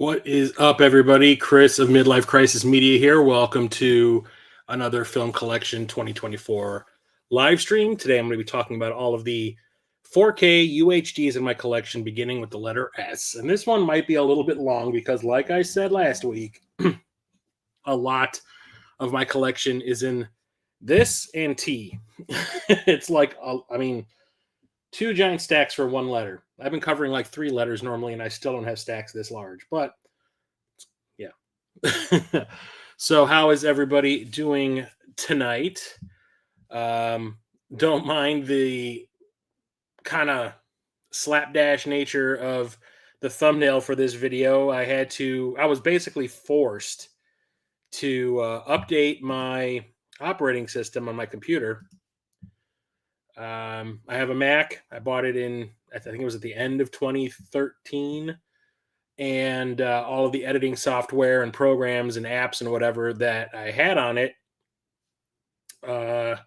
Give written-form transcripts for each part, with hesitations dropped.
What is up, everybody? Chris of Midlife Crisis Media here. Welcome to another Film Collection 2024 live stream. Today, I'm going to be talking about all of the 4K UHDs in my collection, beginning with the letter S. And this one might be a little bit long because, like I said last week, a lot of my collection is in this and T. It's like, two giant stacks for one letter. I've been covering like 3 letters normally, and I still don't have stacks this large, but yeah. So how is everybody doing tonight? Don't mind the kind of slapdash nature of the thumbnail for this video. I was basically forced to update my operating system on my computer. I have a Mac. I bought it I think it was at the end of 2013. And all of the editing software and programs and apps and whatever that I had on it were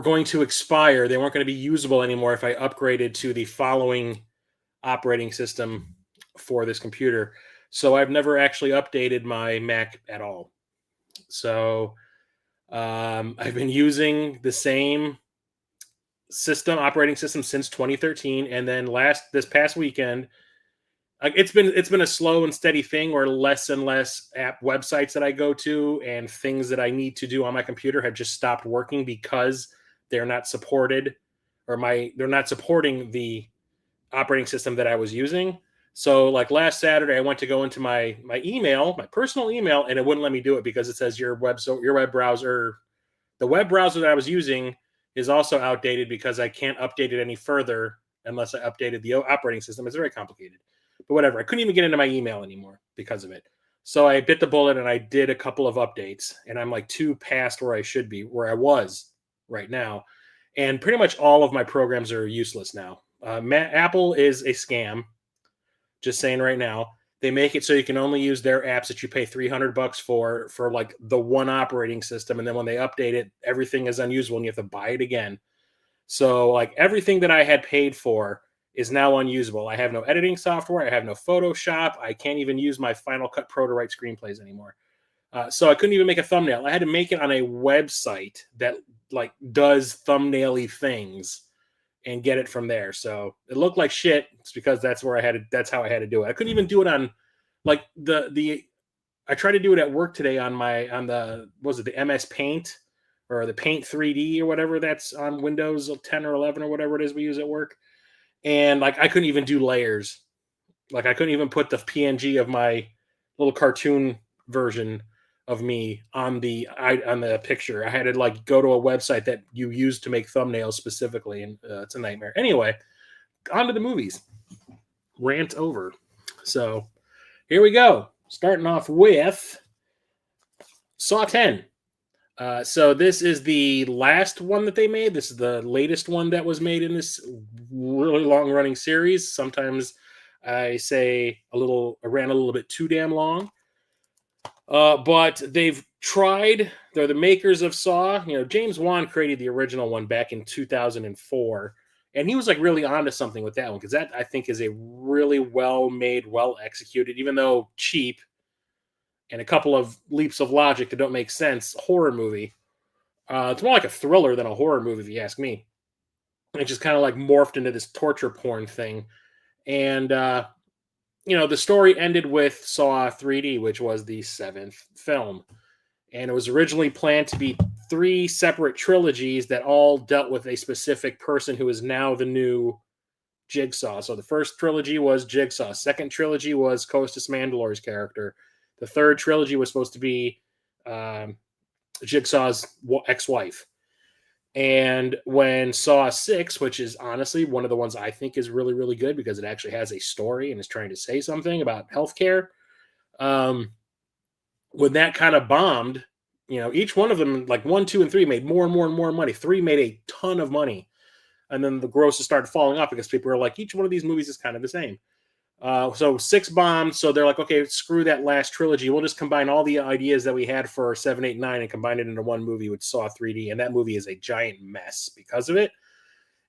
going to expire. They weren't going to be usable anymore if I upgraded to the following operating system for this computer. So I've never actually updated my Mac at all. So I've been using the same operating system since 2013, and then this past weekend, it's been a slow and steady thing where less and less app websites that I go to and things that I need to do on my computer have just stopped working because they're not supported, or they're not supporting the operating system that I was using. So like last Saturday, I went to go into my email, my personal email, and it wouldn't let me do it because it says your web browser, the web browser that I was using is also outdated because I can't update it any further unless I updated the operating system. It's very complicated, but whatever. I couldn't even get into my email anymore because of it. So I bit the bullet and I did a couple of updates, and I'm like 2 past where I was right now. And pretty much all of my programs are useless now. Apple is a scam. Just saying right now. They make it so you can only use their apps that you pay $300 for like the one operating system. And then when they update it, everything is unusable and you have to buy it again. So like everything that I had paid for is now unusable. I have no editing software. I have no Photoshop. I can't even use my Final Cut Pro to write screenplays anymore. So I couldn't even make a thumbnail. I had to make it on a website that like does thumbnail-y things and get it from there. So it looked like shit. It's because that's how I had to do it. I couldn't even do it on like I tried to do it at work today on the MS Paint or the Paint 3D or whatever that's on Windows 10 or 11 or whatever it is we use at work. And like I couldn't even do layers. Like I couldn't even put the PNG of my little cartoon version of me on the picture. I had to like go to a website that you use to make thumbnails specifically, and it's a nightmare. Anyway, on to the movies. Rant over. So here we go. Starting off with Saw 10. So this is the last one that they made. This is the latest one that was made in this really long-running series. Sometimes I say I ran a little bit too damn long. But they've tried. They're the makers of Saw. You know, James Wan created the original one back in 2004. And he was like really onto something with that one, because that I think is a really well-made, well-executed, even though cheap and a couple of leaps of logic that don't make sense, horror movie. It's more like a thriller than a horror movie, if you ask me. It just kind of like morphed into this torture porn thing. And the story ended with Saw 3D, which was the 7th film. And it was originally planned to be 3 separate trilogies that all dealt with a specific person who is now the new Jigsaw. So the first trilogy was Jigsaw. Second trilogy was Costas Mandalore's character. The third trilogy was supposed to be Jigsaw's ex-wife. And when Saw 6, which is honestly one of the ones I think is really, really good because it actually has a story and is trying to say something about healthcare. When that kind of bombed, each one of them, like 1, 2, and 3 made more and more and more money. 3 made a ton of money. And then the grosses started falling off because people were like, each one of these movies is kind of the same. So 6 bombed. So they're like, okay, screw that last trilogy. We'll just combine all the ideas that we had for 7, 8, 9 and combine it into one movie with Saw 3D. And that movie is a giant mess because of it.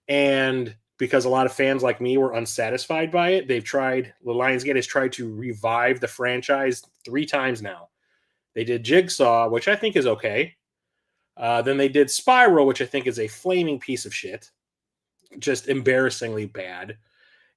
And because a lot of fans like me were unsatisfied by it. Lionsgate has tried to revive the franchise 3 times now. They did Jigsaw, which I think is okay. Then they did Spiral, which I think is a flaming piece of shit, just embarrassingly bad.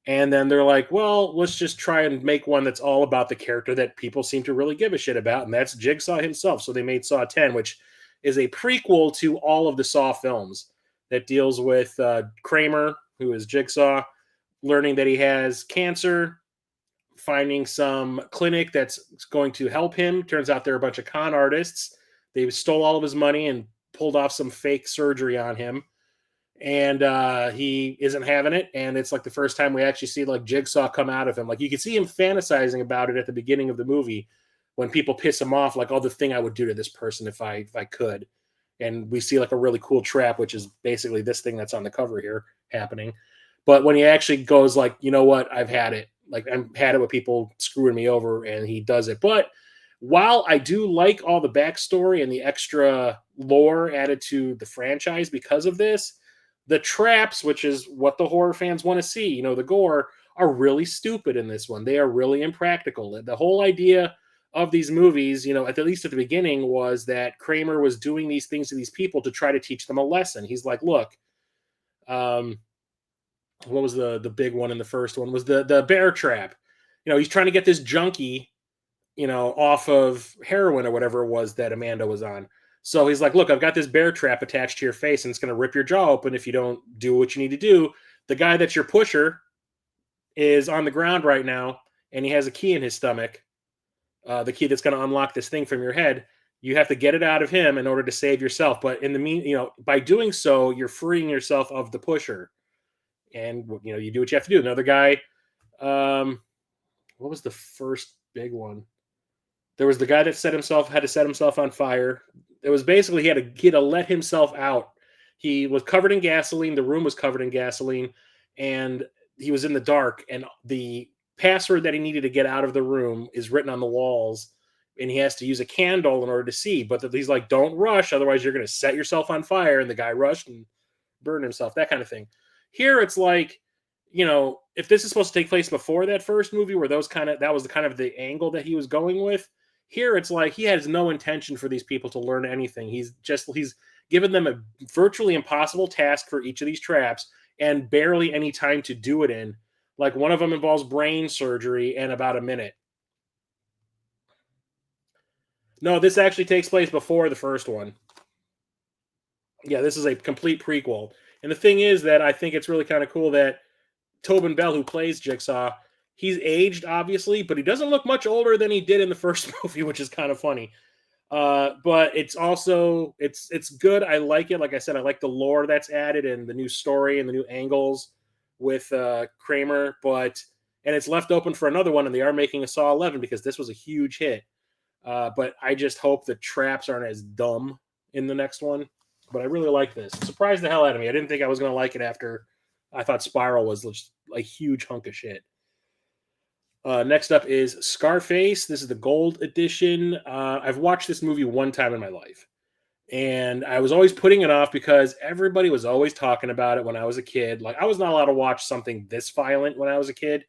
And then they're like, well, let's just try and make one that's all about the character that people seem to really give a shit about, and that's Jigsaw himself. So they made Saw 10, which is a prequel to all of the Saw films that deals with Kramer, who is Jigsaw, learning that he has cancer, finding some clinic that's going to help him. Turns out they're a bunch of con artists. They stole all of his money and pulled off some fake surgery on him. And he isn't having it. And it's like the first time we actually see like Jigsaw come out of him. Like you can see him fantasizing about it at the beginning of the movie when people piss him off, like, oh, the thing I would do to this person if I could. And we see like a really cool trap, which is basically this thing that's on the cover here happening. But when he actually goes like, you know what, I've had it. Like I've had it with people screwing me over, and he does it. But while I do like all the backstory and the extra lore added to the franchise because of this, the traps, which is what the horror fans want to see, you know, the gore, are really stupid in this one. They are really impractical. The whole idea of these movies, you know, at least at the beginning, was that Kramer was doing these things to these people to try to teach them a lesson. He's like, look, what was the big one in the first one? Was the bear trap. You know, he's trying to get this junkie, you know, off of heroin or whatever it was that Amanda was on. So he's like, look, I've got this bear trap attached to your face, and it's going to rip your jaw open if you don't do what you need to do. The guy that's your pusher is on the ground right now, and he has a key in his stomach, the key that's going to unlock this thing from your head. You have to get it out of him in order to save yourself. But in the you know, by doing so, you're freeing yourself of the pusher. And, you know, you do what you have to do. Another guy, what was the first big one? There was the guy that had to set himself on fire. It was basically he had to let himself out. He was covered in gasoline. The room was covered in gasoline, and he was in the dark. And the password that he needed to get out of the room is written on the walls, and he has to use a candle in order to see. But he's like, "Don't rush, otherwise you're going to set yourself on fire." And the guy rushed and burned himself. That kind of thing. Here, it's like, you know, if this is supposed to take place before that first movie, where that was the kind of the angle that he was going with. Here, it's like he has no intention for these people to learn anything. He's given them a virtually impossible task for each of these traps and barely any time to do it in. Like one of them involves brain surgery and about a minute. No, this actually takes place before the first one. Yeah, this is a complete prequel. And the thing is that I think it's really kind of cool that Tobin Bell, who plays Jigsaw, he's aged, obviously, but he doesn't look much older than he did in the first movie, which is kind of funny. But it's also it's good. I like it. Like I said, I like the lore that's added and the new story and the new angles with Kramer. And it's left open for another one, and they are making a Saw 11 because this was a huge hit. But I just hope the traps aren't as dumb in the next one. But I really like this. It surprised the hell out of me. I didn't think I was going to like it after I thought Spiral was just a huge hunk of shit. Next up is Scarface. This is the gold edition. I've watched this movie one time in my life. And I was always putting it off because everybody was always talking about it when I was a kid. Like, I was not allowed to watch something this violent when I was a kid.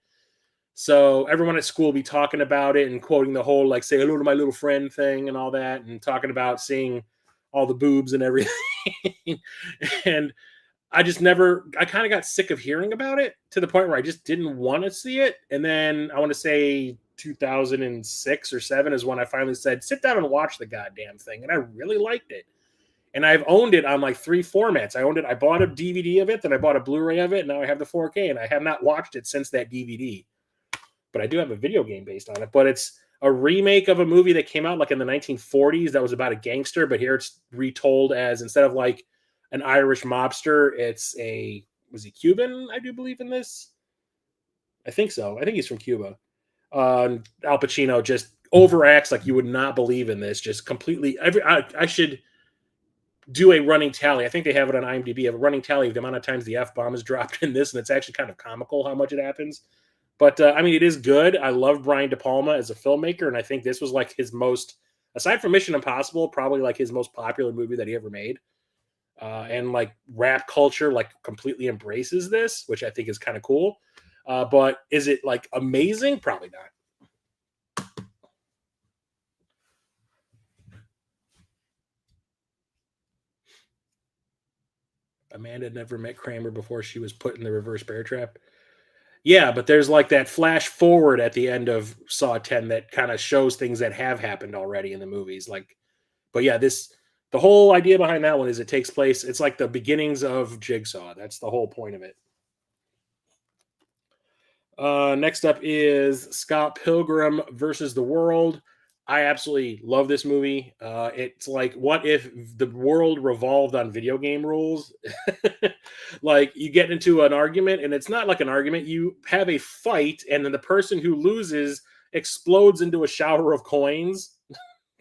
So everyone at school would be talking about it and quoting the whole, like, say hello to my little friend thing and all that, and talking about seeing all the boobs and everything. And I kind of got sick of hearing about it to the point where I just didn't want to see it. And then I want to say 2006 or 7 is when I finally said, sit down and watch the goddamn thing. And I really liked it. And I've owned it on like 3 formats. I bought a DVD of it, then I bought a Blu-ray of it, and now I have the 4K, and I have not watched it since that DVD. But I do have a video game based on it. But it's a remake of a movie that came out like in the 1940s that was about a gangster, but here it's retold as, instead of like an Irish mobster, was he Cuban? I do believe in this. I think so. I think he's from Cuba. Al Pacino just overacts like you would not believe in this. Just completely. I should do a running tally. I think they have it on IMDb. Of a running tally of the amount of times the F-bomb is dropped in this, and it's actually kind of comical how much it happens. But I mean, it is good. I love Brian De Palma as a filmmaker, and I think this was like his most, aside from Mission Impossible, probably like his most popular movie that he ever made. and like rap culture like completely embraces this, which I think is kind of cool. But is it like amazing? Probably not. Amanda never met Kramer before she was put in the reverse bear trap. Yeah, but there's like that flash forward at the end of Saw 10 that kind of shows things that have happened already in the movies. Like, but yeah, the whole idea behind that one is it takes place. It's like the beginnings of Jigsaw. That's the whole point of it. Next up is Scott Pilgrim versus the World. I absolutely love this movie. It's like, what if the world revolved on video game rules? Like, you get into an argument, and it's not like an argument. You have a fight, and then the person who loses explodes into a shower of coins,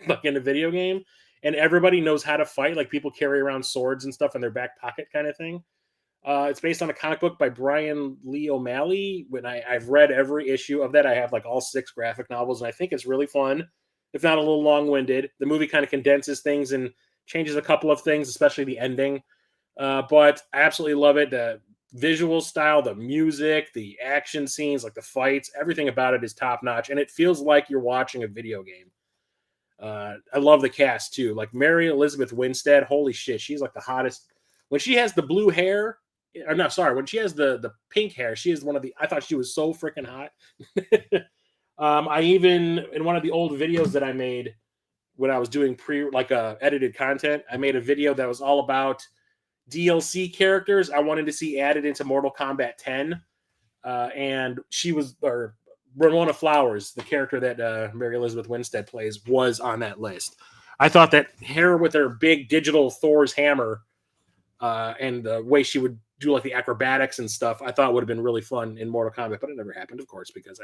like in a video game, and everybody knows how to fight. Like, people carry around swords and stuff in their back pocket, kind of thing. It's based on a comic book by Brian Lee O'Malley. I've read every issue of that, I have like all 6 graphic novels, and I think it's really fun, if not a little long-winded. The movie kind of condenses things and changes a couple of things, especially the ending. But I absolutely love it. The visual style, the music, the action scenes, like the fights, everything about it is top notch, and it feels like you're watching a video game. I love the cast too. Like Mary Elizabeth Winstead, holy shit, she's like the hottest. When she has the blue hair, or no, sorry, when she has the pink hair, she is one of the. I thought she was so freaking hot. I even in one of the old videos that I made when I was doing edited content, I made a video that was all about DLC characters I wanted to see added into Mortal Kombat 10, and she was or Ramona Flowers, the character that Mary Elizabeth Winstead plays, was on that list. I thought that her with her big digital Thor's hammer and the way she would do like the acrobatics and stuff, I thought would have been really fun in Mortal Kombat, but it never happened, of course, because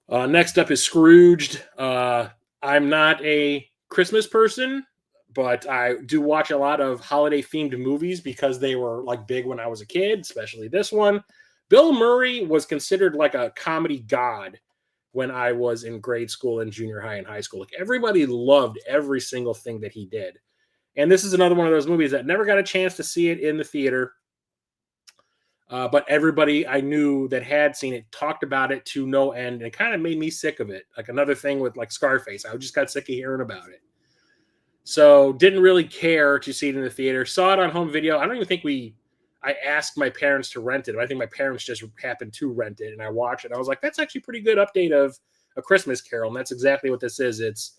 next up is Scrooged. I'm not a Christmas person, but I do watch a lot of holiday themed movies because they were like big when I was a kid, especially this one. Bill Murray was considered like a comedy god when I was in grade school and junior high and high school. Like everybody loved every single thing that he did. And this is another one of those movies that never got a chance to see it in the theater. But everybody I knew that had seen it talked about it to no end, and it kind of made me sick of it. Like another thing with like Scarface, I just got sick of hearing about it. So didn't really care to see it in the theater. Saw it on home video. I don't even think I asked my parents to rent it. I think my parents just happened to rent it, and I watched it. I was like, that's actually a pretty good update of A Christmas Carol, and that's exactly what this is. It's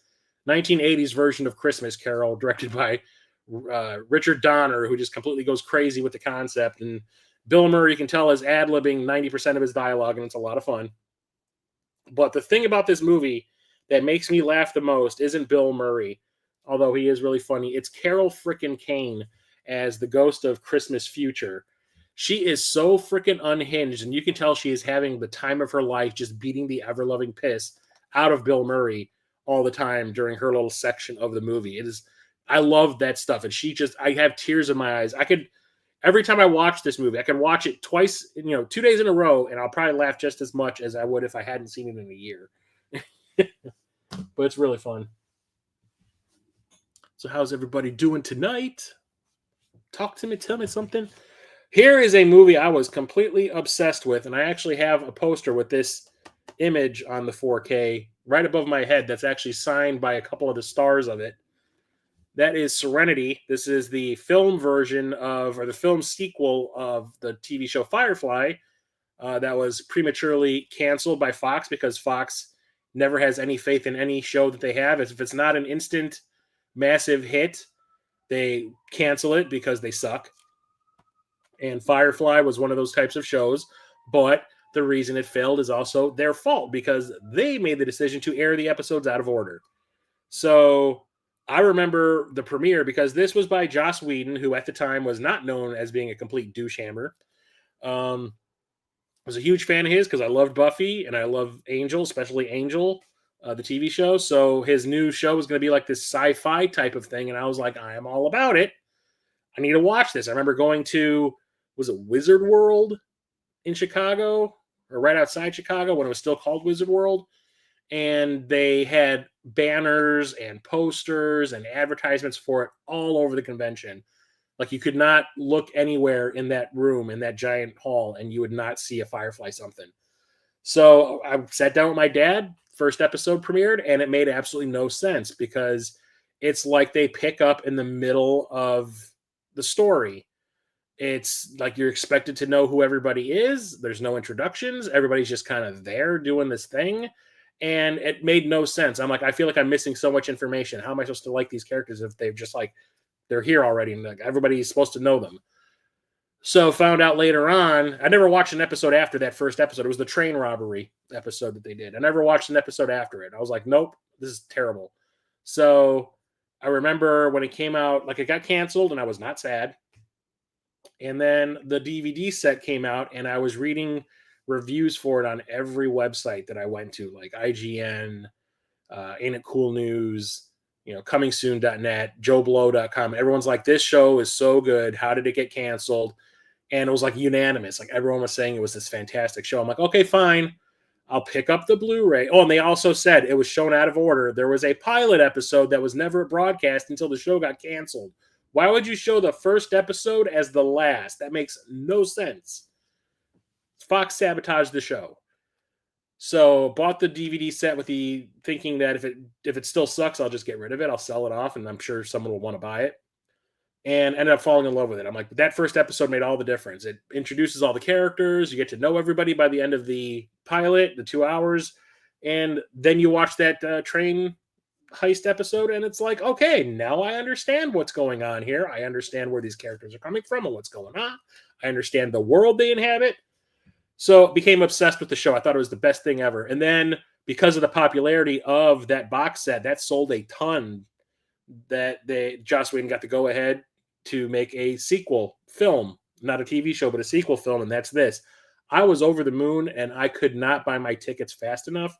1980s version of Christmas Carol, directed by Richard Donner, who just completely goes crazy with the concept. And Bill Murray, you can tell, is ad-libbing 90% of his dialogue, and it's a lot of fun. But the thing about this movie that makes me laugh the most isn't Bill Murray, although he is really funny. It's Carol frickin' Kane as the ghost of Christmas Future. She is so freaking unhinged, and you can tell she is having the time of her life, just beating the ever-loving piss out of Bill Murray all the time during her little section of the movie. I love that stuff, and I have tears in my eyes. Every time I watch this movie, I can watch it twice, 2 days in a row, and I'll probably laugh just as much as I would if I hadn't seen it in a year. But it's really fun. So how's everybody doing tonight? Talk to me, tell me something. Here is a movie I was completely obsessed with, and I actually have a poster with this image on the 4K right above my head that's actually signed by a couple of the stars of it. That is Serenity. This is the film version or the film sequel of the TV show Firefly that was prematurely canceled by Fox because Fox never has any faith in any show that they have. If it's not an instant massive hit, they cancel it because they suck. And Firefly was one of those types of shows, but the reason it failed is also their fault because they made the decision to air the episodes out of order. So I remember the premiere because this was by Joss Whedon, who at the time was not known as being a complete douchehammer. I was a huge fan of his because I loved Buffy and I love Angel, especially Angel, the TV show. So his new show was going to be like this sci-fi type of thing. And I was like, I am all about it. I need to watch this. I remember going to, was it Wizard World in Chicago or right outside Chicago when it was still called Wizard World? And they had banners and posters and advertisements for it all over the convention. Like, you could not look anywhere in that room, in that giant hall, and you would not see a Firefly something. So I sat down with my dad, first episode premiered, and it made absolutely no sense because it's like they pick up in the middle of the story. It's like you're expected to know who everybody is. There's no introductions. Everybody's just kind of there doing this thing. And it made no sense. I'm like, I feel like I'm missing so much information. How am I supposed to like these characters if they've just like, they're here already and like, everybody's supposed to know them? So found out later on, I never watched an episode after that first episode. It was the train robbery episode that they did. I never watched an episode after it. I was like, nope, this is terrible. So I remember when it came out, like, it got canceled and I was not sad. And then the DVD set came out and I was reading reviews for it on every website that I went to, like IGN, Ain't It Cool News, comingsoon.net, joeblow.com. Everyone's like, this show is so good. How did it get canceled? And it was like unanimous. Like, everyone was saying it was this fantastic show. I'm like, okay, fine. I'll pick up the Blu-ray. Oh, and they also said it was shown out of order. There was a pilot episode that was never broadcast until the show got canceled. Why would you show the first episode as the last? That makes no sense. Fox sabotaged the show. So bought the DVD set with the thinking that if it still sucks, I'll just get rid of it. I'll sell it off, and I'm sure someone will want to buy it. And ended up falling in love with it. I'm like, that first episode made all the difference. It introduces all the characters. You get to know everybody by the end of the pilot, the 2 hours. And then you watch that train heist episode, and it's like, okay, now I understand what's going on here. I understand where these characters are coming from and what's going on. I understand the world they inhabit. So became obsessed with the show. I thought it was the best thing ever. And then because of the popularity of that box set, that sold a ton, that Joss Whedon got to go ahead to make a sequel film, not a TV show, but a sequel film, and that's this. I was over the moon, and I could not buy my tickets fast enough.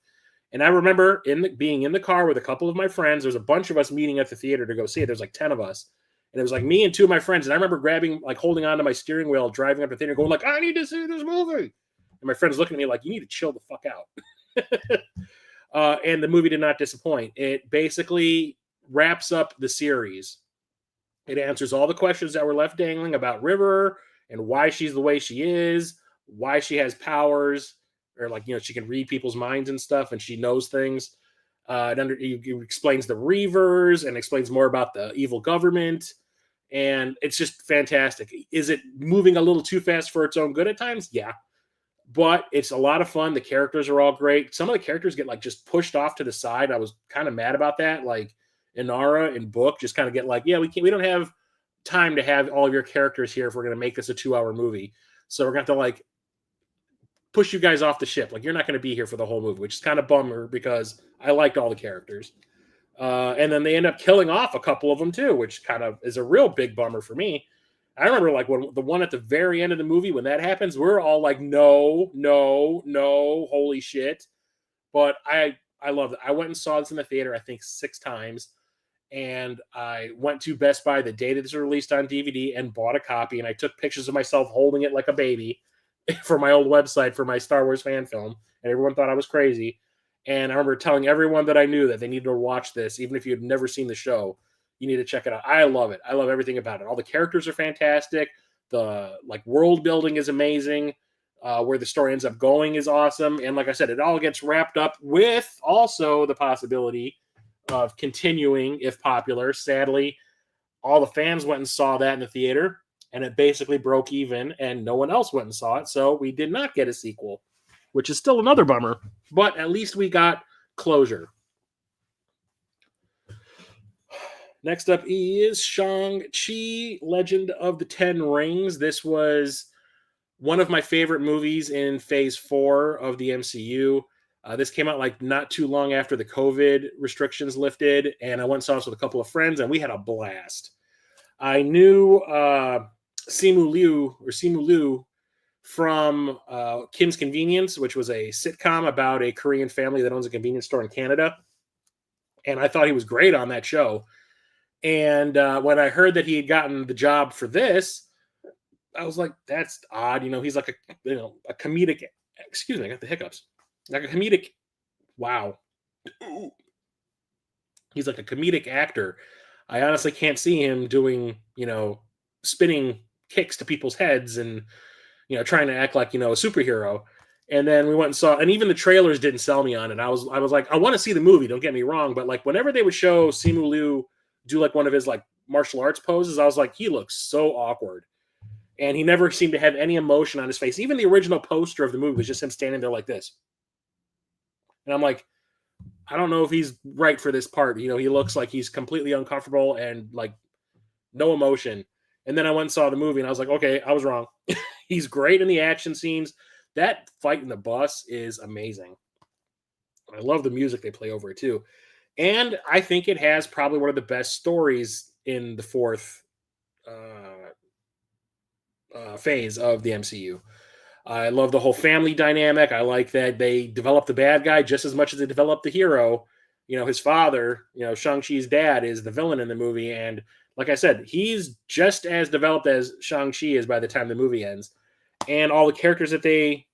And I remember being in the car with a couple of my friends. There's a bunch of us meeting at the theater to go see it. There's like 10 of us. And it was like me and two of my friends. And I remember holding onto my steering wheel, driving up to the theater, going like, I need to see this movie. And my friend's looking at me like, you need to chill the fuck out. And the movie did not disappoint. It basically wraps up the series. It answers all the questions that were left dangling about River and why she's the way she is, why she has powers, or she can read people's minds and stuff, and she knows things. It explains the Reavers and explains more about the evil government, and it's just fantastic. Is it moving a little too fast for its own good at times? Yeah. But it's a lot of fun. The characters are all great. Some of the characters get just pushed off to the side. I was kind of mad about that. Like Inara in Book just kind of get we don't have time to have all of your characters here if we're going to make this a 2-hour movie. So we're going to have to push you guys off the ship. You're not going to be here for the whole movie, which is kind of bummer because I liked all the characters. And then they end up killing off a couple of them too, which kind of is a real big bummer for me. I remember when the one at the very end of the movie, when that happens, we're all like, no, holy shit. But I love it. I went and saw this in the theater, I think 6 times. And I went to Best Buy the day that this was released on DVD and bought a copy. And I took pictures of myself holding it like a baby for my old website for my Star Wars fan film. And everyone thought I was crazy. And I remember telling everyone that I knew that they needed to watch this, even if you had never seen the show. You need to check it out. I love it. I love everything about it. All the characters are fantastic. The world building is amazing. Where the story ends up going is awesome. And like I said, it all gets wrapped up with also the possibility of continuing if popular. Sadly, all the fans went and saw that in the theater, and it basically broke even, and no one else went and saw it. So we did not get a sequel, which is still another bummer. But at least we got closure. Next up is Shang-Chi, Legend of the Ten Rings. This was one of my favorite movies in Phase 4 of the MCU. This came out not too long after the COVID restrictions lifted, and I went and saw this with a couple of friends, and we had a blast. I knew Simu Liu from Kim's Convenience, which was a sitcom about a Korean family that owns a convenience store in Canada, and I thought he was great on that show. And when I heard that he had gotten the job for this, I was like, that's odd. He's like a comedic, excuse me, I got the hiccups. Like a comedic, wow. He's like a comedic actor. I honestly can't see him doing, spinning kicks to people's heads and, trying to act like, a superhero. And then we went and saw, and even the trailers didn't sell me on it. I was like, I want to see the movie, don't get me wrong, but like whenever they would show Simu Liu do like one of his like martial arts poses, I was like, he looks so awkward. And he never seemed to have any emotion on his face. Even the original poster of the movie was just him standing there like this. And I'm like, I don't know if he's right for this part. He looks like he's completely uncomfortable and like no emotion. And then I went and saw the movie and I was like, okay, I was wrong. He's great in the action scenes. That fight in the bus is amazing. I love the music they play over it too. And I think it has probably one of the best stories in the fourth phase of the MCU. I love the whole family dynamic. I like that they develop the bad guy just as much as they develop the hero. His father, Shang-Chi's dad is the villain in the movie. And like I said, he's just as developed as Shang-Chi is by the time the movie ends. And all the characters that they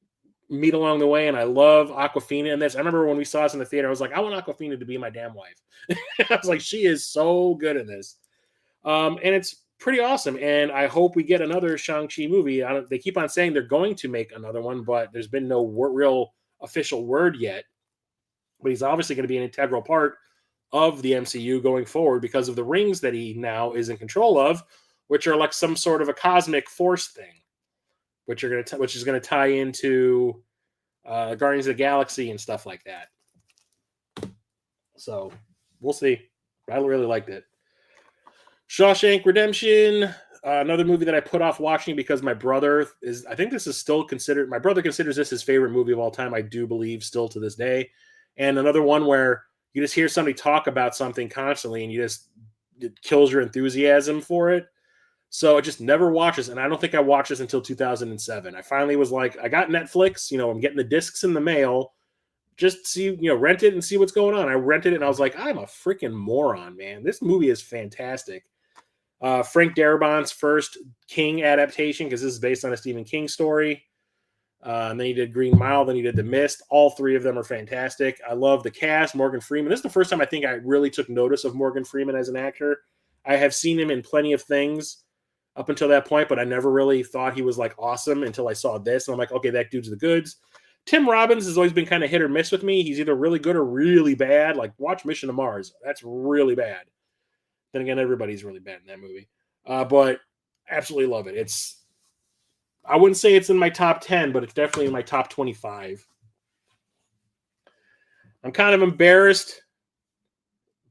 meet along the way. And I love Aquafina in this. I remember when we saw this in the theater, I was like, I want Aquafina to be my damn wife. I was like, she is so good in this. And it's pretty awesome. And I hope we get another Shang-Chi movie. They keep on saying they're going to make another one, but there's been no real official word yet. But he's obviously going to be an integral part of the MCU going forward because of the rings that he now is in control of, which are like some sort of a cosmic force thing, which is going to tie into Guardians of the Galaxy and stuff like that. So we'll see. I really liked it. Shawshank Redemption, another movie that I put off watching because my brother I think this is still considered, my brother considers this his favorite movie of all time. I do believe still to this day. And another one where you just hear somebody talk about something constantly and it kills your enthusiasm for it. So I just never watched this. And I don't think I watched this until 2007. I finally was like, I got Netflix, I'm getting the discs in the mail. Just see, rent it and see what's going on. I rented it and I was like, I'm a freaking moron, man. This movie is fantastic. Frank Darabont's first King adaptation, because this is based on a Stephen King story. And then he did Green Mile, then he did The Mist. All three of them are fantastic. I love the cast. Morgan Freeman. This is the first time I think I really took notice of Morgan Freeman as an actor. I have seen him in plenty of things up until that point, but I never really thought he was like awesome until I saw this. And I'm like, okay, that dude's the goods. Tim Robbins has always been kind of hit or miss with me. He's either really good or really bad. Like, watch Mission to Mars. That's really bad. Then again, everybody's really bad in that movie. But absolutely love it. I wouldn't say it's in my top 10, but it's definitely in my top 25. I'm kind of embarrassed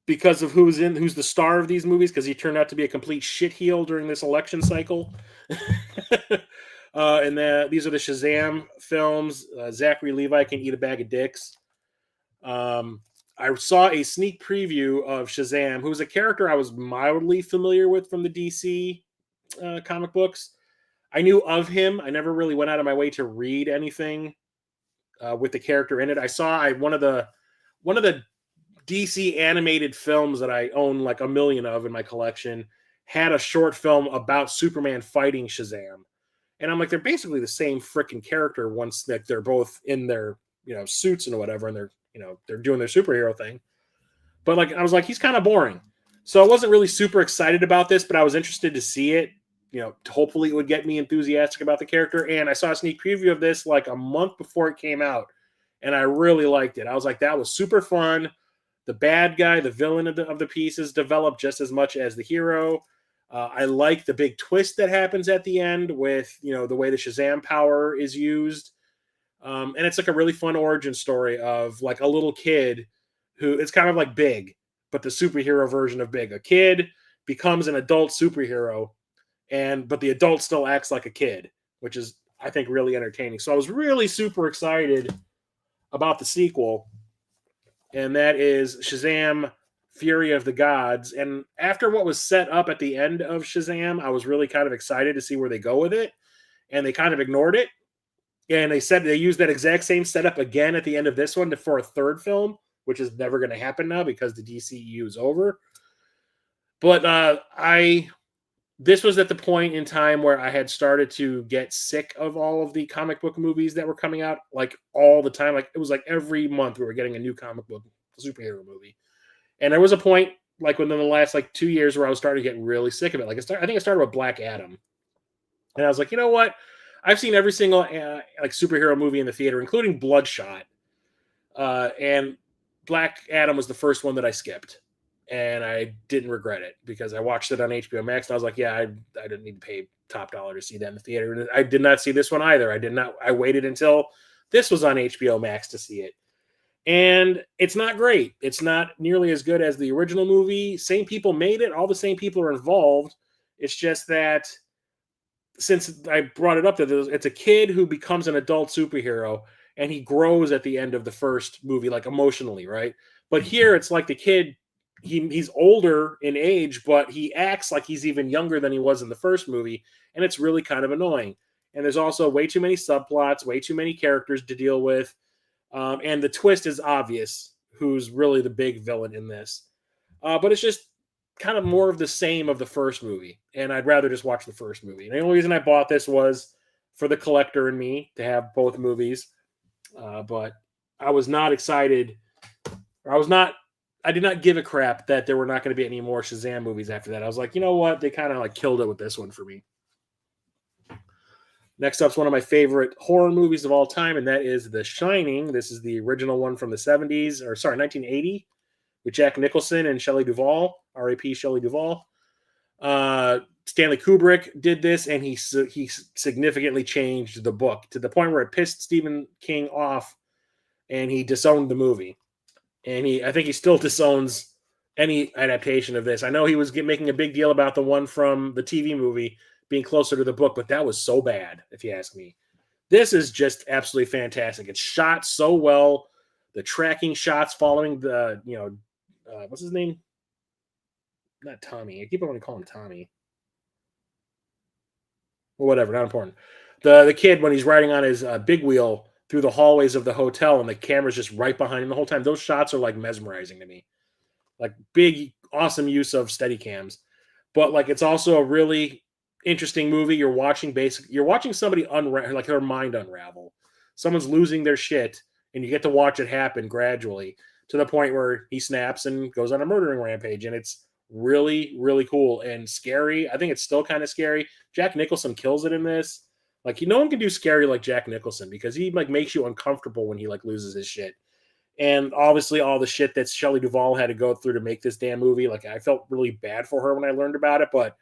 because of who's the star of these movies, because he turned out to be a complete shitheel during this election cycle. And these are the Shazam films. Zachary Levi can eat a bag of dicks. I saw a sneak preview of Shazam, who's a character I was mildly familiar with from the DC comic books. I knew of him. I never really went out of my way to read anything with the character in it. I saw one of the DC animated films that I own like a million of in my collection had a short film about Superman fighting Shazam. And I'm like, they're basically the same freaking character once that they're both in their, suits and whatever, and they're doing their superhero thing. But like, I was like, he's kind of boring. So I wasn't really super excited about this, but I was interested to see it. Hopefully it would get me enthusiastic about the character. And I saw a sneak preview of this like a month before it came out, and I really liked it. I was like, that was super fun. The bad guy, the villain of the piece is developed just as much as the hero. I like the big twist that happens at the end with, the way the Shazam power is used. And it's like a really fun origin story of like a little kid who it's kind of like Big, but the superhero version of Big. A kid becomes an adult superhero, but the adult still acts like a kid, which is, I think, really entertaining. So I was really super excited about the sequel, and that is Shazam Fury of the Gods. And after what was set up at the end of Shazam, I was really kind of excited to see where they go with it. And they kind of ignored it. And they said they used that exact same setup again at the end of this one for a third film, which is never going to happen now because the DCEU is over. But this was at the point in time where I had started to get sick of all of the comic book movies that were coming out like all the time. Like it was like every month we were getting a new comic book superhero movie. And there was a point like within the last like 2 years where I was starting to get really sick of it. Like I think I started with Black Adam, and I was like, you know what? I've seen every single like superhero movie in the theater, including Bloodshot, and Black Adam was the first one that I skipped, and I didn't regret it because I watched it on HBO Max, and I was like, yeah, I didn't need to pay top dollar to see that in the theater. And I did not see this one either. I did not. I waited until this was on HBO Max to see it, and it's not great. It's not nearly as good as the original movie. Same people made it. All the same people are involved. It's just that since I brought it up, that it's a kid who becomes an adult superhero and he grows at the end of the first movie, like emotionally, right? But here it's like the kid, he's older in age, but he acts like he's even younger than he was in the first movie, and it's really kind of annoying. And there's also way too many subplots, way too many characters to deal with, and the twist is obvious who's really the big villain in this. But it's just kind of more of the same of the first movie, and I'd rather just watch the first movie. And the only reason I bought this was for the collector and me to have both movies. But I was not excited. Or I did not give a crap that there were not going to be any more Shazam movies after that. I was like, you know what? They kind of like killed it with this one for me. Next up is one of my favorite horror movies of all time, and that is The Shining. This is the original one from the 70s, or sorry, 1980, with Jack Nicholson and Shelley Duvall, R.A.P. Shelley Duvall. Stanley Kubrick did this, and he significantly changed the book to the point where it pissed Stephen King off, and he disowned the movie. And I think he still disowns any adaptation of this. I know he was making a big deal about the one from the TV movie being closer to the book, but that was so bad, if you ask me. This is just absolutely fantastic. It's shot so well. The tracking shots following the, what's his name? Not Tommy. I keep on calling him Tommy. Well, whatever, not important. The kid, when he's riding on his big wheel through the hallways of the hotel and the camera's just right behind him the whole time, those shots are like mesmerizing to me. Like big, awesome use of steady cams. But like it's also a really interesting movie. You're watching somebody like her mind unravel. Someone's losing their shit, and you get to watch it happen gradually to the point where he snaps and goes on a murdering rampage. And it's really, really cool and scary. I think it's still kind of scary. Jack Nicholson kills it in this. Like, no one can do scary like Jack Nicholson because he like makes you uncomfortable when he like loses his shit. And obviously all the shit that Shelley Duvall had to go through to make this damn movie. Like, I felt really bad for her when I learned about it, but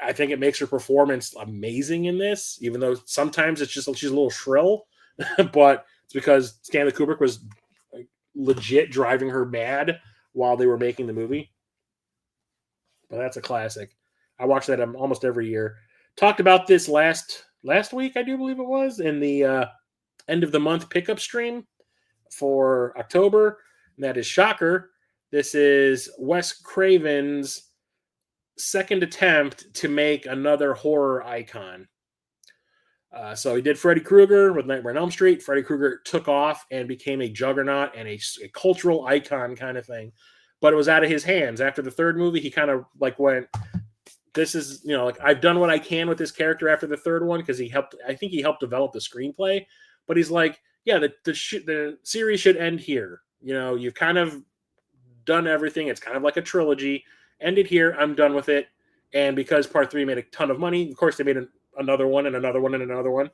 I think it makes her performance amazing in this, even though sometimes it's just she's a little shrill, but it's because Stanley Kubrick was legit driving her mad while they were making the movie. But that's a classic. I watch that almost every year. Talked about this last week, I do believe it was, in the end of the month pickup stream for October. And that is Shocker. This is Wes Craven's second attempt to make another horror icon. So he did Freddy Krueger with Nightmare on Elm Street. Freddy Krueger took off and became a juggernaut and a cultural icon kind of thing. But it was out of his hands. After the third movie, he kind of like went, this is, like I've done what I can with this character after the third one because I think he helped develop the screenplay. But he's like, yeah, the series should end here. You've kind of done everything. It's kind of like a trilogy. Ended here. I'm done with it. And because part 3 made a ton of money, of course, they made another one and another one and another one.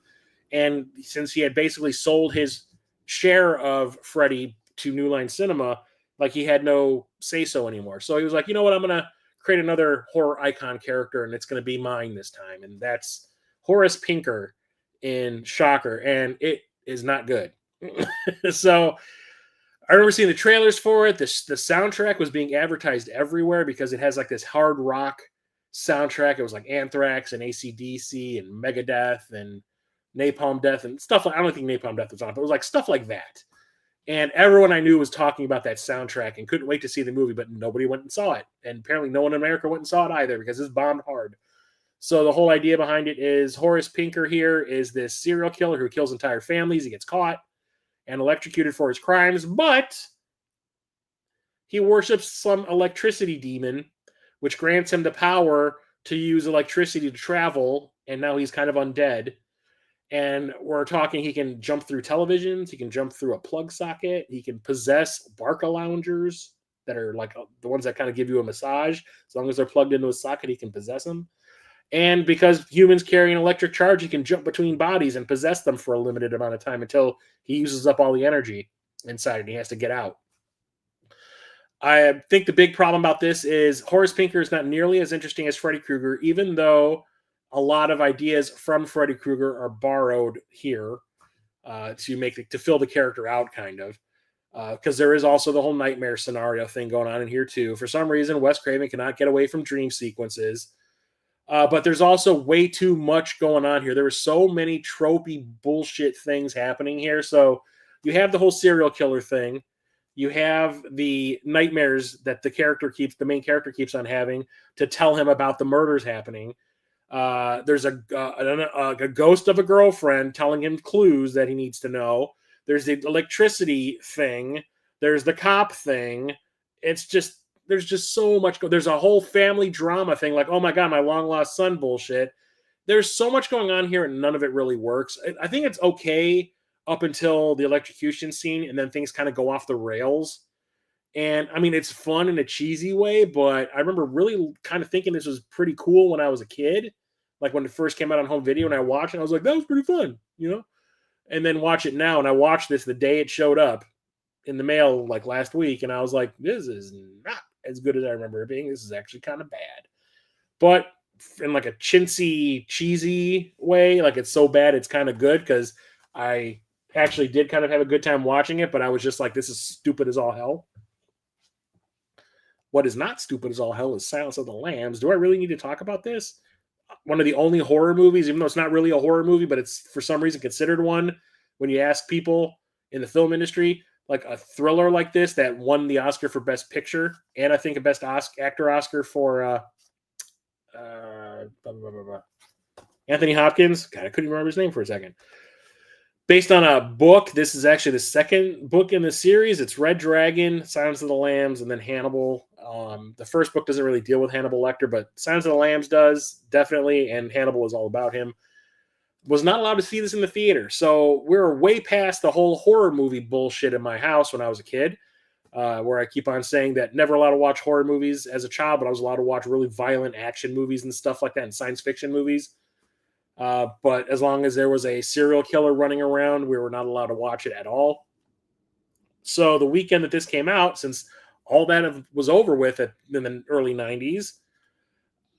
And since he had basically sold his share of Freddy to New Line Cinema, like he had no say-so anymore. So he was like, you know what? I'm going to create another horror icon character, and it's going to be mine this time. And that's Horace Pinker in Shocker. And it is not good. So I remember seeing the trailers for it. The soundtrack was being advertised everywhere because it has like this hard rock soundtrack. It was like Anthrax and AC/DC and Megadeth and Napalm Death and stuff. I don't think Napalm Death was on, but it was like stuff like that. And everyone I knew was talking about that soundtrack and couldn't wait to see the movie, but nobody went and saw it. And apparently no one in America went and saw it either because it's bombed hard. So the whole idea behind it is Horace Pinker here is this serial killer who kills entire families. He gets caught and electrocuted for his crimes, but he worships some electricity demon, which grants him the power to use electricity to travel, and now he's kind of undead. And we're talking he can jump through televisions, he can jump through a plug socket, he can possess Barca loungers. that are like the ones that kind of give you a massage. As long as they're plugged into a socket, he can possess them. And because humans carry an electric charge, he can jump between bodies and possess them for a limited amount of time until he uses up all the energy inside and he has to get out. I think the big problem about this is Horace Pinker is not nearly as interesting as Freddy Krueger, even though a lot of ideas from Freddy Krueger are borrowed here to fill the character out, kind of. Because there is also the whole nightmare scenario thing going on in here too. For some reason, Wes Craven cannot get away from dream sequences. But there's also way too much going on here. There were so many tropey bullshit things happening here. So you have the whole serial killer thing. You have the nightmares that the main character keeps on having to tell him about the murders happening. There's a ghost of a girlfriend telling him clues that he needs to know. There's the electricity thing. There's the cop thing. There's just so much. There's a whole family drama thing, like, oh my God, my long lost son bullshit. There's so much going on here and none of it really works. I think it's okay up until the electrocution scene, and then things kind of go off the rails. And I mean, it's fun in a cheesy way, but I remember really kind of thinking this was pretty cool when I was a kid. Like when it first came out on home video and I watched it, I was like, that was pretty fun, And then watch it now, and I watched this the day it showed up in the mail like last week, and I was like, this is not as good as I remember it being. This is actually kind of bad. But in like a chintzy, cheesy way, like it's so bad it's kind of good, because I actually did kind of have a good time watching it, but I was just like, this is stupid as all hell. What is not stupid as all hell is Silence of the Lambs. Do I really need to talk about this? One of the only horror movies, even though it's not really a horror movie, but it's for some reason considered one when you ask people in the film industry, like a thriller like this that won the Oscar for Best Picture, and I think a Best Actor Oscar for Anthony Hopkins. God, I couldn't remember his name for a second. Based on a book, this is actually the second book in the series. It's Red Dragon, Silence of the Lambs, and then Hannibal. The first book doesn't really deal with Hannibal Lecter, but Silence of the Lambs does, definitely, and Hannibal is all about him. Was not allowed to see this in the theater, so we're way past the whole horror movie bullshit in my house when I was a kid, where I keep on saying that never allowed to watch horror movies as a child, but I was allowed to watch really violent action movies and stuff like that, and science fiction movies. But as long as there was a serial killer running around, we were not allowed to watch it at all. So the weekend that this came out, since all that was over with in the early 90s,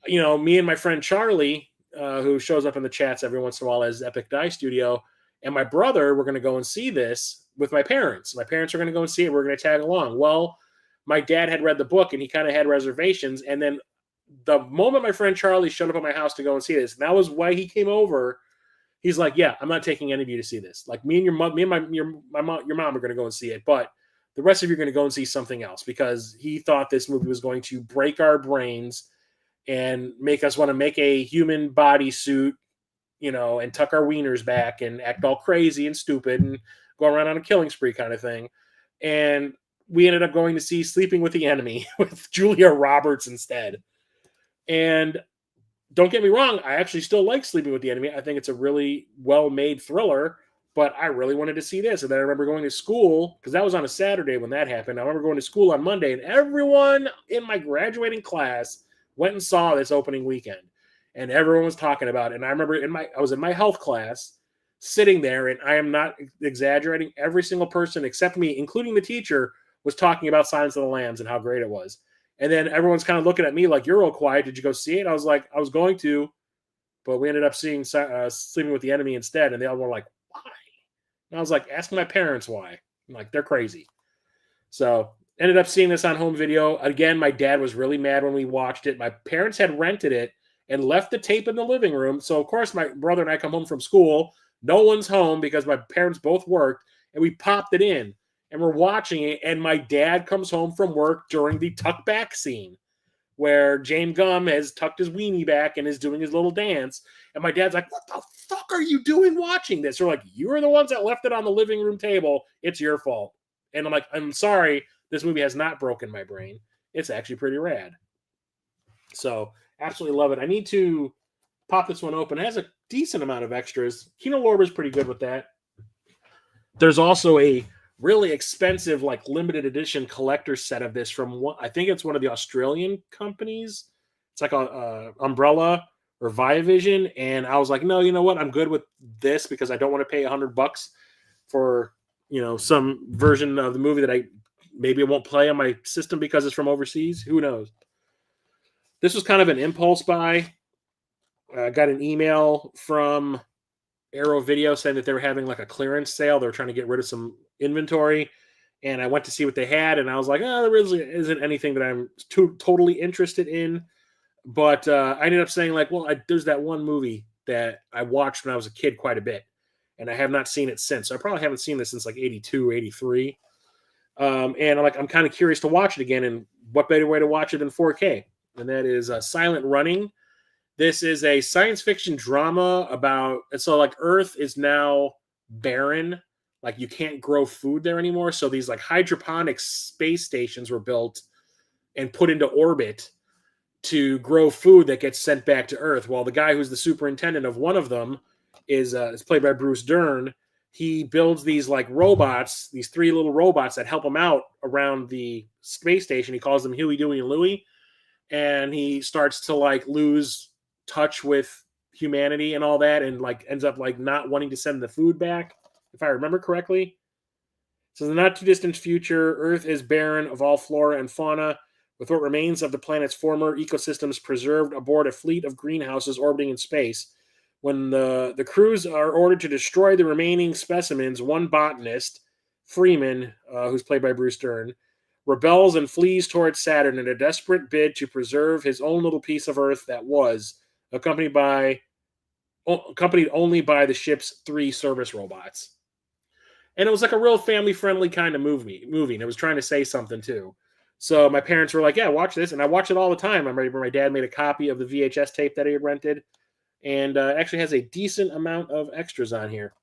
me and my friend Charlie, who shows up in the chats every once in a while as Epic Die Studio, and my brother were going to go and see this with my parents. My parents are going to go and see it. We're going to tag along. Well, my dad had read the book and he kind of had reservations. And then the moment my friend Charlie showed up at my house to go and see this, and that was why he came over. He's like, "Yeah, I'm not taking any of you to see this. Like me and your mom, your mom are going to go and see it, but the rest of you are going to go and see something else," because he thought this movie was going to break our brains and make us want to make a human body suit, and tuck our wieners back and act all crazy and stupid and go around on a killing spree kind of thing. And we ended up going to see Sleeping with the Enemy with Julia Roberts instead. And don't get me wrong, I actually still like Sleeping with the Enemy. I think it's a really well-made thriller, but I really wanted to see this. And then I remember going to school, because that was on a Saturday when that happened. I remember going to school on Monday, and everyone in my graduating class went and saw this opening weekend. And everyone was talking about it. And I remember I was in my health class sitting there, and I am not exaggerating, every single person except me, including the teacher, was talking about Silence of the Lambs and how great it was. And then everyone's kind of looking at me like, "You're real quiet. Did you go see it?" I was like, "I was going to, but we ended up seeing Sleeping with the Enemy instead." And they all were like, "Why?" And I was like, "Ask my parents why." I'm like, "They're crazy." So ended up seeing this on home video. Again, my dad was really mad when we watched it. My parents had rented it and left the tape in the living room. So, of course, my brother and I come home from school. No one's home because my parents both worked, and we popped it in. And we're watching it, and my dad comes home from work during the tuck back scene where James Gum has tucked his weenie back and is doing his little dance. And my dad's like, "What the fuck are you doing watching this?" They're like, "You are the ones that left it on the living room table. It's your fault." And I'm like, "I'm sorry. This movie has not broken my brain. It's actually pretty rad." So absolutely love it. I need to pop this one open. It has a decent amount of extras. Kino Lorber's pretty good with that. There's also a really expensive, like limited edition collector set of this from one, I think it's one of the Australian companies. It's like a Umbrella or Viavision, and I was like, no, you know what? I'm good with this because I don't want to pay $100 for some version of the movie that I maybe it won't play on my system because it's from overseas. Who knows? This was kind of an impulse buy. I got an email from Arrow Video saying that they were having like a clearance sale. They were trying to get rid of some inventory, and I went to see what they had, and I was like, oh, there really isn't anything that I'm totally interested in. But I ended up saying like, well, there's that one movie that I watched when I was a kid quite a bit, and I have not seen it since. So I probably haven't seen this since like 82, 83. And I'm kind of curious to watch it again, and what better way to watch it than 4K? And that is Silent Running. This is a science fiction drama about, so like Earth is now barren, like you can't grow food there anymore. So these like hydroponic space stations were built and put into orbit to grow food that gets sent back to Earth. Well, the guy who's the superintendent of one of them is played by Bruce Dern. He builds these like robots, these 3 little robots that help him out around the space station. He calls them Huey, Dewey, and Louie. And he starts to like lose touch with humanity and all that, and like ends up like not wanting to send the food back, if I remember correctly. So in the not too distant future, Earth is barren of all flora and fauna, with what remains of the planet's former ecosystems preserved aboard a fleet of greenhouses orbiting in space. When the crews are ordered to destroy the remaining specimens, one botanist, Freeman, who's played by Bruce Dern, rebels and flees towards Saturn in a desperate bid to preserve his own little piece of Earth that was, accompanied only by the ship's 3 service robots. And it was like a real family-friendly kind of movie, and it was trying to say something too. So my parents were like, yeah, watch this. And I watch it all the time. I remember my dad made a copy of the VHS tape that he had rented, and actually has a decent amount of extras on here.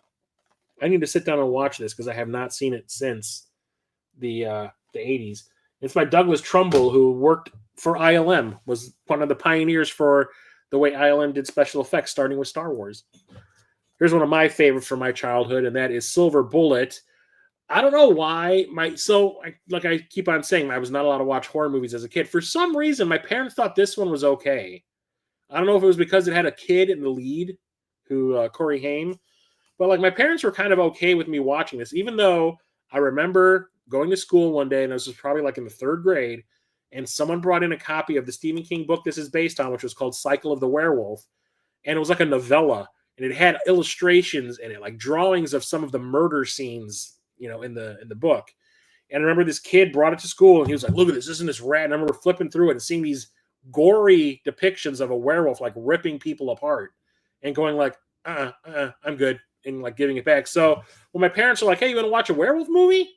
I need to sit down and watch this because I have not seen it since the 80s. It's by Douglas Trumbull, who worked for ILM, was one of the pioneers for the way ILM did special effects, starting with Star Wars. Here's one of my favorites from my childhood, and that is Silver Bullet. I don't know why. Like I keep on saying, I was not allowed to watch horror movies as a kid. For some reason, my parents thought this one was okay. I don't know if it was because it had a kid in the lead, Corey Haim, but like my parents were kind of okay with me watching this, even though I remember going to school one day, and this was probably like in the 3rd grade, and someone brought in a copy of the Stephen King book this is based on, which was called Cycle of the Werewolf, and it was like a novella, and it had illustrations in it, like drawings of some of the murder scenes, in the book. And I remember this kid brought it to school, and he was like, "Look at this! Isn't this rad?" And I remember flipping through it and seeing these gory depictions of a werewolf like ripping people apart, and going like, I'm good," and like giving it back. So when my parents are like, "Hey, you want to watch a werewolf movie?"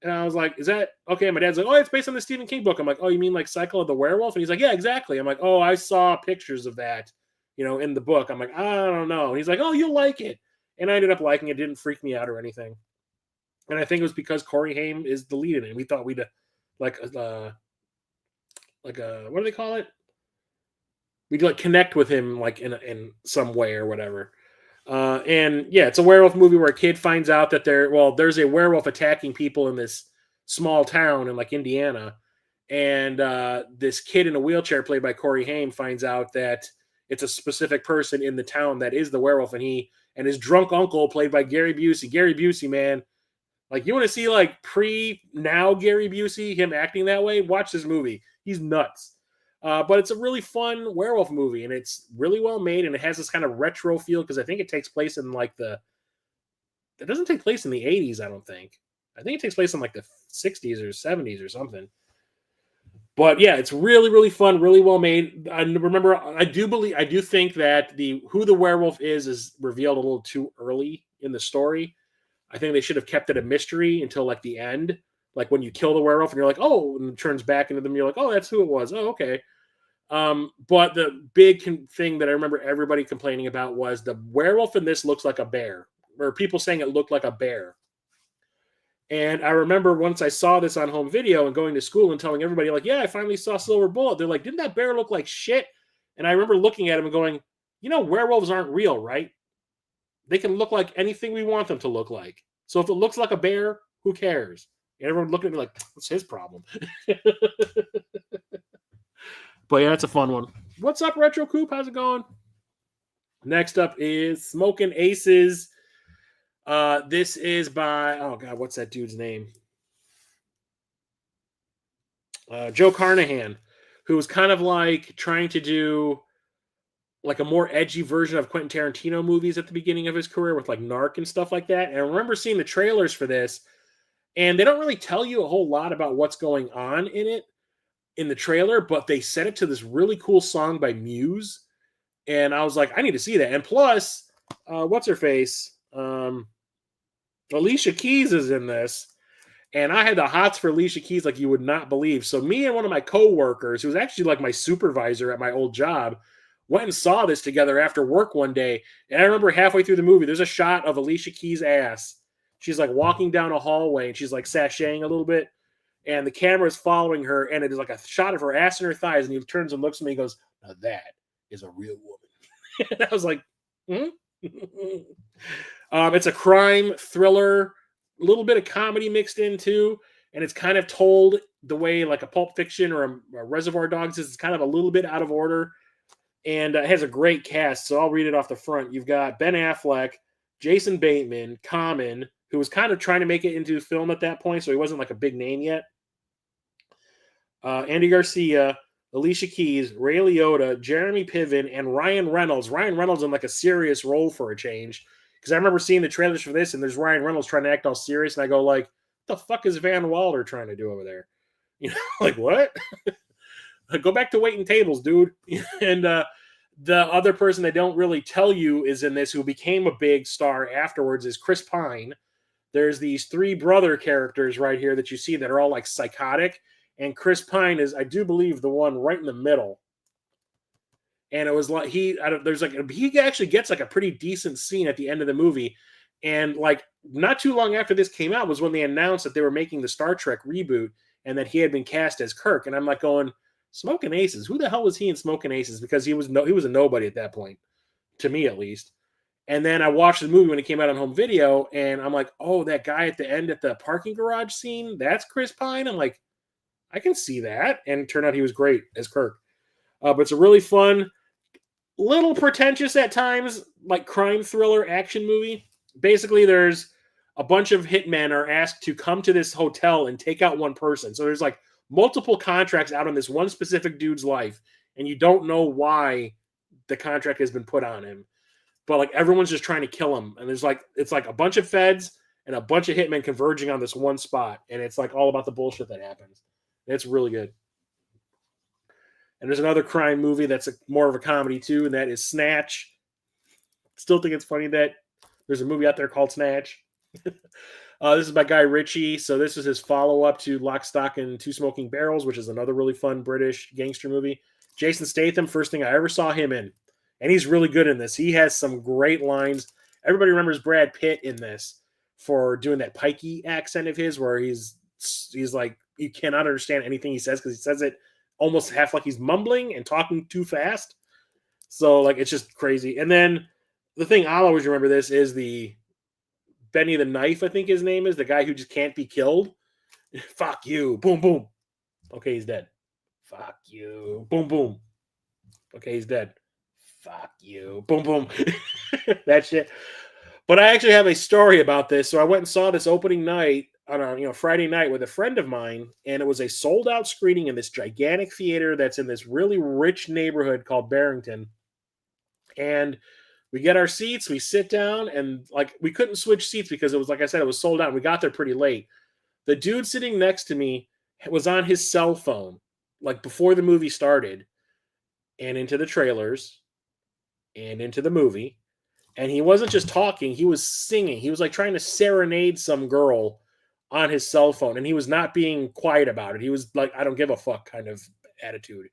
And I was like, "Is that okay?" My dad's like, "Oh, it's based on the Stephen King book." I'm like, "Oh, you mean like Cycle of the Werewolf?" And he's like, "Yeah, exactly." I'm like, "Oh, I saw pictures of that, in the book." I'm like, "I don't know." And he's like, "Oh, you'll like it." And I ended up liking it. It didn't freak me out or anything. And I think it was because Corey Haim is the lead in it. We thought we'd what do they call it? We'd like connect with him like in some way or whatever. And yeah, it's a werewolf movie where a kid finds out that there's a werewolf attacking people in this small town in like Indiana. And this kid in a wheelchair played by Corey Haim finds out that it's a specific person in the town that is the werewolf. And he and his drunk uncle played by Gary Busey, man. Like, you want to see like now Gary Busey, him acting that way? Watch this movie. He's nuts. But it's a really fun werewolf movie, and it's really well made, and it has this kind of retro feel because I think it takes place in like it doesn't take place in the 80s, I don't think. I think it takes place in like the 60s or 70s or something. But yeah, it's really, really fun, really well made. I remember, I do think that who the werewolf is revealed a little too early in the story. I think they should have kept it a mystery until like the end. Like when you kill the werewolf and you're like, oh, and it turns back into them, you're like, oh, that's who it was. Oh, okay. But the big thing that I remember everybody complaining about was the werewolf in this looks like a bear, or people saying it looked like a bear. And I remember once I saw this on home video and going to school and telling everybody like, yeah, I finally saw Silver Bullet. They're like, didn't that bear look like shit? And I remember looking at him and going, werewolves aren't real, right? They can look like anything we want them to look like. So if it looks like a bear, Who cares? And everyone looking at me like, what's his problem? But yeah, that's a fun one. What's up, Retro Coop? How's it going? Next up is Smoking Aces. This is by, oh God, what's that dude's name? Joe Carnahan, who was kind of like trying to do like a more edgy version of Quentin Tarantino movies at the beginning of his career with like Narc and stuff like that. And I remember seeing the trailers for this, and they don't really tell you a whole lot about what's going on in it in the trailer, but they set it to this really cool song by Muse. And I was like, I need to see that. And plus, what's her face? Alicia Keys is in this. And I had the hots for Alicia Keys like you would not believe. So me and one of my coworkers, who was actually like my supervisor at my old job, went and saw this together after work one day. And I remember halfway through the movie, there's a shot of Alicia Keys' ass. She's like walking down a hallway and she's like sashaying a little bit. And the camera is following her. And it is like a shot of her ass and her thighs. And he turns and looks at me and goes, now that is a real woman. And I was like, it's a crime thriller, a little bit of comedy mixed in too, and it's kind of told the way like a Pulp Fiction or a Reservoir Dogs is. It's kind of a little bit out of order, and it has a great cast. So I'll read it off the front. You've got Ben Affleck, Jason Bateman, Common, who was kind of trying to make it into film at that point, so he wasn't like a big name yet. Andy Garcia, Alicia Keys, Ray Liotta, Jeremy Piven, and Ryan Reynolds. Ryan Reynolds in like a serious role for a change. Because I remember seeing the trailers for this, and there's Ryan Reynolds trying to act all serious, and I go like, what the fuck is Van Wilder trying to do over there? You know, like what? Go back to waiting tables, dude. And the other person they don't really tell you is in this, who became a big star afterwards, is Chris Pine. There's these three brother characters right here that you see that are all like psychotic, and Chris Pine is, I do believe, the one right in the middle. And it was like he actually gets like a pretty decent scene at the end of the movie. And like not too long after this came out was when they announced that they were making the Star Trek reboot and that he had been cast as Kirk. And I'm like going, Smoking Aces, who the hell was he in Smoking Aces? Because he was a nobody at that point, to me at least. And then I watched the movie when it came out on home video, and I'm like, oh, that guy at the end at the parking garage scene, that's Chris Pine. I'm like, I can see that. And it turned out he was great as Kirk. But it's a really fun, little pretentious at times, like crime thriller action movie. Basically, there's a bunch of hitmen are asked to come to this hotel and take out one person. So there's like multiple contracts out on this one specific dude's life, and you don't know why the contract has been put on him. But like everyone's just trying to kill him. And there's like, it's like a bunch of feds and a bunch of hitmen converging on this one spot. And it's like all about the bullshit that happens. It's really good. And there's another crime movie that's more of a comedy too, and that is Snatch. Still think it's funny that there's a movie out there called Snatch. This is by Guy Ritchie. So this is his follow-up to Lock, Stock, and Two Smoking Barrels, which is another really fun British gangster movie. Jason Statham, first thing I ever saw him in. And he's really good in this. He has some great lines. Everybody remembers Brad Pitt in this for doing that pikey accent of his where he's like, you cannot understand anything he says because he says it almost half like he's mumbling and talking too fast. So like, it's just crazy. And then the thing I'll always remember this is the Benny the Knife, I think his name is, the guy who just can't be killed. Fuck you. Boom, boom. Okay, he's dead. Fuck you. Boom, boom. Okay, he's dead. Fuck you. Boom, boom. That shit. But I actually have a story about this. So I went and saw this opening night on a Friday night with a friend of mine, and it was a sold out screening in this gigantic theater that's in this really rich neighborhood called Barrington. And we get our seats, we sit down, and like we couldn't switch seats because it was, like I said, it was sold out. We got there pretty late. The dude sitting next to me was on his cell phone, like before the movie started, and into the trailers, and into the movie. And he wasn't just talking, he was singing. He was like trying to serenade some girl on his cell phone, and he was not being quiet about it. He was like, I don't give a fuck kind of attitude.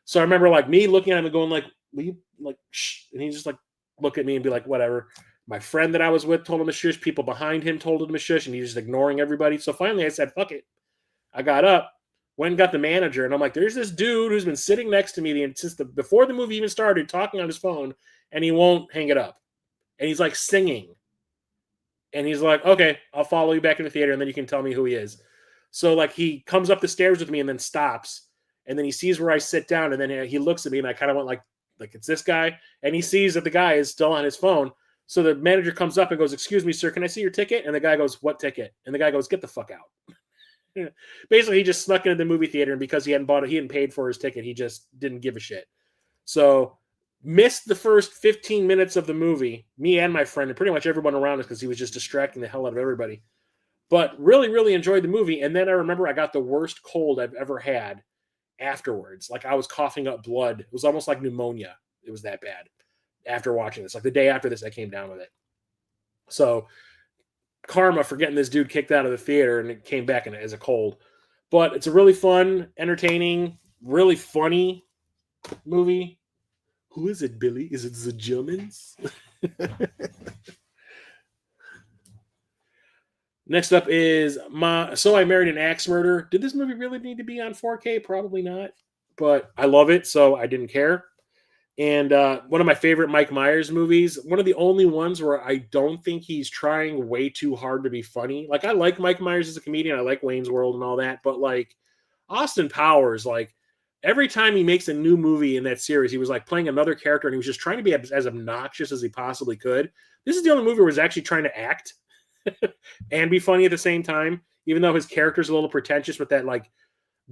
So I remember like me looking at him and going like, will you like, shh? And he just like look at me and be like, whatever. My friend that I was with told him to shush. People behind him told him to shush, and he's just ignoring everybody. So finally I said, fuck it. I got up, went and got the manager, and I'm like, there's this dude who's been sitting next to me before the movie even started, talking on his phone, and he won't hang it up. And he's like singing. And he's like, okay, I'll follow you back in the theater, and then you can tell me who he is. So like he comes up the stairs with me and then stops, and then he sees where I sit down, and then he looks at me, and I kind of went like it's this guy, and he sees that the guy is still on his phone. So the manager comes up and goes, "Excuse me, sir, can I see your ticket?" And the guy goes, "What ticket?" And the guy goes, "Get the fuck out." Basically, he just snuck into the movie theater, and because he hadn't paid for his ticket, he just didn't give a shit. So missed the first 15 minutes of the movie, me and my friend, and pretty much everyone around us, because he was just distracting the hell out of everybody. But really, really enjoyed the movie. And then I remember I got the worst cold I've ever had afterwards. Like I was coughing up blood. It was almost like pneumonia. It was that bad after watching this. Like the day after this, I came down with it. So karma for getting this dude kicked out of the theater, and it came back as a cold. But it's a really fun, entertaining, really funny movie. Who is it, Billy? Is it the Germans? Next up is So I Married an Axe Murder. Did this movie really need to be on 4K? Probably not. But I love it, so I didn't care. And one of my favorite Mike Myers movies, one of the only ones where I don't think he's trying way too hard to be funny. Like, I like Mike Myers as a comedian. I like Wayne's World and all that. But, like, Austin Powers, like, every time he makes a new movie in that series, he was, like, playing another character, and he was just trying to be as obnoxious as he possibly could. This is the only movie where he's actually trying to act and be funny at the same time, even though his character's a little pretentious with that, like,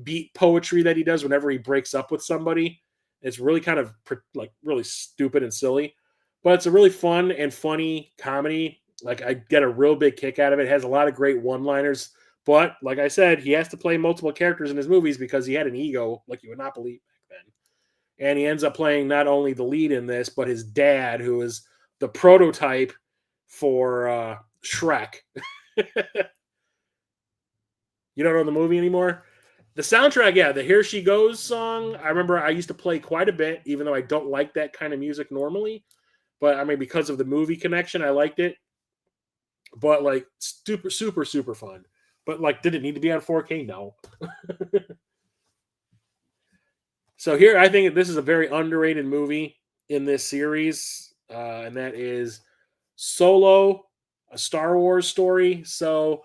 beat poetry that he does whenever he breaks up with somebody. It's really kind of like really stupid and silly, but it's a really fun and funny comedy. Like I get a real big kick out of it. It has a lot of great one-liners, but like I said, he has to play multiple characters in his movies because he had an ego like you would not believe back then. And he ends up playing not only the lead in this, but his dad, who is the prototype for Shrek. You don't know the movie anymore? The soundtrack, yeah, the Here She Goes song, I remember I used to play quite a bit, even though I don't like that kind of music normally. But I mean, because of the movie connection, I liked it. But like, super, super, super fun. But like, did it need to be on 4K? No. So here, I think this is a very underrated movie in this series, and that is Solo, a Star Wars story. So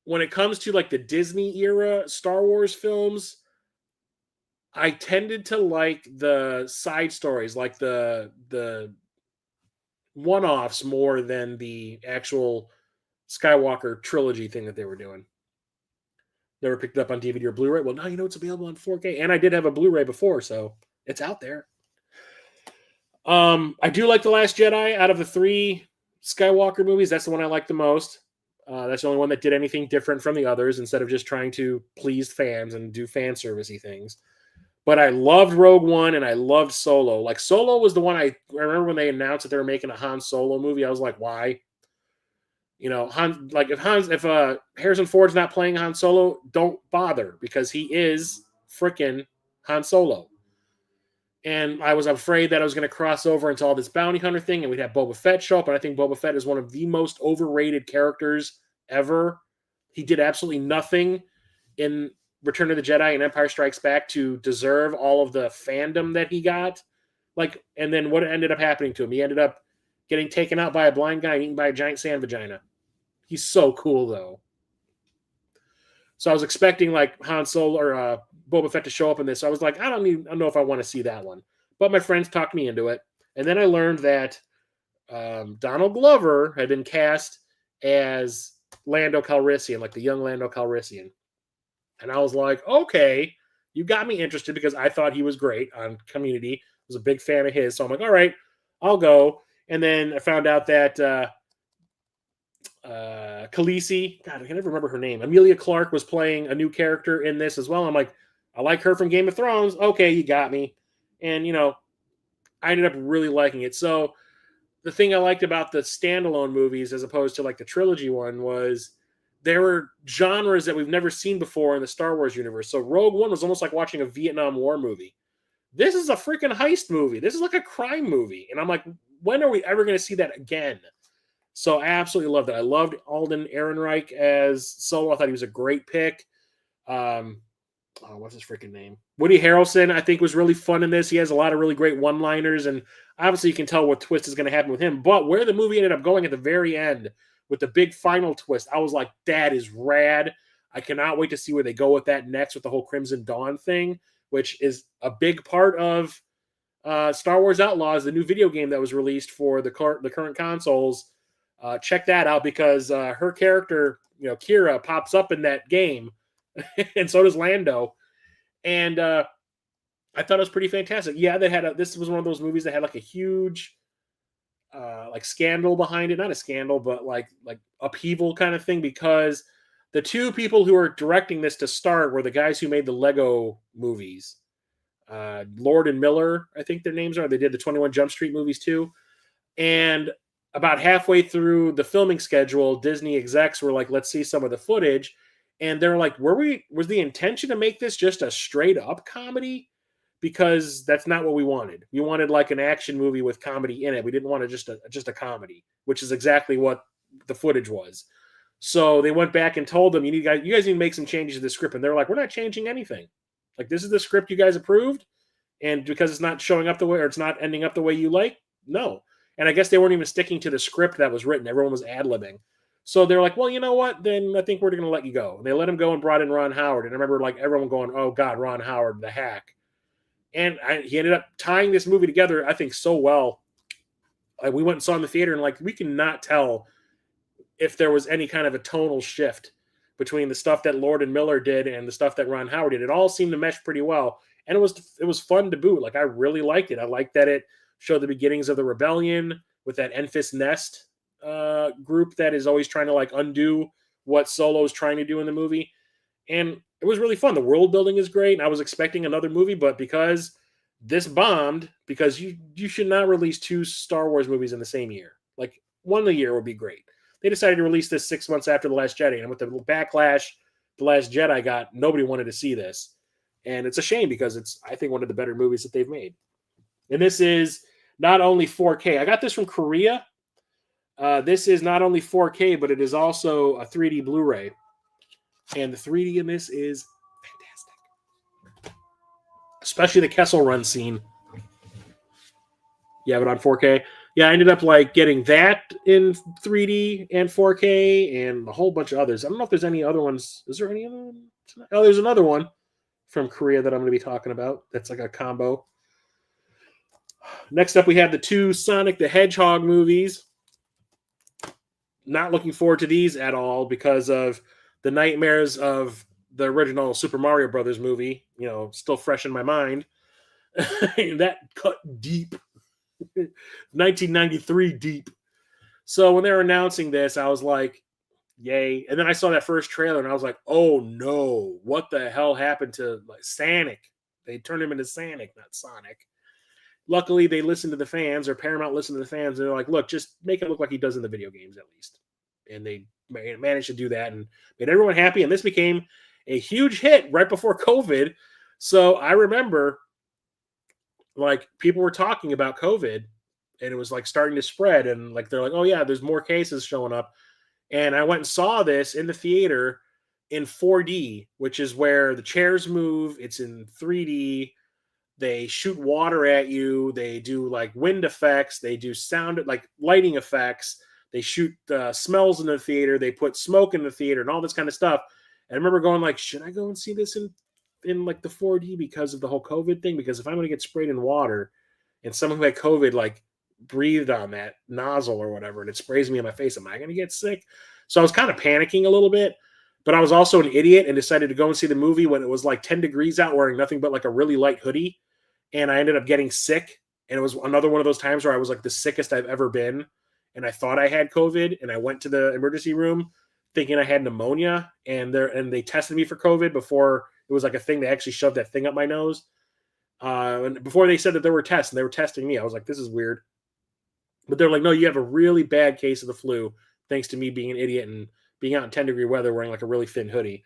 when it comes to like the Disney era Star Wars films, I tended to like the side stories, like the one-offs more than the actual Skywalker trilogy thing that they were doing. Never picked it up on DVD or Blu-ray. Well, now you know it's available on 4K, and I did have a Blu-ray before, so it's out there. I do like The Last Jedi. Out of the 3 Skywalker movies, that's the one I like the most. That's the only one that did anything different from the others instead of just trying to please fans and do fan servicey things. But I loved Rogue One and I loved Solo. Like Solo was the one I remember when they announced that they were making a Han Solo movie. I was like, why? You know, if Harrison Ford's not playing Han Solo, don't bother because he is freaking Han Solo. And I was afraid that I was going to cross over into all this bounty hunter thing and we'd have Boba Fett show up. And I think Boba Fett is one of the most overrated characters ever. He did absolutely nothing in Return of the Jedi and Empire Strikes Back to deserve all of the fandom that he got. Like, and then what ended up happening to him? He ended up getting taken out by a blind guy and eaten by a giant sand vagina. He's so cool, though. So I was expecting like Han Solo or Boba Fett to show up in this. So I was like, I don't know if I want to see that one. But my friends talked me into it. And then I learned that Donald Glover had been cast as Lando Calrissian, like the young Lando Calrissian. And I was like, okay, you got me interested because I thought he was great on Community. I was a big fan of his. So I'm like, all right, I'll go. And then I found out that Khaleesi, God, I can never remember her name. Emilia Clarke was playing a new character in this as well. I'm like, I like her from Game of Thrones. Okay, you got me. And, you know, I ended up really liking it. So the thing I liked about the standalone movies as opposed to like the trilogy one was there were genres that we've never seen before in the Star Wars universe. So Rogue One was almost like watching a Vietnam War movie. This is a freaking heist movie. This is like a crime movie. And I'm like, when are we ever going to see that again? So I absolutely loved it. I loved Alden Ehrenreich as Solo. I thought he was a great pick. What's his freaking name? Woody Harrelson, I think, was really fun in this. He has a lot of really great one-liners, and obviously you can tell what twist is going to happen with him. But where the movie ended up going at the very end with the big final twist. I was like, that is rad. I cannot wait to see where they go with that next with the whole Crimson Dawn thing, which is a big part of Star Wars Outlaws, the new video game that was released for the current consoles. Check that out because her character, Kira, pops up in that game, and so does Lando. And I thought it was pretty fantastic. Yeah, this was one of those movies that had like a huge like scandal behind it. Not a scandal, but like upheaval kind of thing, because the two people who are directing this to start were the guys who made the Lego movies. Lord and Miller, I think their names are. They did the 21 Jump Street movies too. And about halfway through the filming schedule, Disney execs were like, let's see some of the footage. And they're like, was the intention to make this just a straight up comedy? Because that's not what we wanted. We wanted like an action movie with comedy in it. We didn't want just a comedy, which is exactly what the footage was. So they went back and told them, you guys need to make some changes to the script. And they're like, we're not changing anything. Like, this is the script you guys approved. And because it's not showing up the way, or it's not ending up the way you like, no. And I guess they weren't even sticking to the script that was written. Everyone was ad-libbing. So they're like, well, you know what? Then I think we're going to let you go. And they let him go and brought in Ron Howard. And I remember like everyone going, oh God, Ron Howard, the hack. And he ended up tying this movie together, I think, so well. Like, we went and saw it in the theater, and like we cannot tell if there was any kind of a tonal shift between the stuff that Lord and Miller did and the stuff that Ron Howard did. It all seemed to mesh pretty well, and it was fun to boot. Like, I really liked it. I liked that it showed the beginnings of the rebellion with that Enfys Nest group that is always trying to like undo what Solo is trying to do in the movie, and it was really fun. The world building is great, and I was expecting another movie, but because this bombed, because you should not release two Star Wars movies in the same year. Like, one a year would be great. They decided to release this 6 months after The Last Jedi, and with the backlash The Last Jedi got, nobody wanted to see this. And it's a shame because it's, I think, one of the better movies that they've made. And this is not only 4K. I got this from Korea. This is not only 4K, but it is also a 3D Blu-ray. And the 3D in this is fantastic. Especially the Kessel Run scene. You have it on 4K. Yeah, I ended up like getting that in 3D and 4K and a whole bunch of others. I don't know if there's any other ones. Is there any other one? Oh, there's another one from Korea that I'm going to be talking about. That's like a combo. Next up, we have the two Sonic the Hedgehog movies. Not looking forward to these at all because of the nightmares of the original Super Mario Brothers movie, still fresh in my mind. That cut deep. 1993 deep. So when they were announcing this, I was like, yay. And then I saw that first trailer and I was like, oh no, what the hell happened to Sonic? They turned him into Sonic, not Sonic. Luckily, they listened to the fans, or Paramount listened to the fans, and they're like, look, just make it look like he does in the video games at least. And they managed to do that and made everyone happy. And this became a huge hit right before COVID. So I remember like people were talking about COVID and it was like starting to spread. And like, they're like, oh yeah, there's more cases showing up. And I went and saw this in the theater in 4D, which is where the chairs move. It's in 3D. They shoot water at you. They do like wind effects. They do sound, like lighting effects. They shoot smells in the theater. They put smoke in the theater and all this kind of stuff. And I remember going like, should I go and see this in like the 4D because of the whole COVID thing? Because if I'm going to get sprayed in water and someone who had COVID like breathed on that nozzle or whatever and it sprays me in my face, am I going to get sick? So I was kind of panicking a little bit, but I was also an idiot and decided to go and see the movie when it was like 10 degrees out, wearing nothing but like a really light hoodie. And I ended up getting sick. And it was another one of those times where I was like the sickest I've ever been. And I thought I had COVID and I went to the emergency room thinking I had pneumonia, and they tested me for COVID before it was like a thing. They actually shoved that thing up my nose. And before they said that there were tests, and they were testing me, I was like, this is weird. But they're like, no, you have a really bad case of the flu, thanks to me being an idiot and being out in 10-degree weather wearing like a really thin hoodie.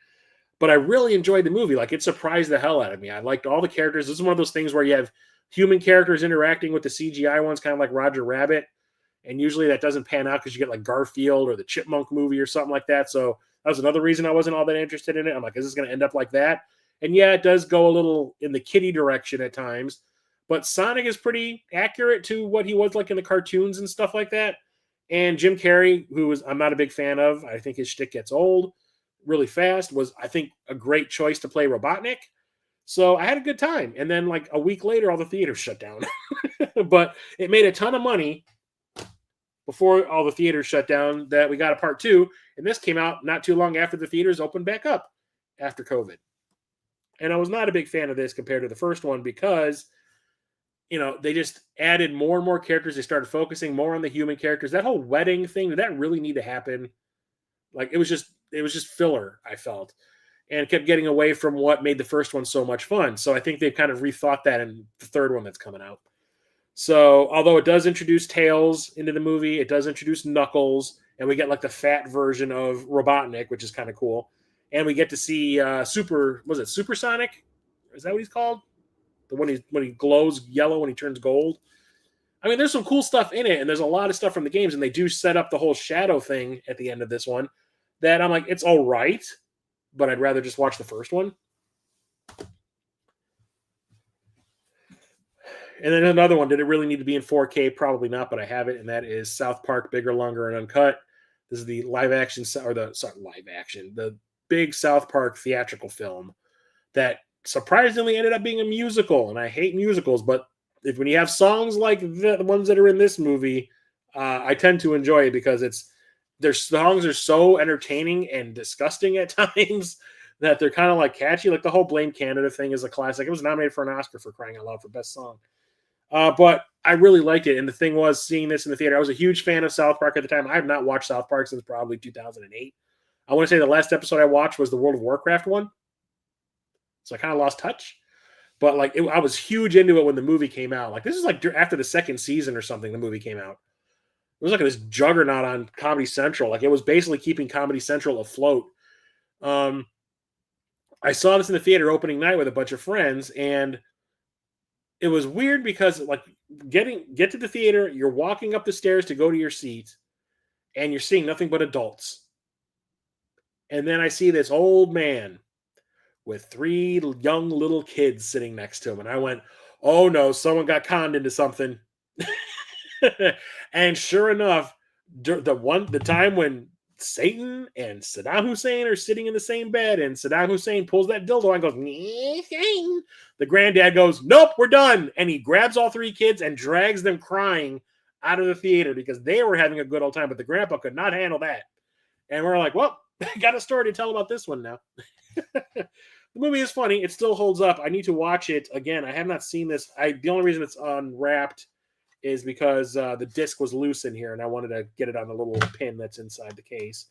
But I really enjoyed the movie. Like, it surprised the hell out of me. I liked all the characters. This is one of those things where you have human characters interacting with the CGI ones, kind of like Roger Rabbit. And usually that doesn't pan out because you get like Garfield or the Chipmunk movie or something like that. So that was another reason I wasn't all that interested in it. I'm like, is this going to end up like that? And yeah, it does go a little in the kiddie direction at times. But Sonic is pretty accurate to what he was like in the cartoons and stuff like that. And Jim Carrey, I'm not a big fan of, I think his shtick gets old really fast, was, I think, a great choice to play Robotnik. So I had a good time. And then like a week later, all the theaters shut down. But it made a ton of money before all the theaters shut down that we got a part two. And this came out not too long after the theaters opened back up after COVID. And I was not a big fan of this compared to the first one because, they just added more and more characters. They started focusing more on the human characters. That whole wedding thing, did that really need to happen? Like it was just filler, I felt, and kept getting away from what made the first one so much fun. So I think they've kind of rethought that in the third one that's coming out. So although it does introduce Tails into the movie, it does introduce Knuckles, and we get like the fat version of Robotnik, which is kind of cool. And we get to see Supersonic? Is that what he's called? The when he glows yellow when he turns gold. I mean, there's some cool stuff in it, and there's a lot of stuff from the games, and they do set up the whole shadow thing at the end of this one that I'm like, it's all right, but I'd rather just watch the first one. And then another one, did it really need to be in 4K? Probably not, but I have it, and that is South Park Bigger, Longer, and Uncut. This is the the big South Park theatrical film that surprisingly ended up being a musical, and I hate musicals, but when you have songs like the ones that are in this movie, I tend to enjoy it because their songs are so entertaining and disgusting at times that they're kind of like catchy. Like the whole Blame Canada thing is a classic. It was nominated for an Oscar, for crying out loud, for best song. But I really liked it. And the thing was, seeing this in the theater, I was a huge fan of South Park at the time. I have not watched South Park since probably 2008. I want to say the last episode I watched was the World of Warcraft one. So I kind of lost touch. But like I was huge into it when the movie came out. Like this is like after the second season or something, the movie came out. It was like this juggernaut on Comedy Central. Like it was basically keeping Comedy Central afloat. I saw this in the theater opening night with a bunch of friends, and it was weird because like get to the theater, you're walking up the stairs to go to your seat, and you're seeing nothing but adults. And then I see this old man with 3 young little kids sitting next to him. And I went, oh no, someone got conned into something. And sure enough, the time when Satan and Saddam Hussein are sitting in the same bed and Saddam Hussein pulls that dildo and goes, Satan, the granddad goes, nope, we're done. And he grabs all 3 kids and drags them crying out of the theater because they were having a good old time, but the grandpa could not handle that. And we're like, well, got a story to tell about this one now. The movie is funny. It still holds up. I need to watch it again. I have not seen this. The only reason it's unwrapped is because the disc was loose in here, and I wanted to get it on a little pin that's inside the case.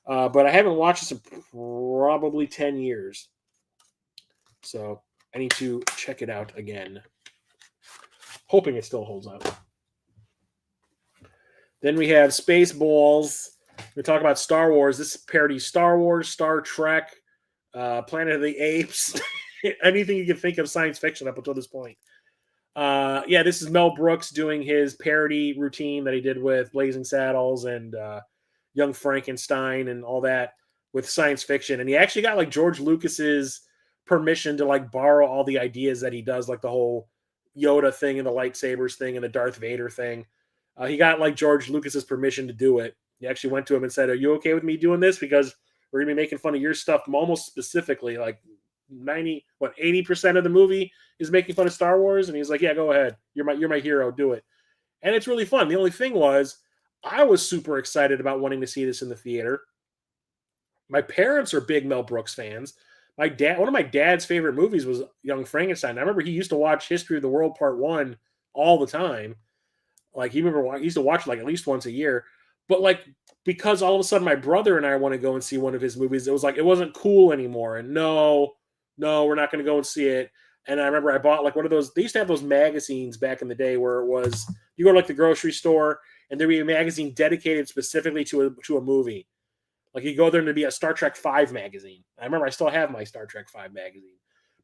But I haven't watched this in probably 10 years. So I need to check it out again. Hoping it still holds up. Then we have Spaceballs. We talk about Star Wars. This parodies Star Wars, Star Trek, Planet of the Apes, anything you can think of science fiction up until this point. This is Mel Brooks doing his parody routine that he did with Blazing Saddles and Young Frankenstein and all that with science fiction. And he actually got like George Lucas's permission to like borrow all the ideas that he does, like the whole Yoda thing and the lightsabers thing and the Darth Vader thing. He got like George Lucas's permission to do it. He actually went to him and said, are you okay with me doing this? Because we're going to be making fun of your stuff almost specifically. Like 80% of the movie is making fun of Star Wars. And he's like, yeah, go ahead. You're my hero. Do it. And it's really fun. The only thing was, I was super excited about wanting to see this in the theater. My parents are big Mel Brooks fans. One of my dad's favorite movies was Young Frankenstein. I remember he used to watch History of the World Part 1 all the time. Like he used to watch like at least once a year. But like, because all of a sudden my brother and I want to go and see one of his movies, it was like, it wasn't cool anymore. And no, we're not going to go and see it. And I remember I bought like one of those, they used to have those magazines back in the day where it was, you go to like the grocery store and there'd be a magazine dedicated specifically to a movie. Like you go there and there'd be a Star Trek 5 magazine. I remember I still have my Star Trek 5 magazine.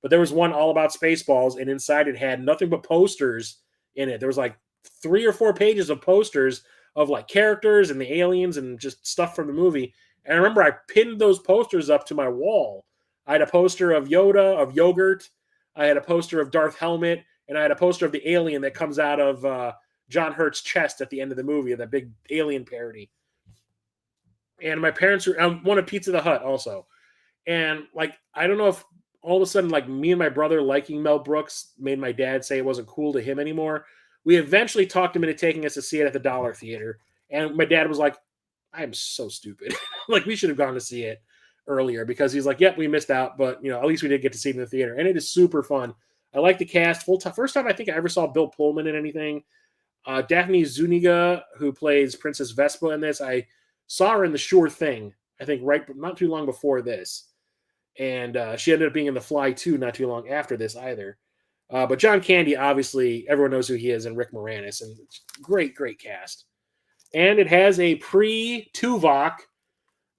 But there was one all about Spaceballs, and inside it had nothing but posters in it. There was like 3 or 4 pages of posters of like characters and the aliens and just stuff from the movie. And I remember I pinned those posters up to my wall. I had a poster of Yoda, of Yogurt. I had a poster of Darth Helmet, and I had a poster of the alien that comes out of John Hurt's chest at the end of the movie, that big Alien parody. And my parents wanted Pizza the Hut also. And like, I don't know if all of a sudden, like me and my brother liking Mel Brooks made my dad say it wasn't cool to him anymore. We eventually talked him into taking us to see it at the Dollar Theater. And my dad was like, I am so stupid. Like, we should have gone to see it earlier, because he's like, yep, we missed out, but at least we did get to see it in the theater. And it is super fun. I like the cast. First time I think I ever saw Bill Pullman in anything. Daphne Zuniga, who plays Princess Vespa in this, I saw her in The Sure Thing, I think not too long before this. And she ended up being in The Fly 2 not too long after this either. But John Candy, obviously, everyone knows who he is, and Rick Moranis. And great, great cast. And it has a pre-Tuvok.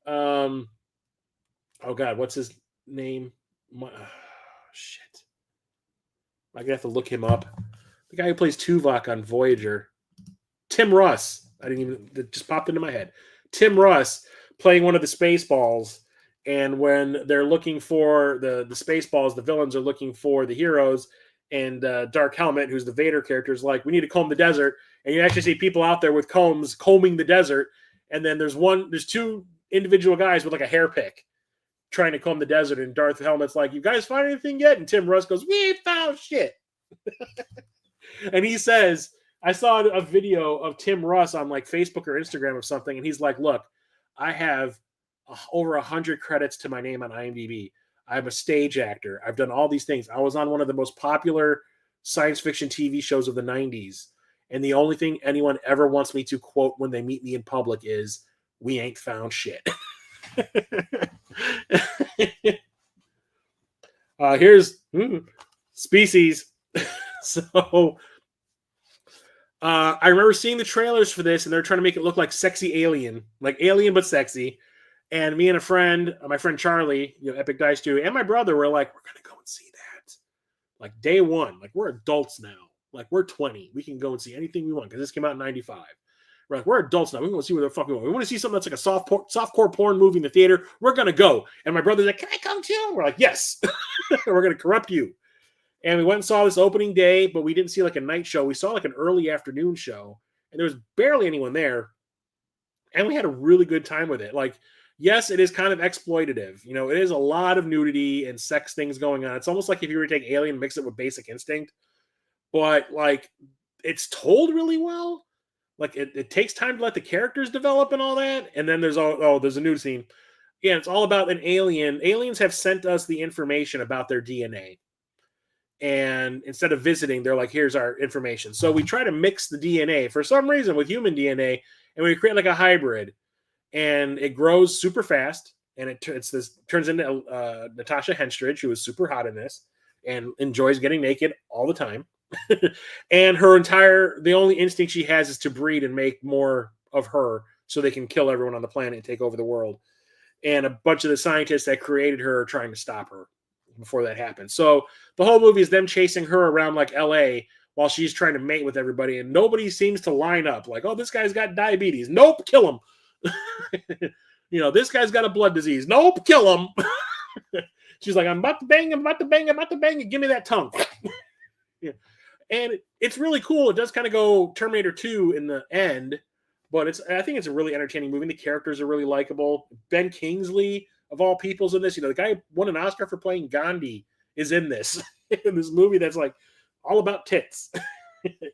Oh, God, what's his name? Shit. I'm going to have to look him up. The guy who plays Tuvok on Voyager. Tim Russ. It just popped into my head. Tim Russ playing one of the Spaceballs. And when they're looking for the Spaceballs, the villains are looking for the heroes. And Dark Helmet, who's the Vader character, is like, we need to comb the desert. And you actually see people out there with combs combing the desert. And then there's two individual guys with like a hair pick trying to comb the desert. And Darth Helmet's like, you guys find anything yet? And Tim Russ goes, we found shit. And he says, I saw a video of Tim Russ on like Facebook or Instagram or something. And he's like, look, I have over 100 credits to my name on IMDb. I'm a stage actor. I've done all these things. I was on one of the most popular science fiction TV shows of the 90s. And the only thing anyone ever wants me to quote when they meet me in public is, we ain't found shit. Here's Species. So I remember seeing the trailers for this, and they're trying to make it look like sexy Alien. Like Alien, but sexy. And me and a friend, my friend Charlie, Epic Dice 2, and my brother were like, we're going to go and see that. Like day one. Like, we're adults now. Like, we're 20. We can go and see anything we want, because this came out in 95. We're like, we're adults now. We can go see what the fuck we want. We want to see something that's like a softcore porn movie in the theater. We're going to go. And my brother's like, can I come too? And we're like, yes. We're going to corrupt you. And we went and saw this opening day, but we didn't see like a night show. We saw like an early afternoon show. And there was barely anyone there. And we had a really good time with it. Like, yes, it is kind of exploitative. It is a lot of nudity and sex things going on. It's almost like if you were to take Alien and mix it with Basic Instinct. But, like, it's told really well. Like, it takes time to let the characters develop and all that. And then there's a nude scene. Yeah, it's all about an alien. Aliens have sent us the information about their DNA. And instead of visiting, they're like, here's our information. So we try to mix the DNA for some reason with human DNA. And we create like a hybrid. And it grows super fast, and it turns into Natasha Henstridge, who is super hot in this and enjoys getting naked all the time. And the only instinct she has is to breed and make more of her so they can kill everyone on the planet and take over the world. And a bunch of the scientists that created her are trying to stop her before that happens. So the whole movie is them chasing her around like LA while she's trying to mate with everybody, and nobody seems to line up. Like, oh, this guy's got diabetes. Nope, kill him. This guy's got a blood disease. Nope, kill him. She's like, I'm about to bang him, give me that tongue. Yeah. And it's really cool. It does kind of go Terminator 2 in the end, but I think it's a really entertaining movie. The characters are really likable. Ben Kingsley, of all people's, in this. The guy who won an Oscar for playing Gandhi is in this movie that's like all about tits.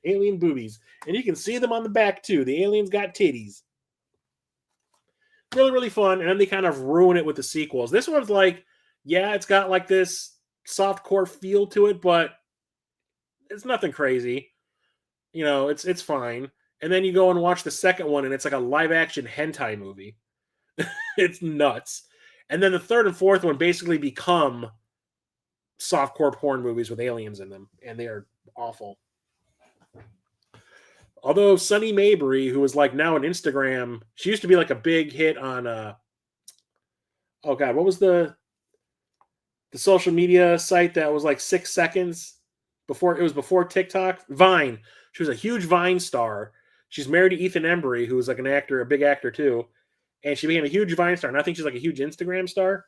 Alien boobies. And you can see them on the back too. The aliens got titties. Really, really fun. And then they kind of ruin it with the sequels. This one's like, yeah, it's got like this softcore feel to it, but it's nothing crazy. It's fine. And then you go and watch the second one, and it's like a live action hentai movie. It's nuts. And then the third and fourth one basically become softcore porn movies with aliens in them, and they are awful. Although Sunny Mabry, who is like now an Instagram, she used to be like a big hit on oh God, what was the social media site that was like 6 seconds before TikTok? Vine. She was a huge Vine star. She's married to Ethan Embry, who was like an actor, a big actor too. And she became a huge Vine star. And I think she's like a huge Instagram star.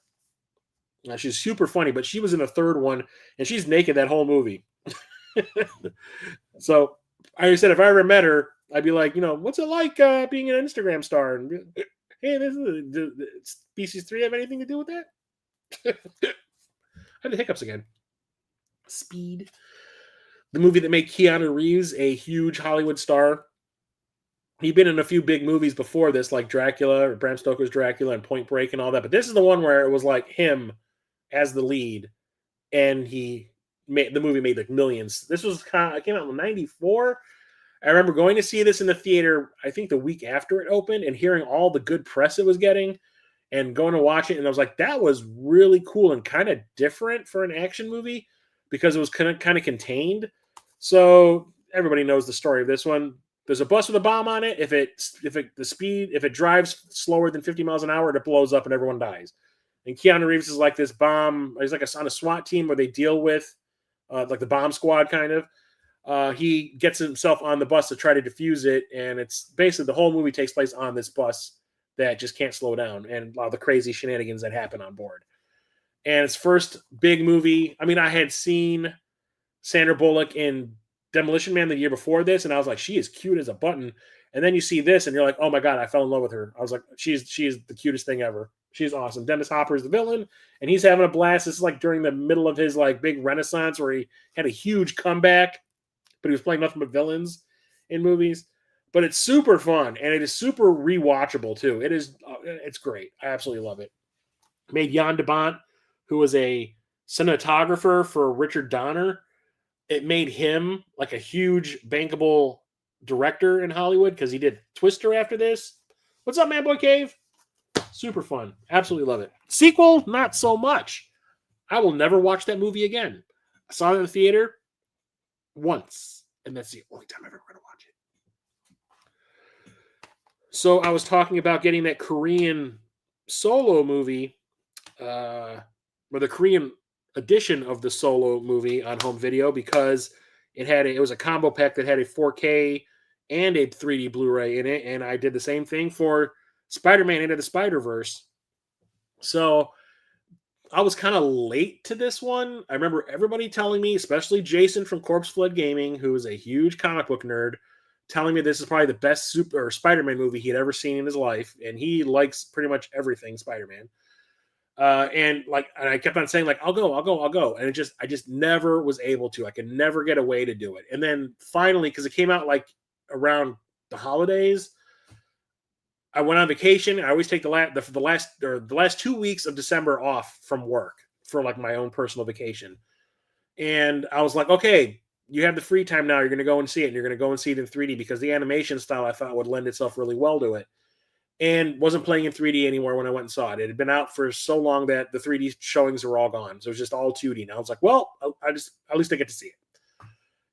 She's super funny, but she was in the third one, and she's naked that whole movie. So I said if I ever met her, I'd be like, what's it like being an Instagram star? And hey, does Species 3 have anything to do with that? I had the hiccups again. Speed. The movie that made Keanu Reeves a huge Hollywood star. He'd been in a few big movies before this, like Dracula or Bram Stoker's Dracula and Point Break and all that. But this is the one where it was like him as the lead, and the movie made like millions. This was it came out in '94. I remember going to see this in the theater, I think the week after it opened, and hearing all the good press it was getting, and going to watch it. And I was like, that was really cool and kind of different for an action movie because it was kind of contained. So everybody knows the story of this one. There's a bus with a bomb on it. If it drives slower than 50 miles an hour, it blows up and everyone dies. And Keanu Reeves is like this bomb. He's like on a SWAT team where they deal with like the bomb squad kind of. He gets himself on the bus to try to defuse it, and it's basically the whole movie takes place on this bus that just can't slow down, and a lot of the crazy shenanigans that happen on board. And it's first big movie. I mean, I had seen Sandra Bullock in Demolition Man the year before this, and I was like, she is cute as a button. And then you see this, and you're like, oh my god, I fell in love with her. I was like, she is the cutest thing ever. She's awesome. Dennis Hopper is the villain, and he's having a blast. This is like during the middle of his like big renaissance where he had a huge comeback, but he was playing nothing but villains in movies. But it's super fun, and it is super rewatchable too. It's great. I absolutely love it. Made Jan de Bont, who was a cinematographer for Richard Donner. It made him like a huge bankable director in Hollywood because he did Twister after this. What's up, Man Boy Cave? Super fun. Absolutely love it. Sequel, not so much. I will never watch that movie again. I saw it in the theater once, and that's the only time I'm ever going to watch it. So I was talking about getting that Korean Solo movie, or the Korean edition of the Solo movie on home video because it was a combo pack that had a 4K and a 3D Blu-ray in it, and I did the same thing for Spider-Man Into the Spider-Verse. So I was kind of late to this one. I remember everybody telling me, especially Jason from Corpse Flood Gaming, who is a huge comic book nerd, telling me this is probably the best Spider-Man movie he had ever seen in his life, and he likes pretty much everything Spider-Man. And I kept on saying like, I'll go. And I just never was able to. I could never get a way to do it. And then finally, because it came out like around the holidays, I went on vacation. I always take the last 2 weeks of December off from work for like my own personal vacation. And I was like, okay, you have the free time now. You're going to go and see it. And you're going to go and see it in 3D because the animation style I thought would lend itself really well to it. And wasn't playing in 3D anymore when I went and saw it. It had been out for so long that the 3D showings were all gone. So it was just all 2D. And I was like, well, at least I get to see it.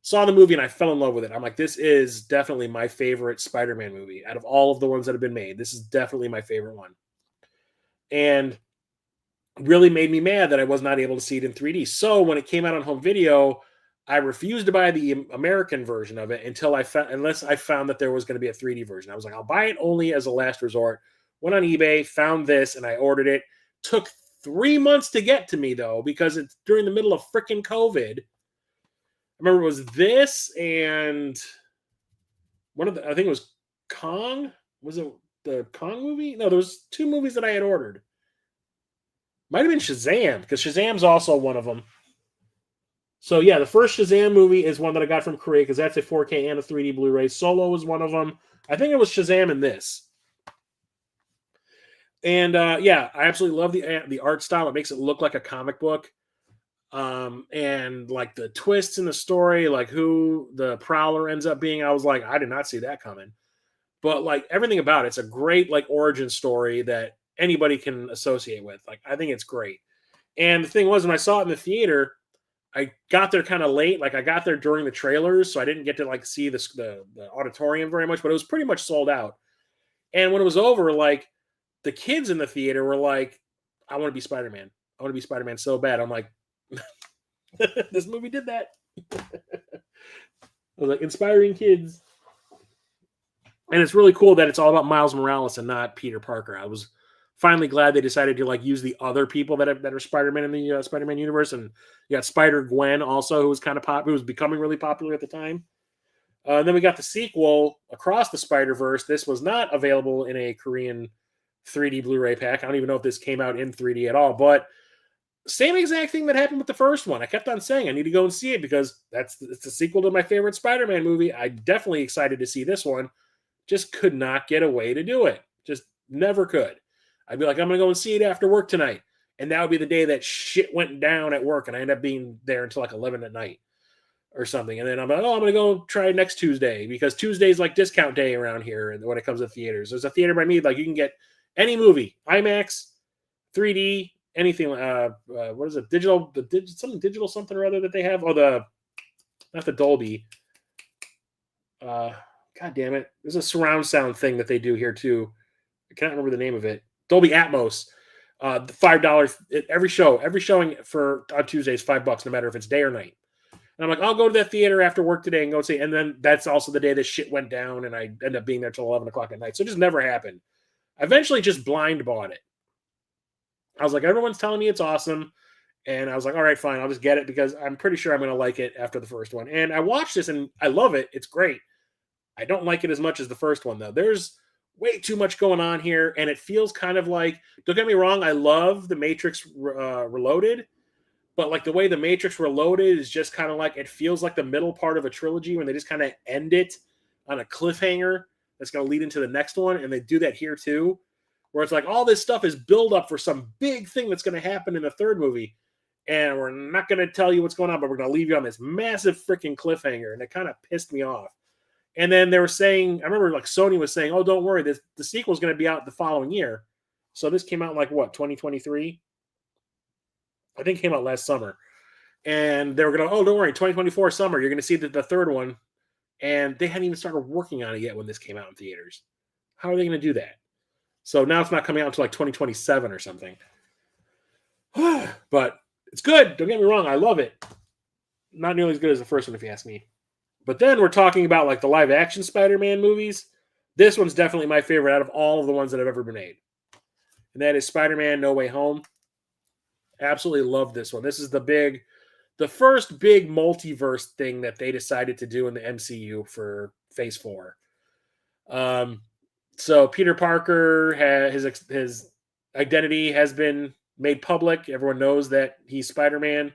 Saw the movie and I fell in love with it. I'm like, this is definitely my favorite Spider-Man movie. Out of all of the ones that have been made, this is definitely my favorite one. And really made me mad that I was not able to see it in 3D. So when it came out on home video, I refused to buy the American version of it unless I found that there was going to be a 3D version. I was like, I'll buy it only as a last resort. Went on eBay, found this, and I ordered it. Took 3 months to get to me, though, because it's during the middle of freaking COVID. I remember it was this and I think it was Kong. Was it the Kong movie? No, there was 2 movies that I had ordered. Might have been Shazam, because Shazam's also one of them. So yeah, the first Shazam movie is one that I got from Korea because that's a 4K and a 3D Blu-ray. Solo was one of them. I think it was Shazam in this. And yeah, I absolutely love the art style. It makes it look like a comic book. And like the twists in the story, like who the Prowler ends up being, I was like, I did not see that coming. But like everything about it's a great like origin story that anybody can associate with. Like I think it's great. And the thing was, when I saw it in the theater, I got there kind of late. Like I got there during the trailers, so I didn't get to like see the auditorium very much, but it was pretty much sold out. And when it was over, like the kids in the theater were like, I want to be Spider-Man. I want to be Spider-Man so bad. I'm like, this movie did that. I was like, inspiring kids. And it's really cool that it's all about Miles Morales and not Peter Parker. I was finally glad they decided to like use the other people that are Spider-Man in the Spider-Man universe. And you got Spider-Gwen also, who was kind of who was becoming really popular at the time. And then we got the sequel, Across the Spider-Verse. This was not available in a Korean 3D Blu-ray pack. I don't even know if this came out in 3D at all, but same exact thing that happened with the first one. I kept on saying I need to go and see it because it's the sequel to my favorite Spider-Man movie. I'm definitely excited to see this one. Just could not get away to do it. Just never could. I'd be like, I'm going to go and see it after work tonight. And that would be the day that shit went down at work and I end up being there until like 11 at night or something. And then I'm like, oh, I'm going to go try next Tuesday because Tuesday's like discount day around here when it comes to theaters. There's a theater by me, like you can get any movie, IMAX, 3D, anything. What is it? Something digital something or other that they have. Oh, not the Dolby. God damn it. There's a surround sound thing that they do here too. I can't remember the name of it. Dolby Atmos. The $5 every showing on Tuesday is $5, no matter if it's day or night. And I'm like, I'll go to that theater after work today and go see. And then that's also the day that shit went down, and I end up being there till 11 o'clock at night. So it just never happened. I eventually just blind bought it. I was like, everyone's telling me it's awesome. And I was like, all right, fine. I'll just get it because I'm pretty sure I'm going to like it after the first one. And I watched this and I love it. It's great. I don't like it as much as the first one, though. There's way too much going on here. And it feels kind of like, don't get me wrong, I love The Matrix Reloaded. But like the way The Matrix Reloaded is just kind of like, it feels like the middle part of a trilogy when they just kind of end it on a cliffhanger that's going to lead into the next one. And they do that here too, where it's like all this stuff is build up for some big thing that's going to happen in the third movie. And we're not going to tell you what's going on, but we're going to leave you on this massive freaking cliffhanger. And it kind of pissed me off. And then they were saying, I remember like Sony was saying, oh, don't worry, the sequel is going to be out the following year. So this came out in like what, 2023? I think it came out last summer. And they were going to, oh, don't worry, 2024 summer, you're going to see the third one. And they hadn't even started working on it yet when this came out in theaters. How are they going to do that? So now it's not coming out until like 2027 or something. But it's good. Don't get me wrong. I love it. Not nearly as good as the first one, if you ask me. But then we're talking about like the live action Spider-Man movies. This one's definitely my favorite out of all of the ones that have ever been made. And that is Spider-Man No Way Home. Absolutely love this one. This is the first big multiverse thing that they decided to do in the MCU for Phase 4. So Peter Parker, his identity has been made public. Everyone knows that he's Spider-Man.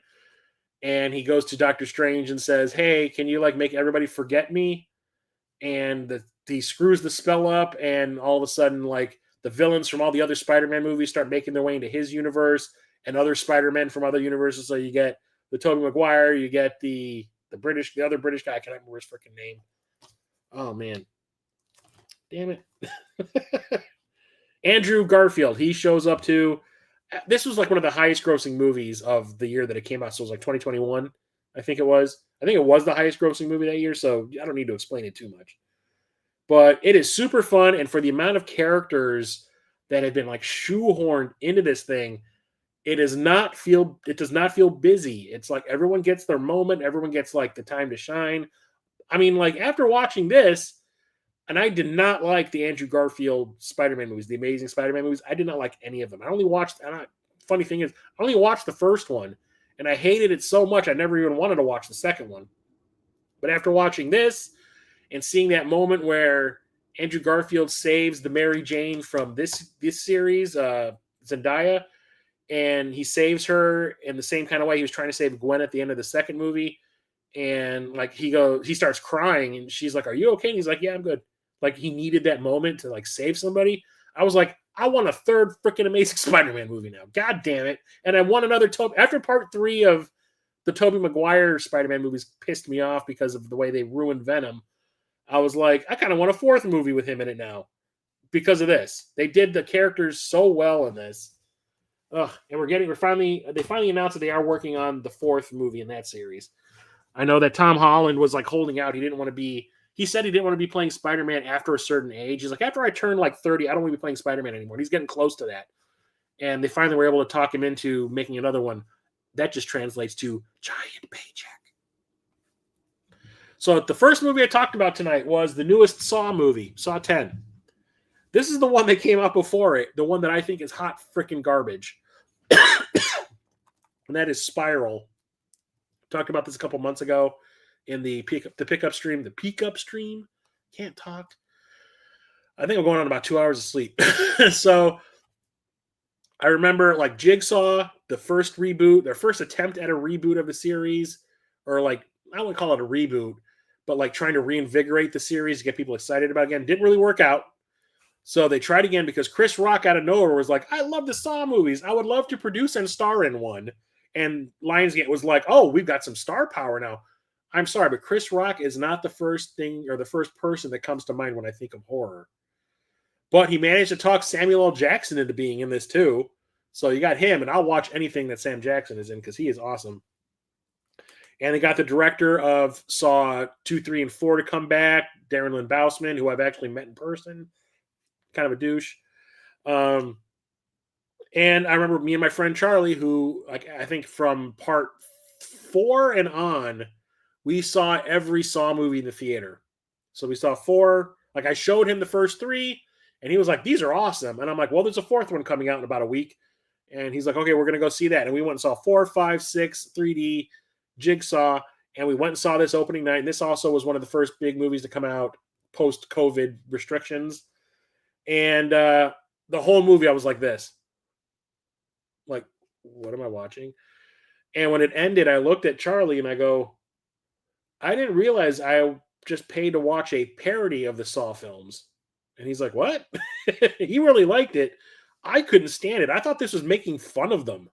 And he goes to Doctor Strange and says, hey, can you like make everybody forget me? And he screws the spell up, and all of a sudden, like the villains from all the other Spider-Man movies start making their way into his universe, and other Spider-Men from other universes. So you get the Tobey Maguire, you get the other British guy. I can't remember his freaking name. Oh man. Damn it. Andrew Garfield. He shows up too. This was like one of the highest grossing movies of the year that it came out. So it was like 2021, I think it was. I think it was the highest grossing movie that year, so I don't need to explain it too much. But it is super fun, and for the amount of characters that have been like shoehorned into this thing, it does not feel busy. It's like everyone gets their moment, everyone gets like the time to shine. I mean, like after watching this, and I did not like the Andrew Garfield Spider-Man movies, the Amazing Spider-Man movies. I did not like any of them. Funny thing is, I only watched the first one, and I hated it so much I never even wanted to watch the second one. But after watching this and seeing that moment where Andrew Garfield saves the Mary Jane from this series, Zendaya, and he saves her in the same kind of way he was trying to save Gwen at the end of the second movie. And like he starts crying, and she's like, "Are you okay?" And he's like, "Yeah, I'm good." Like he needed that moment to like save somebody. I was like, I want a third freaking Amazing Spider-Man movie now. God damn it. And I want another after part 3 of the Tobey Maguire Spider-Man movies pissed me off because of the way they ruined Venom. I was like, I kind of want a 4th movie with him in it now because of this. They did the characters so well in this. And they finally announced that they are working on the 4th movie in that series. I know that Tom Holland was like holding out. He said he didn't want to be playing Spider-Man after a certain age. He's like, after I turn like 30, I don't want to be playing Spider-Man anymore. He's getting close to that. And they finally were able to talk him into making another one. That just translates to giant paycheck. So the first movie I talked about tonight was the newest Saw movie, Saw 10. This is the one that came out before it, the one that I think is hot freaking garbage. And that is Spiral. Talked about this a couple months ago. in the pickup stream. The peak-up stream. Can't talk. I think I'm going on about 2 hours of sleep. So I remember like Jigsaw, the first reboot, their first attempt at a reboot of the series, or like I wouldn't call it a reboot, but like trying to reinvigorate the series to get people excited about it again. Didn't really work out. So they tried again because Chris Rock out of nowhere was like, I love the Saw movies. I would love to produce and star in one. And Lionsgate was like, oh, we've got some star power now. I'm sorry, but Chris Rock is not the first thing or the first person that comes to mind when I think of horror. But he managed to talk Samuel L. Jackson into being in this too. So you got him, and I'll watch anything that Sam Jackson is in because he is awesome. And they got the director of Saw 2, 3, and 4 to come back, Darren Lynn Bousman, who I've actually met in person. Kind of a douche. And I remember me and my friend Charlie, who like I think from part 4 and on, we saw every Saw movie in the theater. So we saw 4. Like I showed him the first 3, and he was like, "These are awesome." And I'm like, "Well, there's a 4th one coming out in about a week." And he's like, "Okay, we're gonna go see that." And we went and saw 4, 5, 6, 3D, Jigsaw, and we went and saw this opening night. And this also was one of the first big movies to come out post-COVID restrictions. And the whole movie, I was like this. Like, what am I watching? And when it ended, I looked at Charlie and I go, I didn't realize I just paid to watch a parody of the Saw films. And he's like, what? He really liked it. I couldn't stand it. I thought this was making fun of them.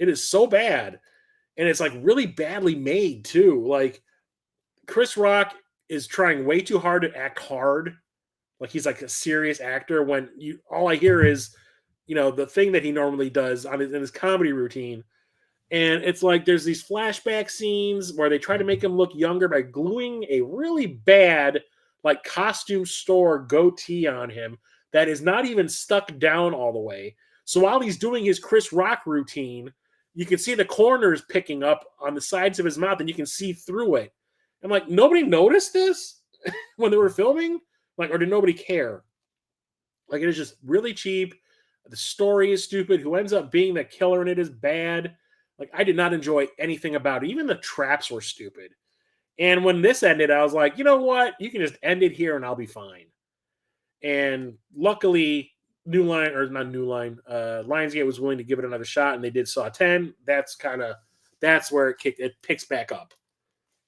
It is so bad. And it's like really badly made too. Like Chris Rock is trying way too hard to act hard. Like he's like a serious actor when all I hear is, the thing that he normally does in his comedy routine. And it's like there's these flashback scenes where they try to make him look younger by gluing a really bad like costume store goatee on him that is not even stuck down all the way. So while he's doing his Chris Rock routine, you can see the corners picking up on the sides of his mouth and you can see through it. I'm like, nobody noticed this when they were filming? Like, or did nobody care? Like, it is just really cheap. The story is stupid. Who ends up being the killer in it is bad. Like, I did not enjoy anything about it. Even the traps were stupid. And when this ended, I was like, you know what? You can just end it here and I'll be fine. And luckily, Lionsgate was willing to give it another shot, and they did Saw 10. That's where it picks back up.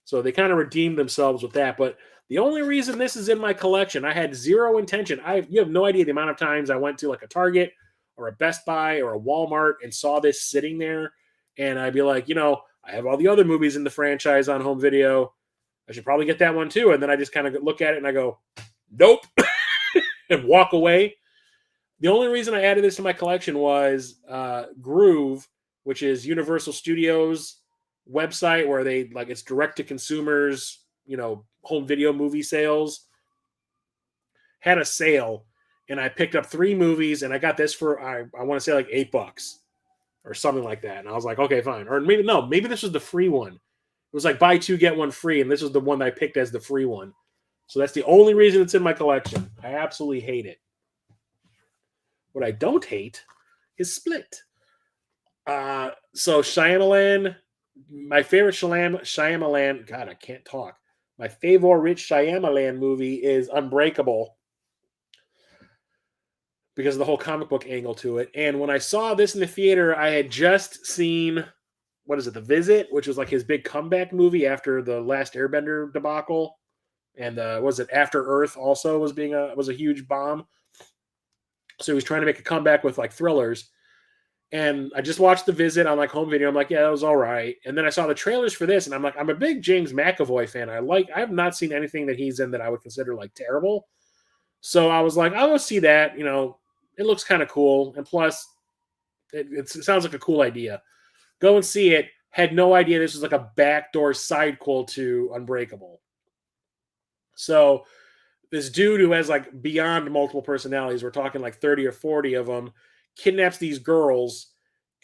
So they kind of redeemed themselves with that. But the only reason this is in my collection, I had zero intention. You have no idea the amount of times I went to like a Target or a Best Buy or a Walmart and saw this sitting there. And I'd be like, I have all the other movies in the franchise on home video. I should probably get that one too. And then I just kind of look at it and I go, nope, and walk away. The only reason I added this to my collection was Groove, which is Universal Studios website where they like it's direct to consumers, home video movie sales. Had a sale, and I picked up 3 movies, and I got this for I want to say like $8 or something like that. And I was like, okay, fine. Or maybe this was the free one. It was like buy 2 get 1 free, and this was the one that I picked as the free one. So that's the only reason it's in my collection. I absolutely hate it. What I don't hate is Split. So Shyamalan, my favorite Shyamalan, God, I can't talk. My favorite Shyamalan movie is Unbreakable because of the whole comic book angle to it. And when I saw this in the theater, I had just seen, The Visit, which was like his big comeback movie after the Last Airbender debacle. And After Earth also was a huge bomb. So he was trying to make a comeback with like thrillers. And I just watched The Visit on like home video. I'm like, yeah, that was all right. And then I saw the trailers for this, and I'm like, I'm a big James McAvoy fan. I have not seen anything that he's in that I would consider like terrible. So I was like, I'll go see that. It looks kind of cool. And plus, it sounds like a cool idea. Go and see it. Had no idea this was like a backdoor sidequel to Unbreakable. So this dude who has like beyond multiple personalities, we're talking like 30 or 40 of them, kidnaps these girls,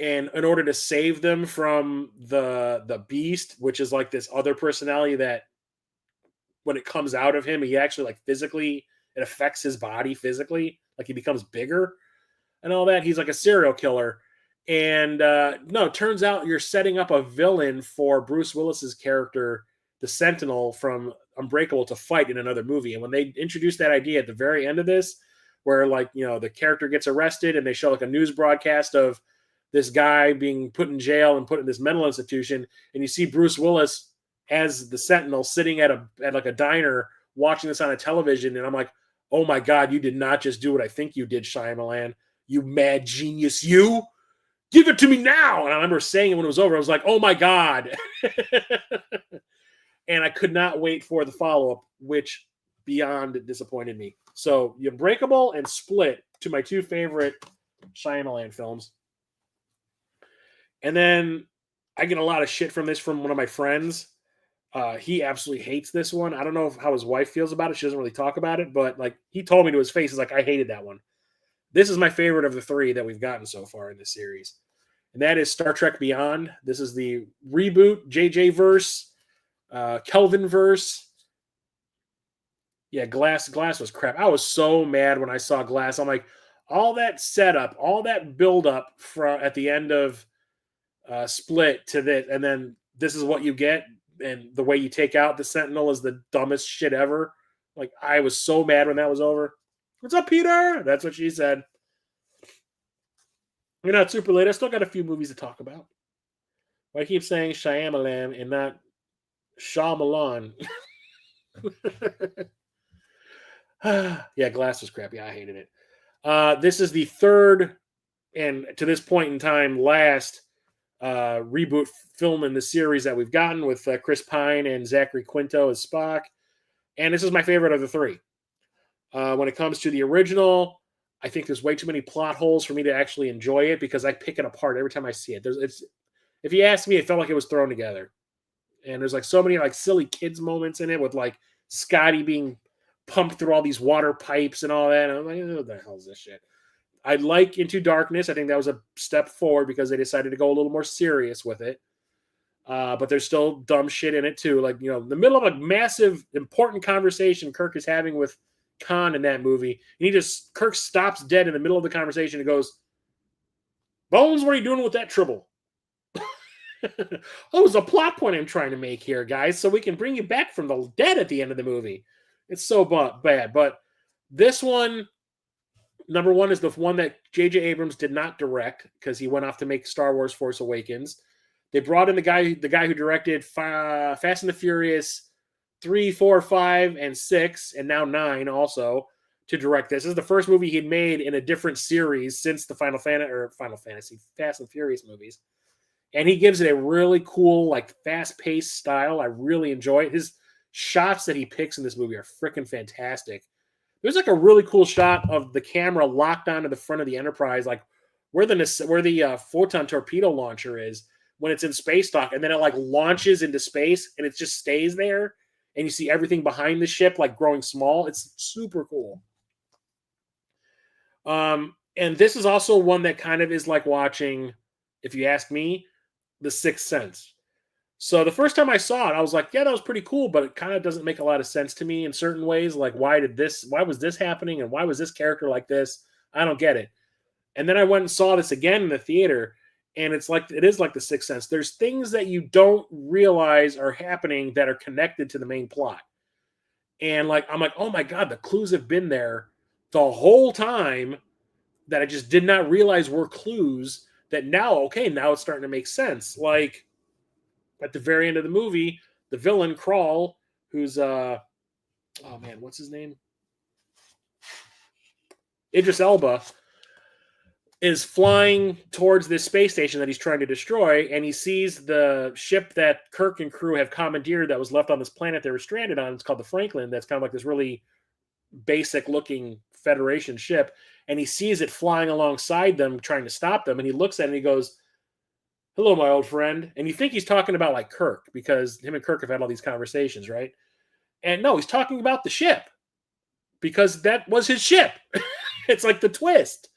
and in order to save them from the beast, which is like this other personality that when it comes out of him, he actually like physically, it affects his body physically, like he becomes bigger and all that. He's like a serial killer. And no, it turns out you're setting up a villain for Bruce Willis's character the Sentinel from Unbreakable to fight in another movie. And when they introduced that idea at the very end of this, where like, you know, the character gets arrested and they show like a news broadcast of this guy being put in jail and put in this mental institution, and you see Bruce Willis as the Sentinel sitting at like a diner watching this on a television, and I'm like, oh my God, you did not just do what I think you did, Shyamalan. You mad genius, you. Give it to me now. And I remember saying it when it was over. I was like, oh my God. And I could not wait for the follow-up, which beyond disappointed me. So Unbreakable and Split, to my two favorite Shyamalan films. And then I get a lot of shit from this from one of my friends. He absolutely hates this one. I don't know how his wife feels about it. She doesn't really talk about it, but like he told me to his face, he's like, I hated that one. This is my favorite of the three that we've gotten so far in this series. And that is Star Trek Beyond. This is the reboot, JJ verse, Kelvin verse. Yeah, Glass was crap. I was so mad when I saw Glass. I'm like, all that setup, all that buildup from at the end of Split to this, and then this is what you get, and the way you take out the Sentinel is the dumbest shit ever. Like, I was so mad when that was over. What's up, Peter? That's what she said. You're not super late. I still got a few movies to talk about. I keep saying Shyamalan and not Shyamalan. Yeah, Glass was crappy. I hated it. This is the third, and to this point in time, last reboot film in the series that we've gotten with Chris Pine and Zachary Quinto as Spock. And this is my favorite of the three. When it comes to the original, I think there's way too many plot holes for me to actually enjoy it because I pick it apart every time I see it. If you ask me, it felt like it was thrown together. And there's like so many like silly kids moments in it with like Scotty being pumped through all these water pipes and all that. And I'm like, what the hell is this shit? I like Into Darkness. I think that was a step forward because they decided to go a little more serious with it. But there's still dumb shit in it too. Like, you know, in the middle of a massive, important conversation Kirk is having with Khan in that movie, and Kirk stops dead in the middle of the conversation and goes, Bones, what are you doing with that tribble? Oh, it's a plot point I'm trying to make here, guys, so we can bring you back from the dead at the end of the movie. It's so bad. But this one, number one, is the one that J.J. Abrams did not direct because he went off to make Star Wars Force Awakens. They brought in the guy who directed Fast and the Furious 3, 4, 5, and 6, and now 9 also to direct this. This is the first movie he'd made in a different series since the Final Fantasy Fast and Furious movies. And he gives it a really cool, like, fast-paced style. I really enjoy it. His shots that he picks in this movie are freaking fantastic. There's like a really cool shot of the camera locked onto the front of the Enterprise, like where the photon torpedo launcher is when it's in space dock, and then it like launches into space and it just stays there, and you see everything behind the ship like growing small. It's super cool. And this is also one that kind of is like watching, if you ask me, The Sixth Sense. So the first time I saw it, I was like, yeah, that was pretty cool, but it kind of doesn't make a lot of sense to me in certain ways. Like, why was this happening? And why was this character like this? I don't get it. And then I went and saw this again in the theater, and it is like The Sixth Sense. There's things that you don't realize are happening that are connected to the main plot. And like, I'm like, oh my God, the clues have been there the whole time that I just did not realize were clues that now it's starting to make sense. Like, at the very end of the movie, the villain, Krall, who's, what's his name? Idris Elba, is flying towards this space station that he's trying to destroy, and he sees the ship that Kirk and crew have commandeered that was left on this planet they were stranded on. It's called the Franklin. That's kind of like this really basic-looking Federation ship, and he sees it flying alongside them, trying to stop them, and he looks at it and he goes, hello, my old friend. And you think he's talking about like Kirk, because him and Kirk have had all these conversations, right? And no, he's talking about the ship, because that was his ship. It's like the twist.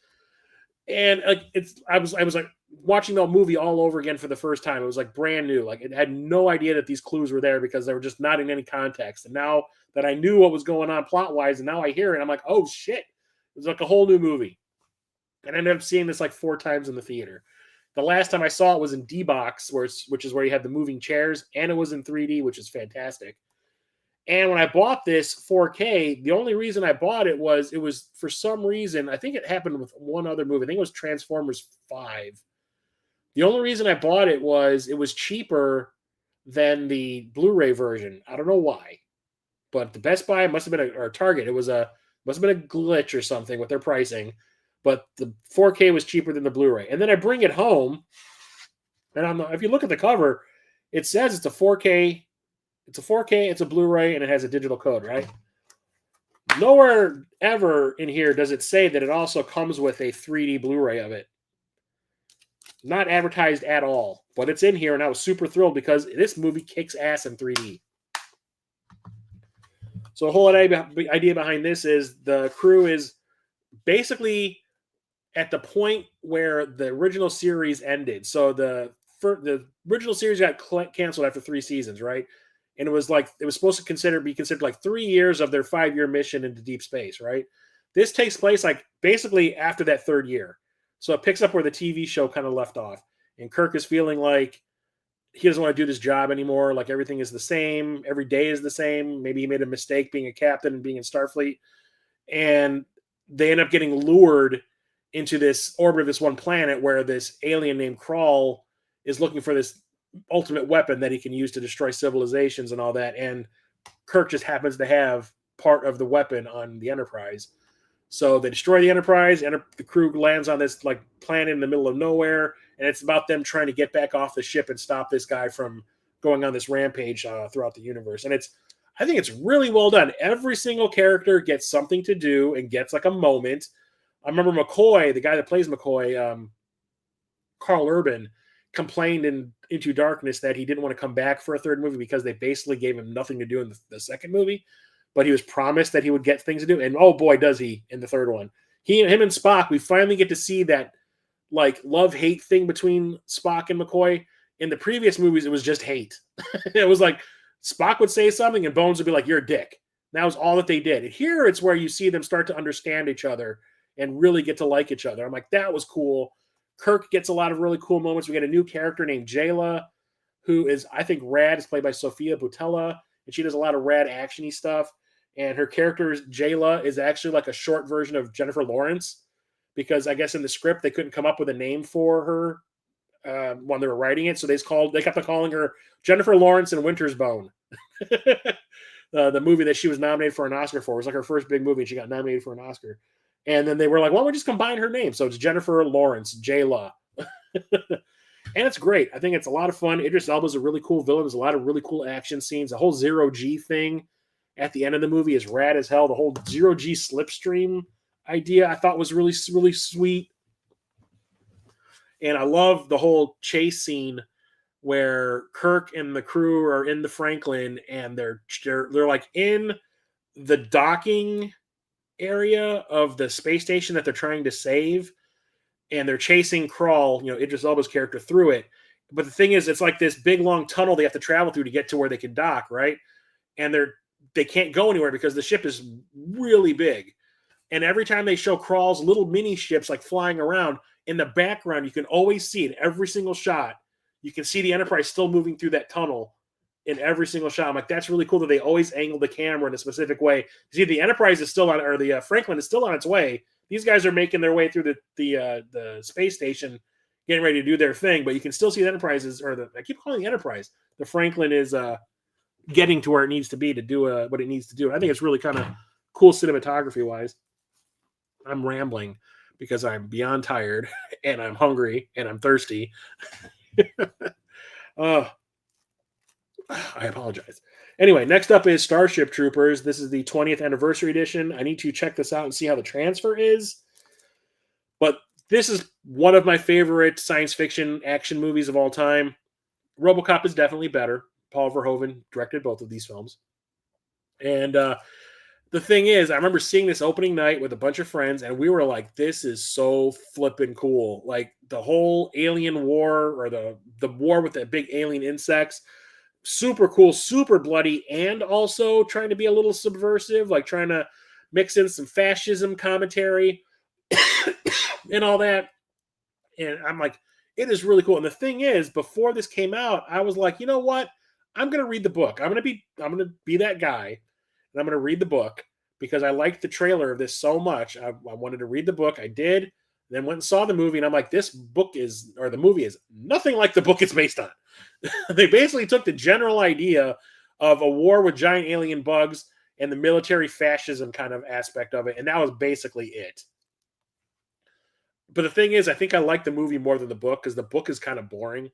And like I was like watching the movie all over again for the first time. It was like brand new. Like, it had no idea that these clues were there because they were just not in any context. And now that I knew what was going on plot wise, and now I hear it, I'm like, oh shit. It was like a whole new movie. And I ended up seeing this like 4 times in the theater. The last time I saw it was in D-Box, which is where you have the moving chairs, and it was in 3D, which is fantastic. And when I bought this 4K, the only reason I bought it was for some reason, I think it happened with one other movie. I think it was Transformers 5. The only reason I bought it was cheaper than the Blu-ray version. I don't know why, but the Best Buy must have been or Target. Must have been a glitch or something with their pricing, but the 4K was cheaper than the Blu-ray. And then I bring it home, and if you look at the cover, it says it's a 4K. It's a 4K. It's a Blu-ray, and it has a digital code, right? Nowhere ever in here does it say that it also comes with a 3D Blu-ray of it. Not advertised at all, but it's in here, and I was super thrilled because this movie kicks ass in 3D. So the whole idea behind this is the crew is basically at the point where the original series ended. So the original series got canceled after 3 seasons, right? And it was supposed to be considered like 3 years of their 5-year mission into deep space, right? This takes place like basically after that 3rd year. So it picks up where the TV show kind of left off. And Kirk is feeling like he doesn't want to do this job anymore. Like everything is the same. Every day is the same. Maybe he made a mistake being a captain and being in Starfleet. And they end up getting lured into this orbit of this one planet where this alien named Krall is looking for this ultimate weapon that he can use to destroy civilizations and all that. And Kirk just happens to have part of the weapon on the Enterprise. So they destroy the Enterprise, and the crew lands on this like planet in the middle of nowhere, and it's about them trying to get back off the ship and stop this guy from going on this rampage throughout the universe. And I think it's really well done. Every single character gets something to do and gets like a moment. I remember McCoy, the guy that plays McCoy, Carl Urban, complained in Into Darkness that he didn't want to come back for a 3rd movie because they basically gave him nothing to do in the 2nd movie. But he was promised that he would get things to do. And oh boy, does he in the 3rd one. Him and Spock, we finally get to see that like love-hate thing between Spock and McCoy. In the previous movies, it was just hate. It was like Spock would say something and Bones would be like, "You're a dick." And that was all that they did. And here it's where you see them start to understand each other and really get to like each other. I'm like, that was cool. Kirk gets a lot of really cool moments. We get a new character named Jayla, who is, I think, rad. It's played by Sophia Boutella, and she does a lot of rad actiony stuff. And her character, Jayla, is actually like a short version of Jennifer Lawrence, because I guess in the script they couldn't come up with a name for her when they were writing it, so they kept on calling her Jennifer Lawrence in Winter's Bone. The movie that she was nominated for an Oscar for. It was like her first big movie, and she got nominated for an Oscar. And then they were like, "Why don't we just combine her name?" So it's Jennifer Lawrence, Jayla. And it's great. I think it's a lot of fun. Idris Elba's a really cool villain. There's a lot of really cool action scenes. The whole zero-G thing at the end of the movie is rad as hell. The whole zero-G slipstream idea I thought was really, really sweet. And I love the whole chase scene where Kirk and the crew are in the Franklin, and they're like in the docking area of the space station that they're trying to save, and they're chasing Krall, Idris Elba's character, through it. But the thing is, it's like this big long tunnel they have to travel through to get to where they can dock, right? And they can't go anywhere because the ship is really big. And every time they show Krall's little mini ships like flying around, in the background, you can always see in every single shot, you can see the Enterprise still moving through that tunnel in every single shot. I'm like, that's really cool that they always angle the camera in a specific way. See, the Enterprise is still on, or the Franklin is still on its way. These guys are making their way through the space station, getting ready to do their thing, but you can still see the Enterprises, I keep calling the Enterprise. The Franklin is getting to where it needs to be to do what it needs to do. I think it's really kind of cool cinematography wise. I'm rambling because I'm beyond tired and I'm hungry and I'm thirsty. I apologize. Anyway, next up is Starship Troopers. This is the 20th anniversary edition. I need to check this out and see how the transfer is. But this is one of my favorite science fiction action movies of all time. RoboCop is definitely better. Paul Verhoeven directed both of these films. And the thing is, I remember seeing this opening night with a bunch of friends, and we were like, this is so flippin' cool. Like, the whole alien war, or the war with the big alien insects, super cool, super bloody, and also trying to be a little subversive, like trying to mix in some fascism commentary and all that. And I'm like, It is really cool. And the thing is, before this came out, I was like, you know what? I'm going to read the book. I'm going to be that guy, and I'm going to read the book because I liked the trailer of this so much. I wanted to read the book. I did. Then went and saw the movie, and I'm like, the movie is nothing like the book it's based on. They basically took the general idea of a war with giant alien bugs and the military fascism kind of aspect of it, and that was basically it. But the thing is, I think I like the movie more than the book because the book is kind of boring.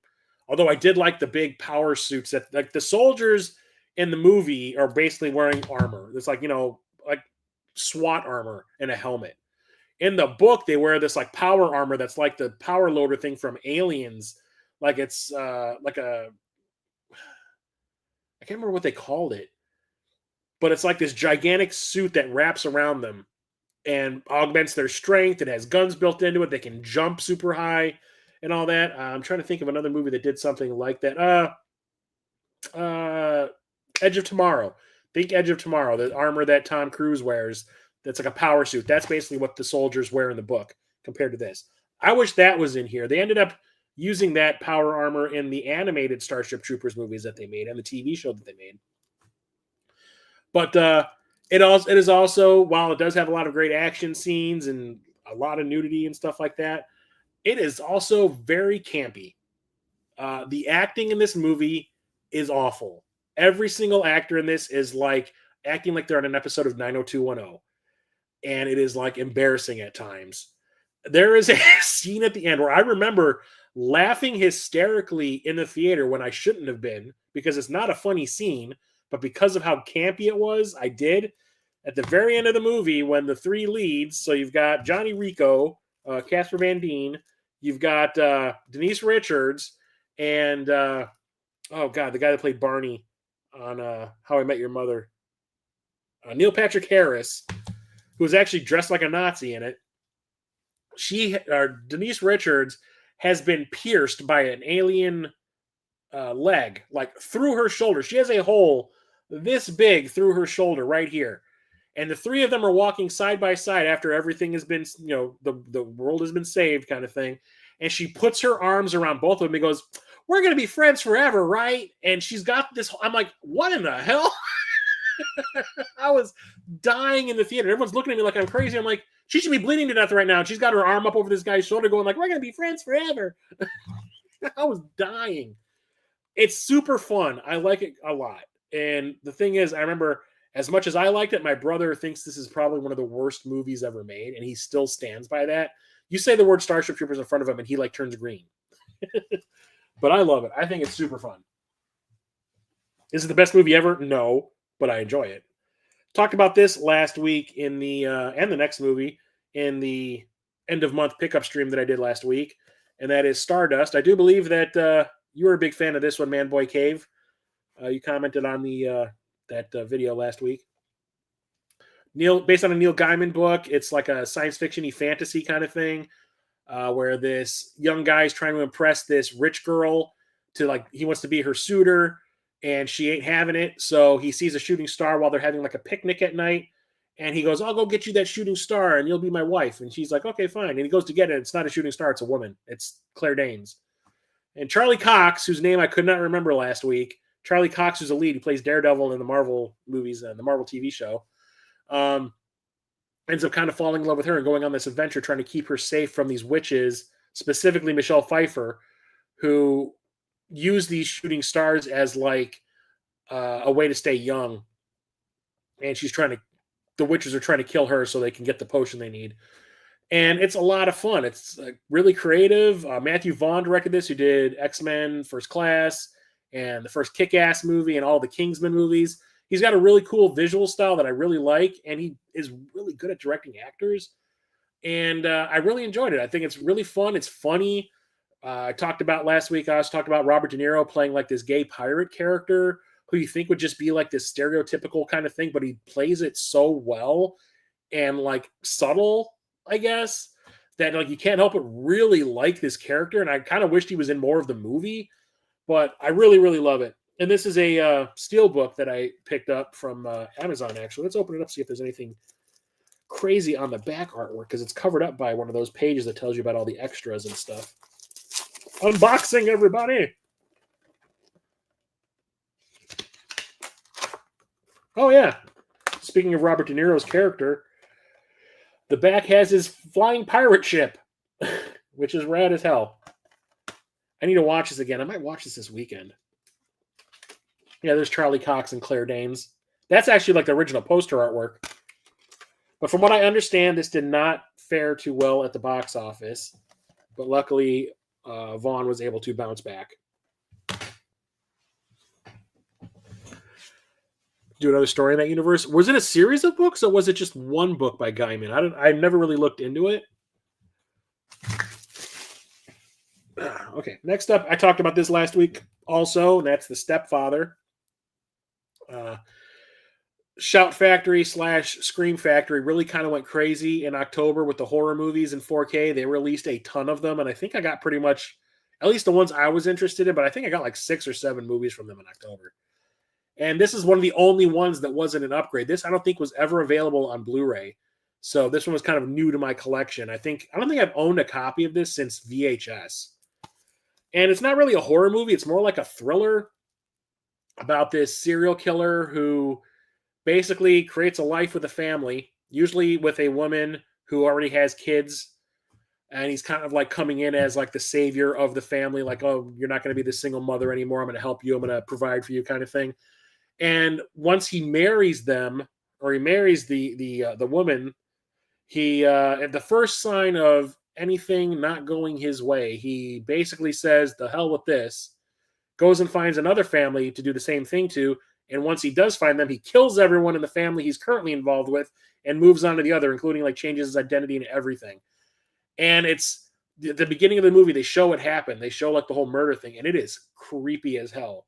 Although I did like the big power suits that, like, the soldiers in the movie are basically wearing armor. It's like, like SWAT armor and a helmet. In the book, they wear this like power armor that's like the power loader thing from Aliens. Like it's like I can't remember what they called it, but it's like this gigantic suit that wraps around them and augments their strength. It has guns built into it. They can jump super high and all that. I'm trying to think of another movie that did something like that. Edge of Tomorrow. Think Edge of Tomorrow. The armor that Tom Cruise wears. That's like a power suit. That's basically what the soldiers wear in the book compared to this. I wish that was in here. They ended up using that power armor in the animated Starship Troopers movies that they made and the TV show that they made. But it is also, while it does have a lot of great action scenes and a lot of nudity and stuff like that, it is also very campy. The acting in this movie is awful. Every single actor in this is like acting like they're on an episode of 90210. And it is like embarrassing at times. There is a scene at the end where I remember laughing hysterically in the theater when I shouldn't have been, because it's not a funny scene, but because of how campy it was, I did. At the very end of the movie, when the three leads, so you've got Johnny Rico, Casper Van Dien, you've got Denise Richards, and the guy that played Barney on How I Met Your Mother, Neil Patrick Harris, who was actually dressed like a Nazi in it. Denise Richards has been pierced by an alien leg, like through her shoulder. She has a hole this big through her shoulder right here. And the three of them are walking side by side after everything has been, the world has been saved kind of thing. And she puts her arms around both of them and goes, "We're going to be friends forever, right?" And she's got this. I'm like, what in the hell? I was dying in the theater. Everyone's looking at me like I'm crazy. I'm like, she should be bleeding to death right now. And she's got her arm up over this guy's shoulder going like, "We're going to be friends forever." I was dying. It's super fun. I like it a lot. And the thing is, I remember, as much as I liked it, my brother thinks this is probably one of the worst movies ever made, and he still stands by that. You say the word Starship Troopers in front of him, and he like turns green. But I love it. I think it's super fun. Is it the best movie ever? No, but I enjoy it. Talked about this last week in the and the next movie in the end of month pickup stream that I did last week, and that is Stardust. I do believe that you were a big fan of this one, Man Boy Cave. You commented on the that video last week. Based on a Neil Gaiman book. It's like a science fiction-y fantasy kind of thing, where this young guy is trying to impress this rich girl he wants to be her suitor, and she ain't having it. So he sees a shooting star while they're having like a picnic at night, and he goes, "I'll go get you that shooting star, and you'll be my wife." And she's like, "Okay, fine." And he goes to get it. It's not a shooting star; it's a woman. It's Claire Danes. And Charlie Cox, whose name I could not remember last week. Charlie Cox, who's a lead, he plays Daredevil in the Marvel movies and the Marvel TV show, ends up kind of falling in love with her and going on this adventure trying to keep her safe from these witches, specifically Michelle Pfeiffer, who use these shooting stars as like a way to stay young. And the witches are trying to kill her so they can get the potion they need. And it's a lot of fun. It's really creative. Matthew Vaughn directed this, who did X-Men First Class and the first Kick-Ass movie and all the Kingsman movies. He's got a really cool visual style that I really like, and he is really good at directing actors. And I really enjoyed it. I think it's really fun. It's funny. I talked about last week, I was talking about Robert De Niro playing like this gay pirate character who you think would just be like this stereotypical kind of thing, but he plays it so well and like subtle, I guess, that like you can't help but really like this character. And I kind of wished he was in more of the movie, but I really, really love it. And this is a steel book that I picked up from Amazon, actually. Let's open it up, see if there's anything crazy on the back artwork, because it's covered up by one of those pages that tells you about all the extras and stuff. Unboxing, everybody. Oh, yeah. Speaking of Robert De Niro's character, the back has his flying pirate ship, which is rad as hell. I need to watch this again. I might watch this weekend. Yeah, there's Charlie Cox and Claire Danes. That's actually like the original poster artwork. But from what I understand, this did not fare too well at the box office. But luckily, Vaughn was able to bounce back. Do another story in that universe. Was it a series of books, or was it just one book by Gaiman? I never really looked into it. Okay, next up, I talked about this last week also, and that's The Stepfather. Shout Factory / Scream Factory really kind of went crazy in October with the horror movies in 4K. They released a ton of them, and I think I got pretty much, at least the ones I was interested in, but I think I got like 6 or 7 movies from them in October. And this is one of the only ones that wasn't an upgrade. This I don't think was ever available on Blu-ray. So this one was kind of new to my collection. I don't think I've owned a copy of this since VHS. And it's not really a horror movie. It's more like a thriller about this serial killer who basically creates a life with a family, usually with a woman who already has kids. And he's kind of like coming in as like the savior of the family. Like, oh, you're not going to be the single mother anymore. I'm going to help you. I'm going to provide for you kind of thing. And once he marries them, or he marries the woman, he at the first sign of anything not going his way, he basically says, "The hell with this," goes and finds another family to do the same thing to. And once he does find them, he kills everyone in the family he's currently involved with and moves on to the other, including like changes his identity and everything. And it's the beginning of the movie. They show it happen. They show like the whole murder thing, and it is creepy as hell.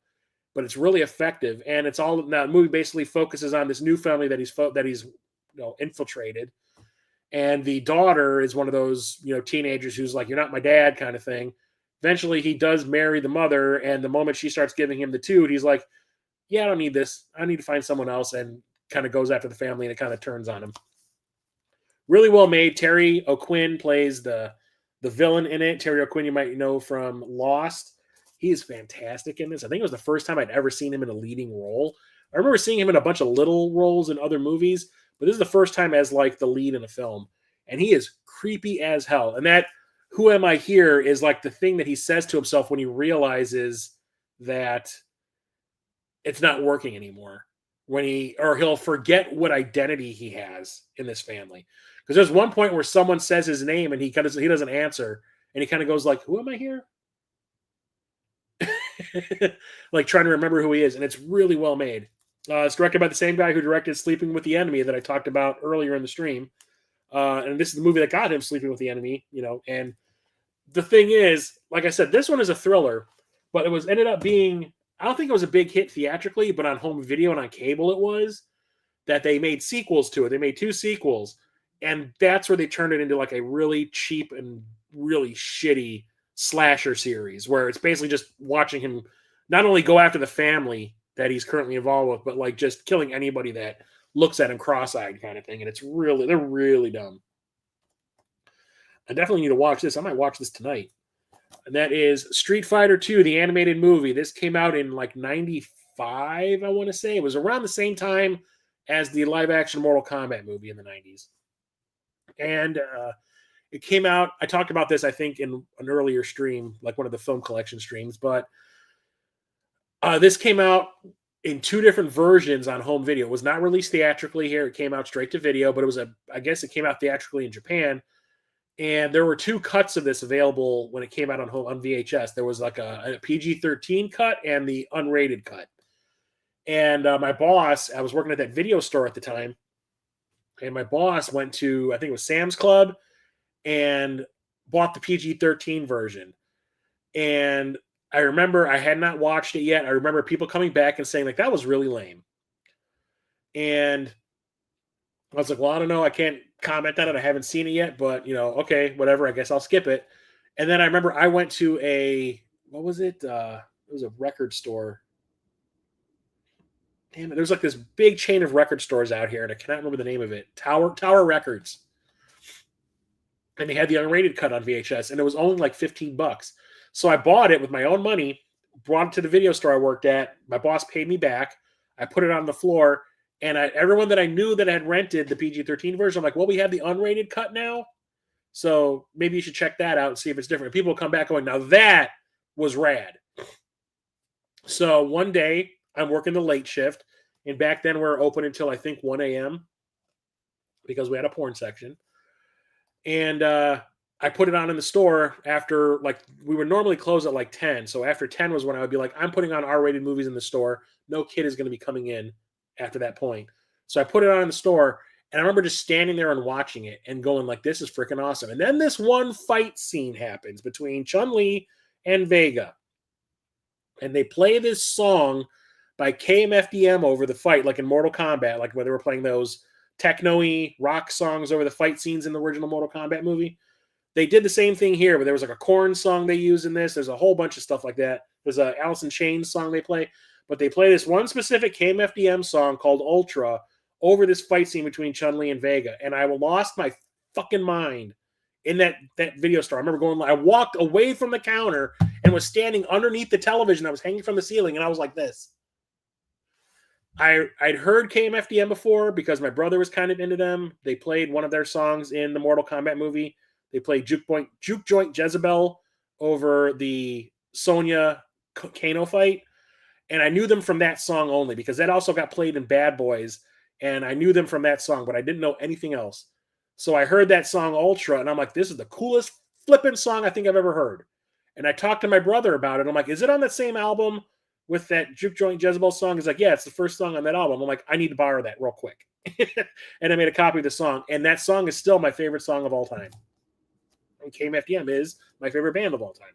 But it's really effective, and it's all now. The movie basically focuses on this new family that he's infiltrated, and the daughter is one of those teenagers who's like, "You're not my dad," kind of thing. Eventually, he does marry the mother, and the moment she starts giving him the toot, he's like, "Yeah, I don't need this. I need to find someone else," and kind of goes after the family, and it kind of turns on him. Really well made. Terry O'Quinn plays the villain in it. Terry O'Quinn, you might know from Lost. He is fantastic in this. I think it was the first time I'd ever seen him in a leading role. I remember seeing him in a bunch of little roles in other movies, but this is the first time as like the lead in a film. And he is creepy as hell. And that "who am I here" is like the thing that he says to himself when he realizes that it's not working anymore. He'll forget what identity he has in this family. Because there's one point where someone says his name and he doesn't answer, and he kind of goes like, "Who am I here?" Like trying to remember who he is, and it's really well made. It's directed by the same guy who directed Sleeping with the Enemy that I talked about earlier in the stream. And this is the movie that got him Sleeping with the Enemy, and the thing is, like I said, this one is a thriller, but it ended up being, I don't think it was a big hit theatrically, but on home video and on cable it was, that they made sequels to it. They made 2 sequels, and that's where they turned it into like a really cheap and really shitty slasher series where it's basically just watching him not only go after the family that he's currently involved with, but like just killing anybody that looks at him cross-eyed kind of thing. And they're really dumb. I definitely need to watch this. I might watch this tonight. And that is Street Fighter 2, the animated movie. This came out in like 95, I want to say. It was around the same time as the live-action Mortal Kombat movie in the 90s. And it came out, I talked about this, I think, in an earlier stream, like one of the film collection streams, but this came out in 2 different versions on home video. It was not released theatrically here. It came out straight to video, but I guess it came out theatrically in Japan. And there were 2 cuts of this available when it came out on VHS. There was like a PG-13 cut and the unrated cut. And my boss, I was working at that video store at the time, and my boss went to, I think it was Sam's Club, and bought the PG-13 version. And I remember I had not watched it yet. I remember people coming back and saying like, that was really lame. And I was like, well, I don't know. I can't comment on it. I haven't seen it yet, but okay, whatever. I guess I'll skip it. And then I remember I went to what was it? It was a record store. Damn it. There's like this big chain of record stores out here, and I cannot remember the name of it. Tower Records. And they had the unrated cut on VHS, and it was only like $15. So I bought it with my own money, brought it to the video store I worked at. My boss paid me back. I put it on the floor, and everyone that I knew that had rented the PG-13 version, I'm like, well, we have the unrated cut now, so maybe you should check that out and see if it's different. People will come back going, now that was rad. So one day I'm working the late shift, and back then we were open until I think 1 a.m. because we had a porn section. And I put it on in the store after, like, we would normally close at like 10. So after 10 was when I would be like, I'm putting on R-rated movies in the store. No kid is going to be coming in after that point. So I put it on in the store, and I remember just standing there and watching it and going like, this is freaking awesome. And then this one fight scene happens between Chun-Li and Vega. And they play this song by KMFDM over the fight, like in Mortal Kombat, like where they were playing those techno-y rock songs over the fight scenes in the original Mortal Kombat movie. They did the same thing here, but there was like a Korn song they used in this. There's a whole bunch of stuff like that. There's a Alice in Chains song they play, but they play this one specific KMFDM song called Ultra over this fight scene between Chun-Li and Vega. And I lost my fucking mind in that video store. I remember I walked away from the counter and was standing underneath the television that was hanging from the ceiling, and I was like this. I'd heard KMFDM before because my brother was kind of into them. They played one of their songs in the Mortal Kombat movie. They played Juke Joint Jezebel over the Sonya Kano fight. And I knew them from that song only because that also got played in Bad Boys. And I knew them from that song, but I didn't know anything else. So I heard that song Ultra, and I'm like, this is the coolest flipping song I think I've ever heard. And I talked to my brother about it. I'm like, is it on that same album with that Juke Joint Jezebel song? He's like, yeah, it's the first song on that album. I'm like, I need to borrow that real quick. And I made a copy of the song. And that song is still my favorite song of all time. And KMFDM is my favorite band of all time.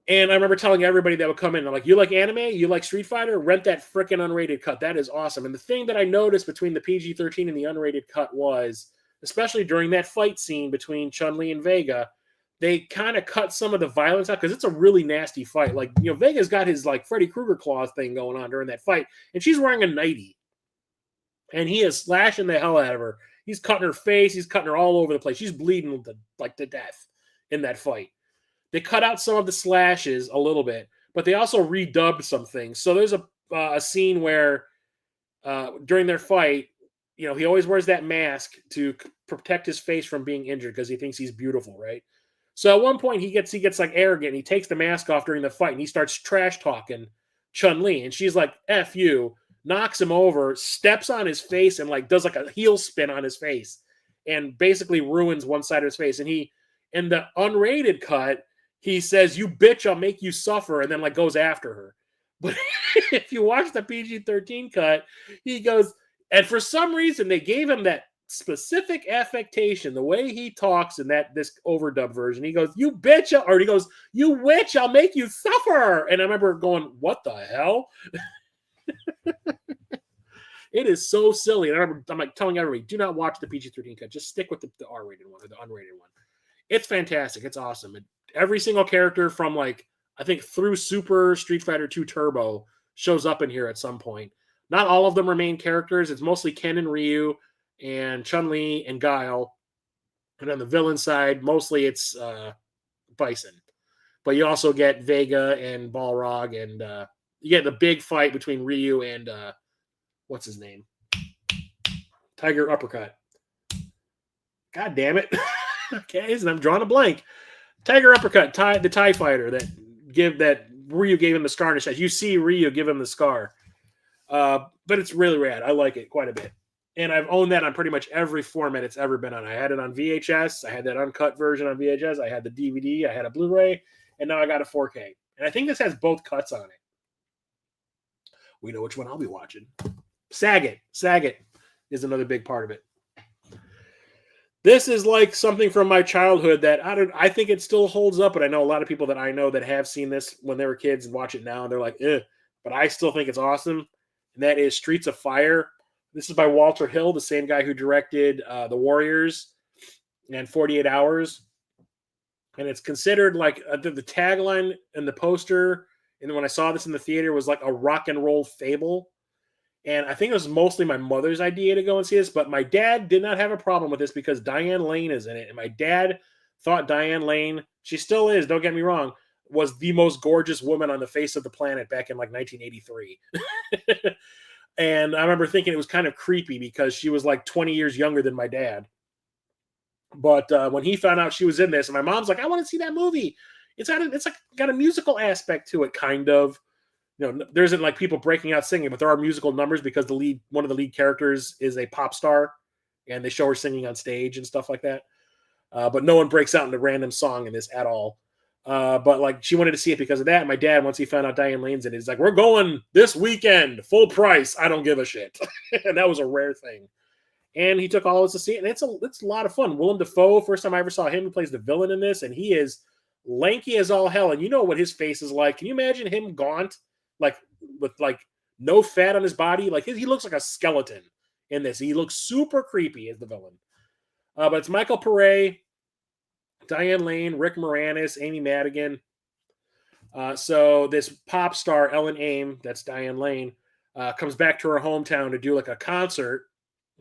And I remember telling everybody that would come in, I'm like, you like anime? You like Street Fighter? Rent that freaking unrated cut. That is awesome. And the thing that I noticed between the PG-13 and the unrated cut was, especially during that fight scene between Chun-Li and Vega, they kind of cut some of the violence out because it's a really nasty fight. Like, you know, Vega's got his like Freddy Krueger claws thing going on during that fight, and she's wearing a nightie. And he is slashing the hell out of her. He's cutting her face. He's cutting her all over the place. She's bleeding to death in that fight. They cut out some of the slashes a little bit, but they also redubbed some things. So there's a scene where during their fight, you know, he always wears that mask to protect his face from being injured because he thinks he's beautiful, right? So at one point he gets like arrogant. And he takes the mask off during the fight and he starts trash talking Chun-Li, and she's like, F you, knocks him over, steps on his face and like does like a heel spin on his face and basically ruins one side of his face. And he, in the unrated cut, he says, you bitch, I'll make you suffer, and then like goes after her. But if you watch the PG-13 cut, he goes, and for some reason they gave him that specific affectation, the way he talks in this overdub version. He goes, you bitch, or he goes, you witch, I'll make you suffer. And I remember going, what the hell? It is so silly. And I'm like telling everybody, do not watch the PG-13 cut. Just stick with the R-rated one or the unrated one. It's fantastic. It's awesome. Every single character from like, I think through Super Street Fighter 2 Turbo shows up in here at some point. Not all of them are main characters. It's mostly Ken and Ryu and Chun-Li and Guile. And on the villain side, mostly it's Bison. But you also get Vega and Balrog, and you get the big fight between Ryu and what's his name? Tiger Uppercut. God damn it. Okay, and I'm drawing a blank. Tiger Uppercut, the TIE fighter that Ryu gave him the scar in his chest. You see Ryu give him the scar. But it's really rad. I like it quite a bit. And I've owned that on pretty much every format it's ever been on. I had it on VHS. I had that uncut version on VHS. I had the DVD. I had a Blu-ray. And now I got a 4K. And I think this has both cuts on it. We know which one I'll be watching. Saget is another big part of it. This is like something from my childhood that I think it still holds up, but I know a lot of people that I know that have seen this when they were kids and watch it now, and they're like, eh. But I still think it's awesome. And that is Streets of Fire. This is by Walter Hill, the same guy who directed The Warriors and 48 Hours. And it's considered like the tagline and the poster, and when I saw this in the theater, was like a rock and roll fable. And I think it was mostly my mother's idea to go and see this, but my dad did not have a problem with this because Diane Lane is in it. And my dad thought Diane Lane, she still is, don't get me wrong, was the most gorgeous woman on the face of the planet back in like 1983. And I remember thinking it was kind of creepy because she was like 20 years younger than my dad. But when he found out she was in this, and my mom's like, "I want to see that movie. It's like got a musical aspect to it, kind of. There isn't like people breaking out singing, but there are musical numbers because one of the lead characters is a pop star, and they show her singing on stage and stuff like that. But no one breaks out into random song in this at all. But like she wanted to see it because of that. My dad, once he found out Diane Lane's in it, he's like, "We're going this weekend, full price. I don't give a shit." And that was a rare thing. And he took all of us to see it, and it's a lot of fun. Willem Dafoe, first time I ever saw him, he plays the villain in this, and he is lanky as all hell. And you know what his face is like. Can you imagine him gaunt, like with like no fat on his body? Like he looks like a skeleton in this. He looks super creepy as the villain. But it's Michael Pare, Diane Lane, Rick Moranis, Amy Madigan. So this pop star, Ellen Aim, that's Diane Lane, comes back to her hometown to do like a concert,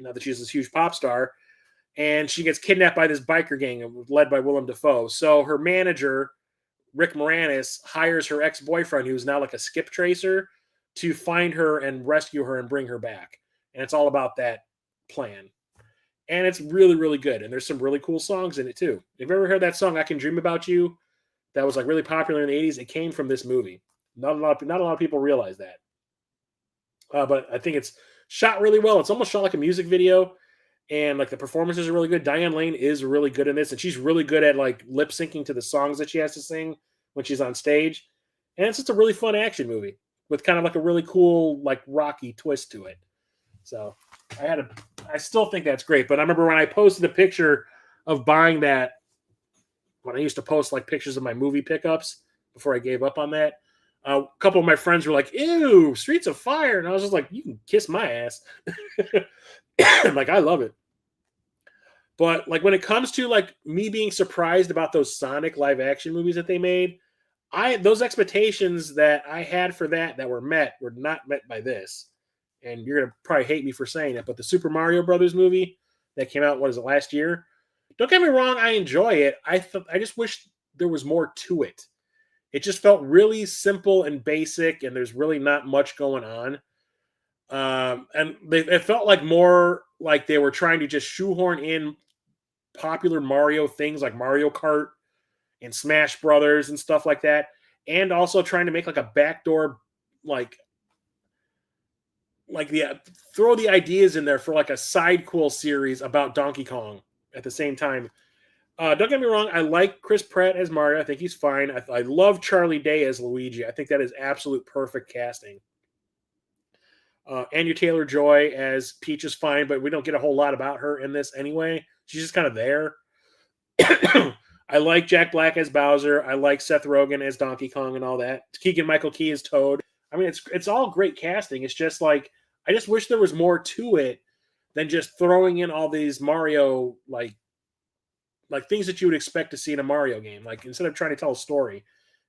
now that she's this huge pop star, and she gets kidnapped by this biker gang led by Willem Dafoe. So her manager, Rick Moranis, hires her ex-boyfriend, who's now like a skip tracer, to find her and rescue her and bring her back. And it's all about that plan. And it's really, really good. And there's some really cool songs in it too. Have you ever heard that song, "I Can Dream About You"? That was like really popular in the 80s. It came from this movie. Not a lot of people realize that. But I think it's shot really well. It's almost shot like a music video. And like the performances are really good. Diane Lane is really good in this. And she's really good at like lip syncing to the songs that she has to sing when she's on stage. And it's just a really fun action movie with kind of like a really cool, like Rocky twist to it. So I still think that's great. But I remember when I posted a picture of buying that, when I used to post like pictures of my movie pickups before I gave up on that, a couple of my friends were like, "Ew, Streets of Fire." And I was just like, "You can kiss my ass." Like, I love it. But like when it comes to like me being surprised about those Sonic live action movies that they made, those expectations that I had for that were not met by this. And you're gonna probably hate me for saying it, but the Super Mario Brothers movie that came out, what is it, last year? Don't get me wrong, I enjoy it. I just wish there was more to it. It just felt really simple and basic, and there's really not much going on. And it felt like more like they were trying to just shoehorn in popular Mario things like Mario Kart and Smash Brothers and stuff like that, and also trying to make like a backdoor, like throw the ideas in there for like a side cool series about Donkey Kong at the same time. Don't get me wrong, I like Chris Pratt as Mario. I think he's fine. I love Charlie Day as Luigi. I think that is absolute perfect casting. Anya Taylor-Joy as Peach is fine, but we don't get a whole lot about her in this anyway. She's just kind of there. I like Jack Black as Bowser. I like Seth Rogen as Donkey Kong and all that. Keegan-Michael Key as Toad. I mean, it's all great casting. It's just like, I just wish there was more to it than just throwing in all these Mario like things that you would expect to see in a Mario game. Like, instead of trying to tell a story,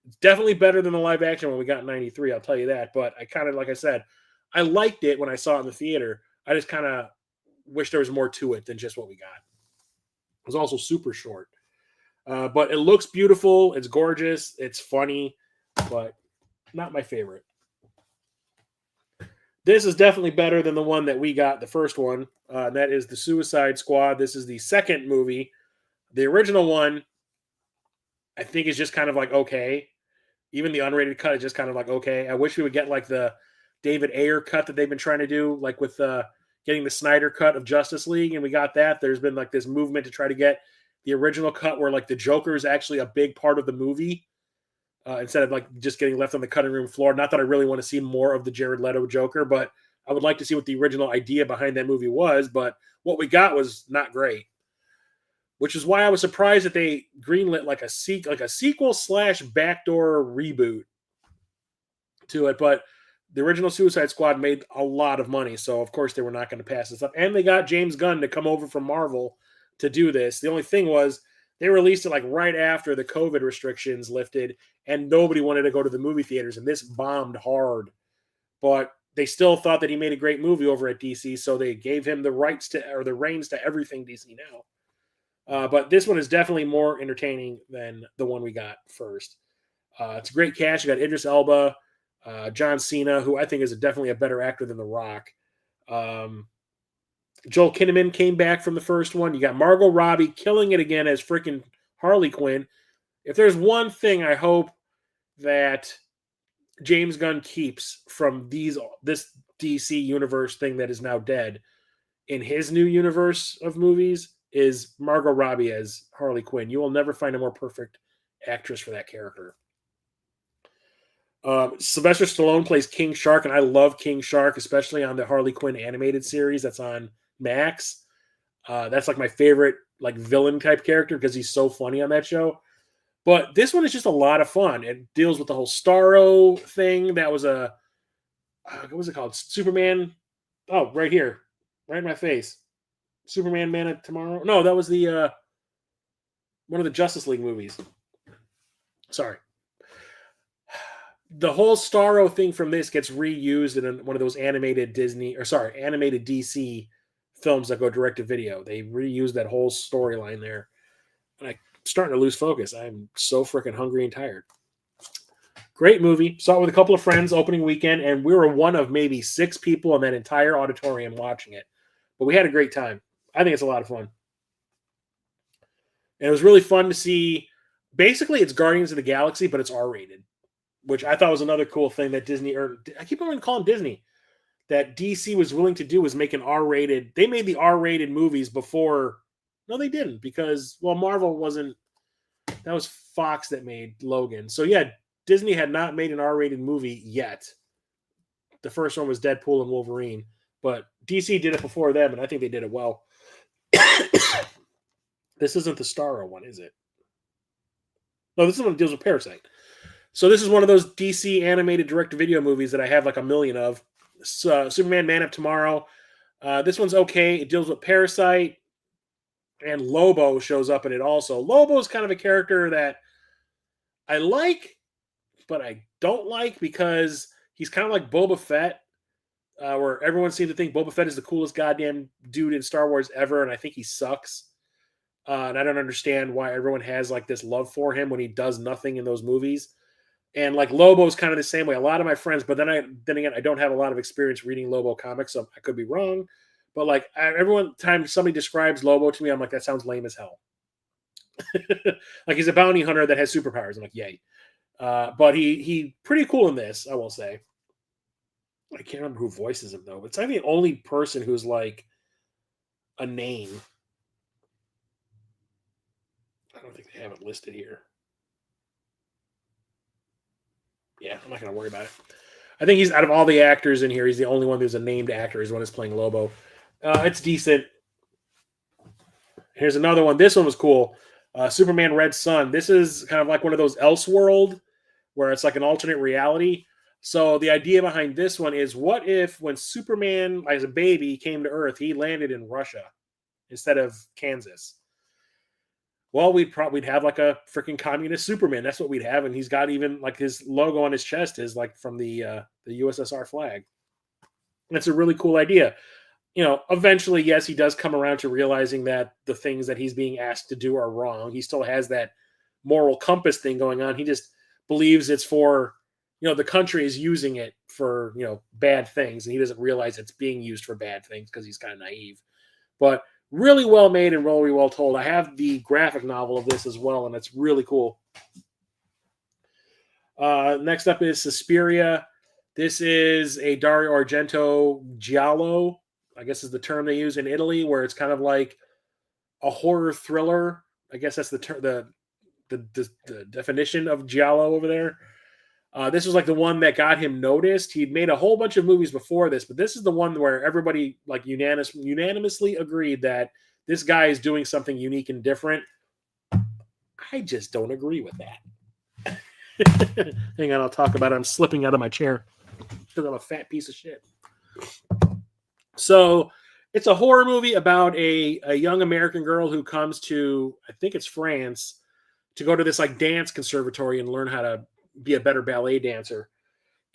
it's definitely better than the live action one we got in '93. I'll tell you that. But I kind of, like I said, I liked it when I saw it in the theater. I just kind of wish there was more to it than just what we got. It was also super short. But it looks beautiful. It's gorgeous. It's funny, but not my favorite. This is definitely better than the one that we got, the first one. That is the Suicide Squad. This is the second movie. The original one, I think, is just kind of like okay. Even the unrated cut is just kind of like okay. I wish we would get like the David Ayer cut that they've been trying to do, like with getting the Snyder cut of Justice League, and we got that. There's been like this movement to try to get the original cut where like the Joker is actually a big part of the movie instead of like just getting left on the cutting room floor. Not that I really want to see more of the Jared Leto Joker, but I would like to see what the original idea behind that movie was. But what we got was not great, which is why I was surprised that they greenlit like a sequel / backdoor reboot to it. But the original Suicide Squad made a lot of money, so of course they were not going to pass this up. And they got James Gunn to come over from Marvel to do this. The only thing was they released it like right after the COVID restrictions lifted, and nobody wanted to go to the movie theaters, and this bombed hard. But they still thought that he made a great movie over at DC, so they gave him the rights to, or the reins to, everything DC now. But this one is definitely more entertaining than the one we got first. It's a great cast. You got Idris Elba, John Cena, who I think is definitely a better actor than The Rock. Joel Kinnaman came back from the first one. You got Margot Robbie killing it again as freaking Harley Quinn. If there's one thing I hope that James Gunn keeps from this DC universe thing that is now dead in his new universe of movies is Margot Robbie as Harley Quinn. You will never find a more perfect actress for that character. Sylvester Stallone plays King Shark, and I love King Shark, especially on the Harley Quinn animated series that's on Max. That's like my favorite like villain type character because he's so funny on that show. But this one is just a lot of fun. It deals with the whole Starro thing. That was what was it called? Superman. Oh, right here, right in my face. Superman Man of Tomorrow. No, that was the one of the Justice League movies. Sorry. The whole Starro thing from this gets reused in one of those animated animated DC films that go direct to video. They reuse that whole storyline there. And I'm starting to lose focus. I'm so freaking hungry and tired. Great movie. Saw it with a couple of friends opening weekend, and we were one of maybe 6 people in that entire auditorium watching it. But we had a great time. I think it's a lot of fun. And it was really fun to see. Basically, it's Guardians of the Galaxy, but it's R-rated, which I thought was another cool thing that Disney, or I keep on calling Disney, that DC was willing to do was make an R-rated. They made the R-rated movies before. No, they didn't, because, well, Marvel wasn't. That was Fox that made Logan. So, yeah, Disney had not made an R-rated movie yet. The first one was Deadpool and Wolverine. But DC did it before them, and I think they did it well. This isn't the Starro one, is it? No, this is one that deals with Parasite. So this is one of those DC animated direct-to-video movies that I have like a million of. Superman Man of Tomorrow. This one's okay. It deals with Parasite. And Lobo shows up in it also. Lobo is kind of a character that I like, but I don't like because he's kind of like Boba Fett, where everyone seems to think Boba Fett is the coolest goddamn dude in Star Wars ever, and I think he sucks. And I don't understand why everyone has like this love for him when he does nothing in those movies. And like Lobo is kind of the same way. A lot of my friends, but then again, I don't have a lot of experience reading Lobo comics, so I could be wrong. But like every time somebody describes Lobo to me, I'm like, that sounds lame as hell. Like he's a bounty hunter that has superpowers. I'm like, yay. But he pretty cool in this, I will say. I can't remember who voices him though. It's like the only person who's like a name. I don't think they have it listed here. Yeah, I'm not going to worry about it. I think he's, out of all the actors in here, he's the only one who's a named actor. Is one is playing Lobo. It's decent. Here's another one. This one was cool. Superman Red Sun. This is kind of like one of those Elseworld, where it's like an alternate reality. So the idea behind this one is, what if when Superman, as a baby, came to Earth, he landed in Russia instead of Kansas? Well, we'd have like a freaking communist Superman. That's what we'd have, and he's got even like his logo on his chest is like from the USSR flag. That's a really cool idea. You know, eventually, yes, he does come around to realizing that the things that he's being asked to do are wrong. He still has that moral compass thing going on. He just believes it's for, you know, the country is using it for, you know, bad things, and he doesn't realize it's being used for bad things because he's kind of naive. But really well made and really well told. I have the graphic novel of this as well, and it's really cool. Next up is Suspiria. This is a Dario Argento giallo, I guess is the term they use in Italy, where it's kind of like a horror thriller. I guess that's the definition of giallo over there. This was like the one that got him noticed. He'd made a whole bunch of movies before this, but this is the one where everybody like unanimously agreed that this guy is doing something unique and different. I just don't agree with that. Hang on, I'll talk about it. I'm slipping out of my chair because I'm a fat piece of shit. So it's a horror movie about a young American girl who comes to, I think it's France, to go to this like dance conservatory and learn how to be a better ballet dancer.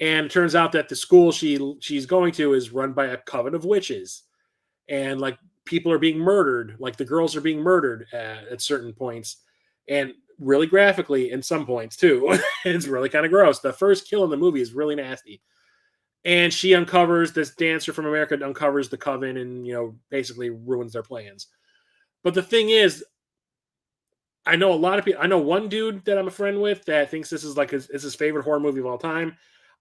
And it turns out that the school she's going to is run by a coven of witches, and like people are being murdered, like the girls are being murdered at certain points. And really graphically in some points too. It's really kind of gross. The first kill in the movie is really nasty. And she uncovers, this dancer from America uncovers the coven and, basically ruins their plans. But the thing is, I know a lot of people. I know one dude that I'm a friend with that thinks this is like his favorite horror movie of all time.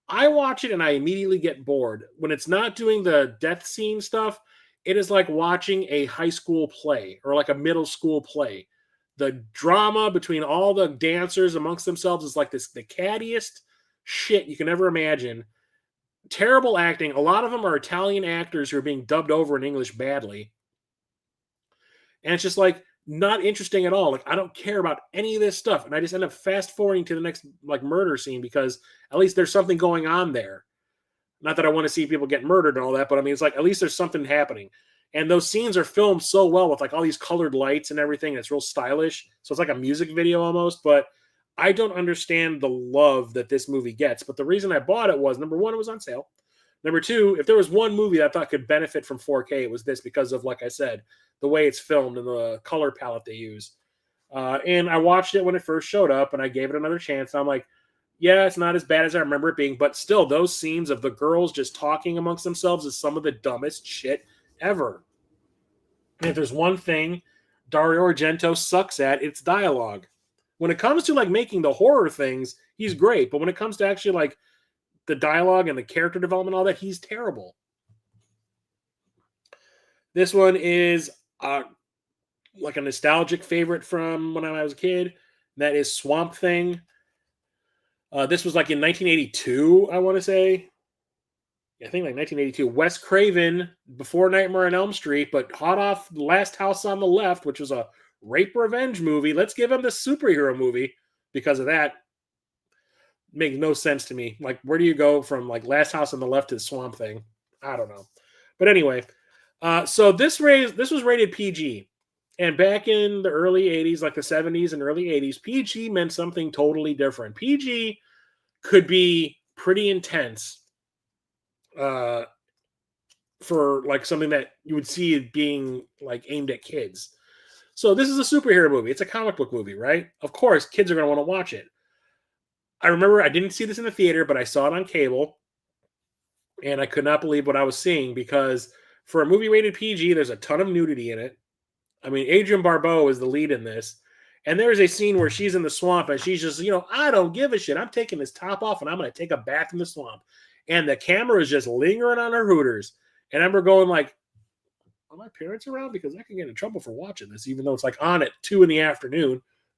I watch it and I immediately get bored. When it's not doing the death scene stuff, it is like watching a high school play or like a middle school play. The drama between all the dancers amongst themselves is like the cattiest shit you can ever imagine. Terrible acting. A lot of them are Italian actors who are being dubbed over in English badly. And it's just like not interesting at all. Like I don't care about any of this stuff. And I just end up fast forwarding to the next like murder scene because at least there's something going on there. Not that I want to see people get murdered and all that, but I mean it's like at least there's something happening. And those scenes are filmed so well with like all these colored lights and everything. And it's real stylish. So it's like a music video almost, but I don't understand the love that this movie gets. But the reason I bought it was number one, it was on sale. Number two, if there was one movie that I thought could benefit from 4K, it was this because of, like I said, the way it's filmed and the color palette they use. And I watched it when it first showed up and I gave it another chance. And I'm like, yeah, it's not as bad as I remember it being, but still those scenes of the girls just talking amongst themselves is some of the dumbest shit ever. And if there's one thing Dario Argento sucks at, it's dialogue. When it comes to like making the horror things, he's great. But when it comes to actually like the dialogue and the character development, all that, he's terrible. This one is like a nostalgic favorite from when I was a kid. That is Swamp Thing. This was like in 1982, I want to say. I think like 1982. Wes Craven, before Nightmare on Elm Street, but hot off Last House on the Left, which was a rape revenge movie. Let's give him the superhero movie because of that. Makes no sense to me. Like, where do you go from like Last House on the Left to Swamp Thing? I don't know. But anyway, so this was rated PG. And back in the early 80s, like the 70s and early 80s, PG meant something totally different. PG could be pretty intense for like something that you would see being like aimed at kids. So this is a superhero movie. It's a comic book movie, right? Of course, kids are going to want to watch it. I remember I didn't see this in the theater, but I saw it on cable. And I could not believe what I was seeing because for a movie rated PG, there's a ton of nudity in it. I mean, Adrienne Barbeau is the lead in this. And there's a scene where she's in the swamp and she's just, I don't give a shit. I'm taking this top off and I'm going to take a bath in the swamp. And the camera is just lingering on her hooters. And I remember going like, are my parents around? Because I can get in trouble for watching this, even though it's like on at 2 p.m.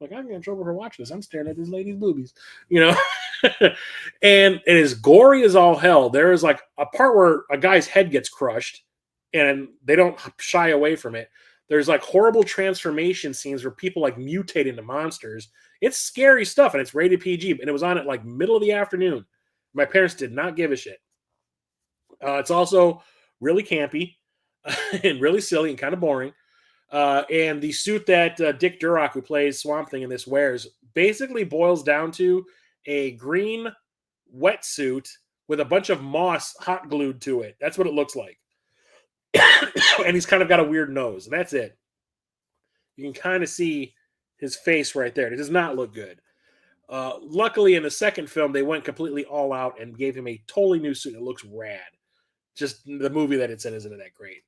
Like, I can get in trouble for watching this. I'm staring at this lady's boobies, And it is gory as all hell. There is like a part where a guy's head gets crushed and they don't shy away from it. There's like horrible transformation scenes where people like mutate into monsters. It's scary stuff and it's rated PG. And it was on at like middle of the afternoon. My parents did not give a shit. It's also really campy and really silly and kind of boring. And the suit that Dick Durock, who plays Swamp Thing in this, wears basically boils down to a green wetsuit with a bunch of moss hot glued to it. That's what it looks like. And he's kind of got a weird nose. And that's it. You can kind of see his face right there. It does not look good. Luckily, in the second film, they went completely all out and gave him a totally new suit. It looks rad. Just the movie that it's in isn't that great.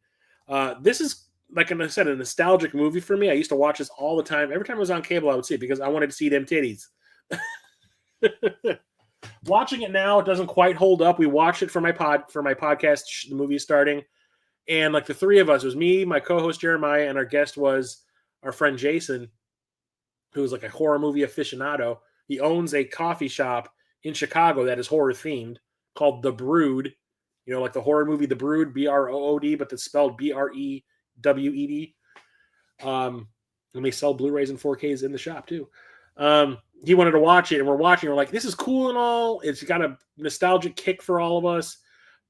This is, like I said, a nostalgic movie for me. I used to watch this all the time. Every time it was on cable, I would see it because I wanted to see them titties. Watching it now, it doesn't quite hold up. We watched it for my podcast. The movie is starting. And like the three of us, it was me, my co-host Jeremiah, and our guest was our friend Jason, who's like a horror movie aficionado. He owns a coffee shop in Chicago that is horror themed called The Brood. Like the horror movie The Brood, Brood, but it's spelled Brewed. And they sell Blu-rays and 4Ks in the shop too. He wanted to watch it, and we're watching. We're like, this is cool and all. It's got a nostalgic kick for all of us.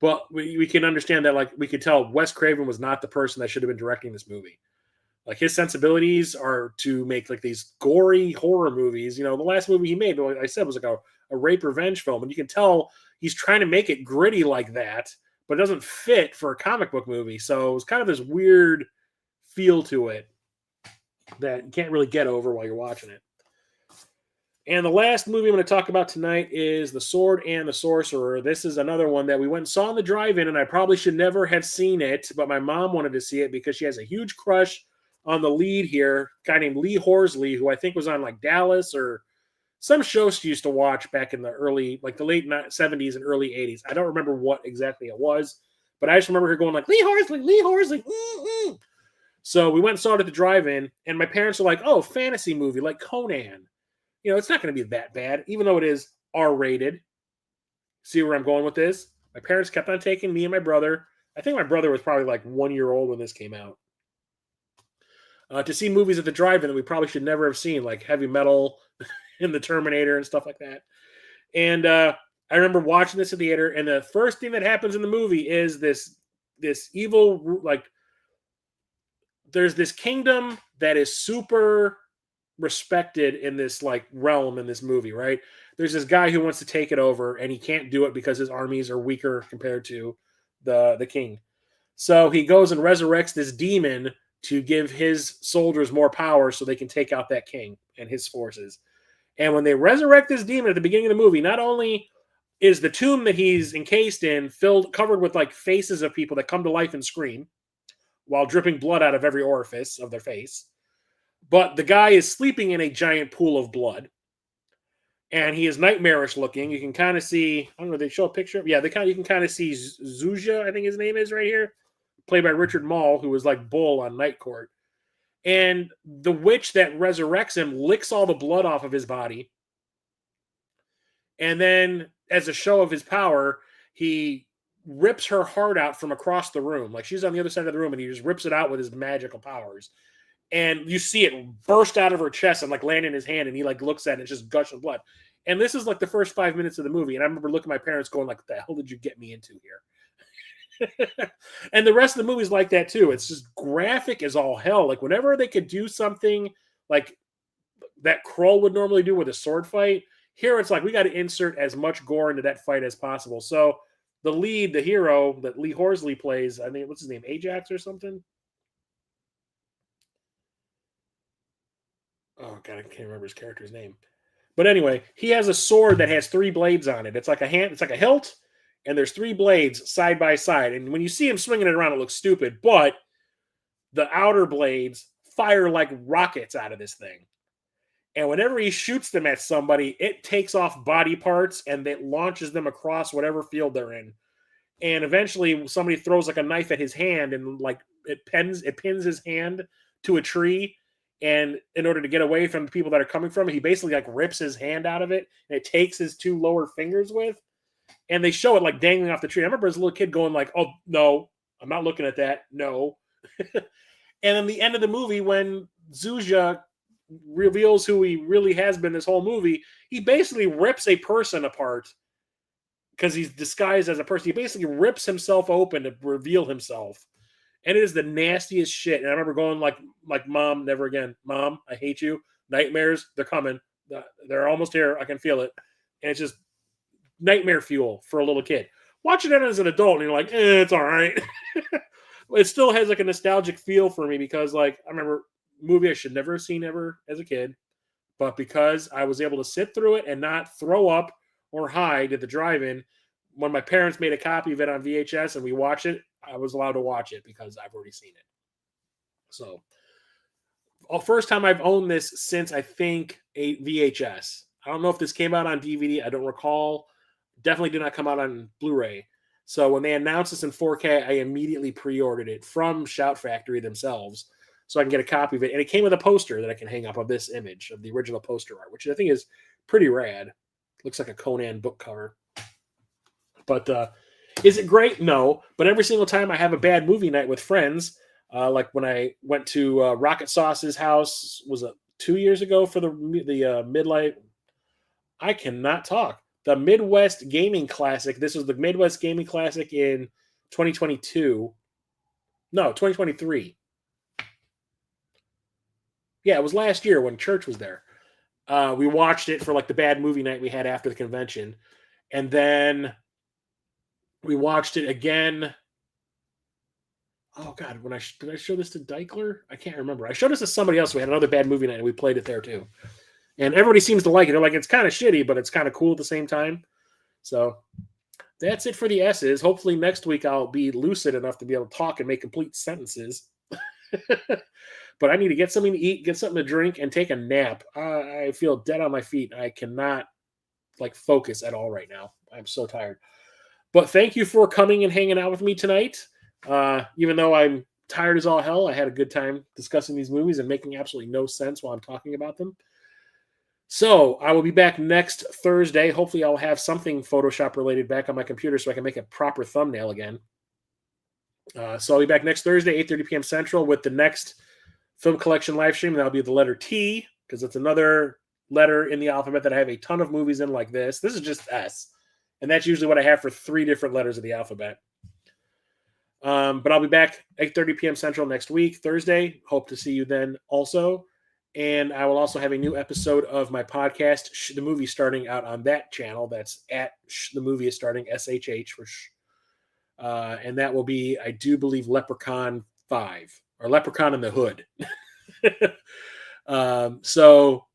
But we can understand that, like, we could tell Wes Craven was not the person that should have been directing this movie. Like, his sensibilities are to make, like, these gory horror movies. The last movie he made, like I said, was like a rape revenge film. And you can tell he's trying to make it gritty like that, but it doesn't fit for a comic book movie. So it's kind of this weird feel to it that you can't really get over while you're watching it. And the last movie I'm going to talk about tonight is The Sword and the Sorcerer. This is another one that we went and saw in the drive-in, and I probably should never have seen it, but my mom wanted to see it because she has a huge crush on the lead here, a guy named Lee Horsley, who I think was on like Dallas or some show she used to watch back in the the late 70s and early 80s. I don't remember what exactly it was, but I just remember her going like, Lee Horsley, Lee Horsley. Mm-mm. So we went and saw it at the drive-in, and my parents were like, oh, fantasy movie like Conan. It's not going to be that bad, even though it is R-rated. See where I'm going with this? My parents kept on taking me and my brother. I think my brother was probably like 1 year old when this came out. To see movies at the drive-in that we probably should never have seen, like Heavy Metal and The Terminator and stuff like that. And I remember watching this at the theater, and the first thing that happens in the movie is this evil, there's this kingdom that is super respected in this realm in this movie, right? There's this guy who wants to take it over, and he can't do it because his armies are weaker compared to the king. So he goes and resurrects this demon to give his soldiers more power so they can take out that king and his forces. And when they resurrect this demon at the beginning of the movie, not only is the tomb that he's encased in covered with faces of people that come to life and scream while dripping blood out of every orifice of their face, but the guy is sleeping in a giant pool of blood, and he is nightmarish looking. You can kind of see, I don't know, they show a picture. Yeah, you can kind of see Zuzia, I think his name is right here, played by Richard Mall, who was like Bull on Night Court. And the witch that resurrects him licks all the blood off of his body. And then, as a show of his power, he rips her heart out from across the room. Like she's on the other side of the room, and he just rips it out with his magical powers. And you see it burst out of her chest and land in his hand, and he looks at it and it's just gush of blood. And this is the first 5 minutes of the movie, and I remember looking at my parents going what the hell did you get me into here? And the rest of the movie's like that too. It's just graphic as all hell. Whenever they could do something like that Kroll would normally do with a sword fight, here it's we got to insert as much gore into that fight as possible. So the hero that Lee Horsley plays, I mean, what's his name, Ajax or something? Oh god, I can't remember his character's name. But anyway, he has a sword that has 3 blades on it. It's like a hilt, and there's 3 blades side by side. And when you see him swinging it around, it looks stupid, but the outer blades fire like rockets out of this thing. And whenever he shoots them at somebody, it takes off body parts and it launches them across whatever field they're in. And eventually somebody throws a knife at his hand, and it pins his hand to a tree. And in order to get away from the people that are coming from it, he basically rips his hand out of it, and it takes his 2 lower fingers with. And they show it dangling off the tree. I remember as a little kid going oh, no, I'm not looking at that. No. And in the end of the movie, when Zuzia reveals who he really has been this whole movie, he basically rips a person apart because he's disguised as a person. He basically rips himself open to reveal himself. And it is the nastiest shit. And I remember going Mom, never again. Mom, I hate you. Nightmares, they're coming. They're almost here. I can feel it. And it's just nightmare fuel for a little kid. Watching it as an adult, and you're it's all right. It still has a nostalgic feel for me because I remember a movie I should never have seen ever as a kid. But because I was able to sit through it and not throw up or hide at the drive-in, when my parents made a copy of it on VHS and we watched it, I was allowed to watch it because I've already seen it. So, first time I've owned this since I think a VHS. I don't know if this came out on DVD. I don't recall. Definitely did not come out on Blu-ray. So when they announced this in 4K, I immediately pre-ordered it from Shout Factory themselves so I can get a copy of it. And it came with a poster that I can hang up of this image of the original poster art, which I think is pretty rad. Looks like a Conan book cover. But is it great? No. But every single time I have a bad movie night with friends, like when I went to Rocket Sauce's house, was it 2 years ago for the Midlife? I cannot talk. The Midwest Gaming Classic. This was the Midwest Gaming Classic in 2022. No, 2023. Yeah, it was last year when Church was there. We watched it for the bad movie night we had after the convention. And then we watched it again. Oh, God. Did I show this to Deichler? I can't remember. I showed this to somebody else. We had another bad movie night, and we played it there, too. And everybody seems to like it. They're like, it's kind of shitty, but it's kind of cool at the same time. So that's it for the S's. Hopefully next week I'll be lucid enough to be able to talk and make complete sentences. But I need to get something to eat, get something to drink, and take a nap. I feel dead on my feet. I cannot focus at all right now. I'm so tired. But thank you for coming and hanging out with me tonight. Even though I'm tired as all hell, I had a good time discussing these movies and making absolutely no sense while I'm talking about them. So I will be back next Thursday. Hopefully I'll have something Photoshop related back on my computer so I can make a proper thumbnail again. So I'll be back next Thursday, 8:30 p.m. Central, with the next film collection live stream. That'll be the letter T, because it's another letter in the alphabet that I have a ton of movies in like this. This is just S. And that's usually what I have for 3 different letters of the alphabet. But I'll be back 8:30 p.m. Central next week, Thursday. Hope to see you then also. And I will also have a new episode of my podcast, the Movie, starting out on that channel. That's at the Movie is starting, SHH for Sh. And that will be, I do believe, Leprechaun 5 or Leprechaun in the Hood. So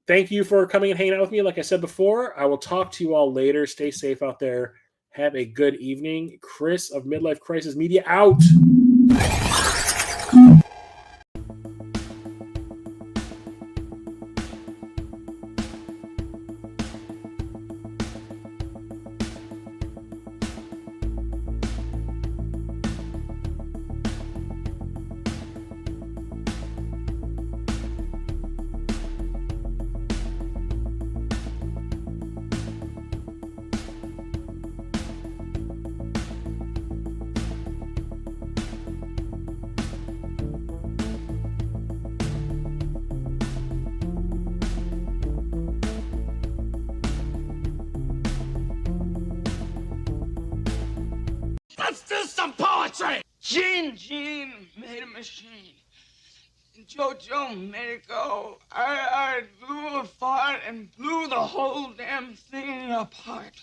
thank you for coming and hanging out with me. Like I said before, I will talk to you all later. Stay safe out there. Have a good evening. Chris of Midlife Crisis Media out. Let's do some poetry! Gene made a machine. And Jojo made it go. I blew a fart and blew the whole damn thing apart.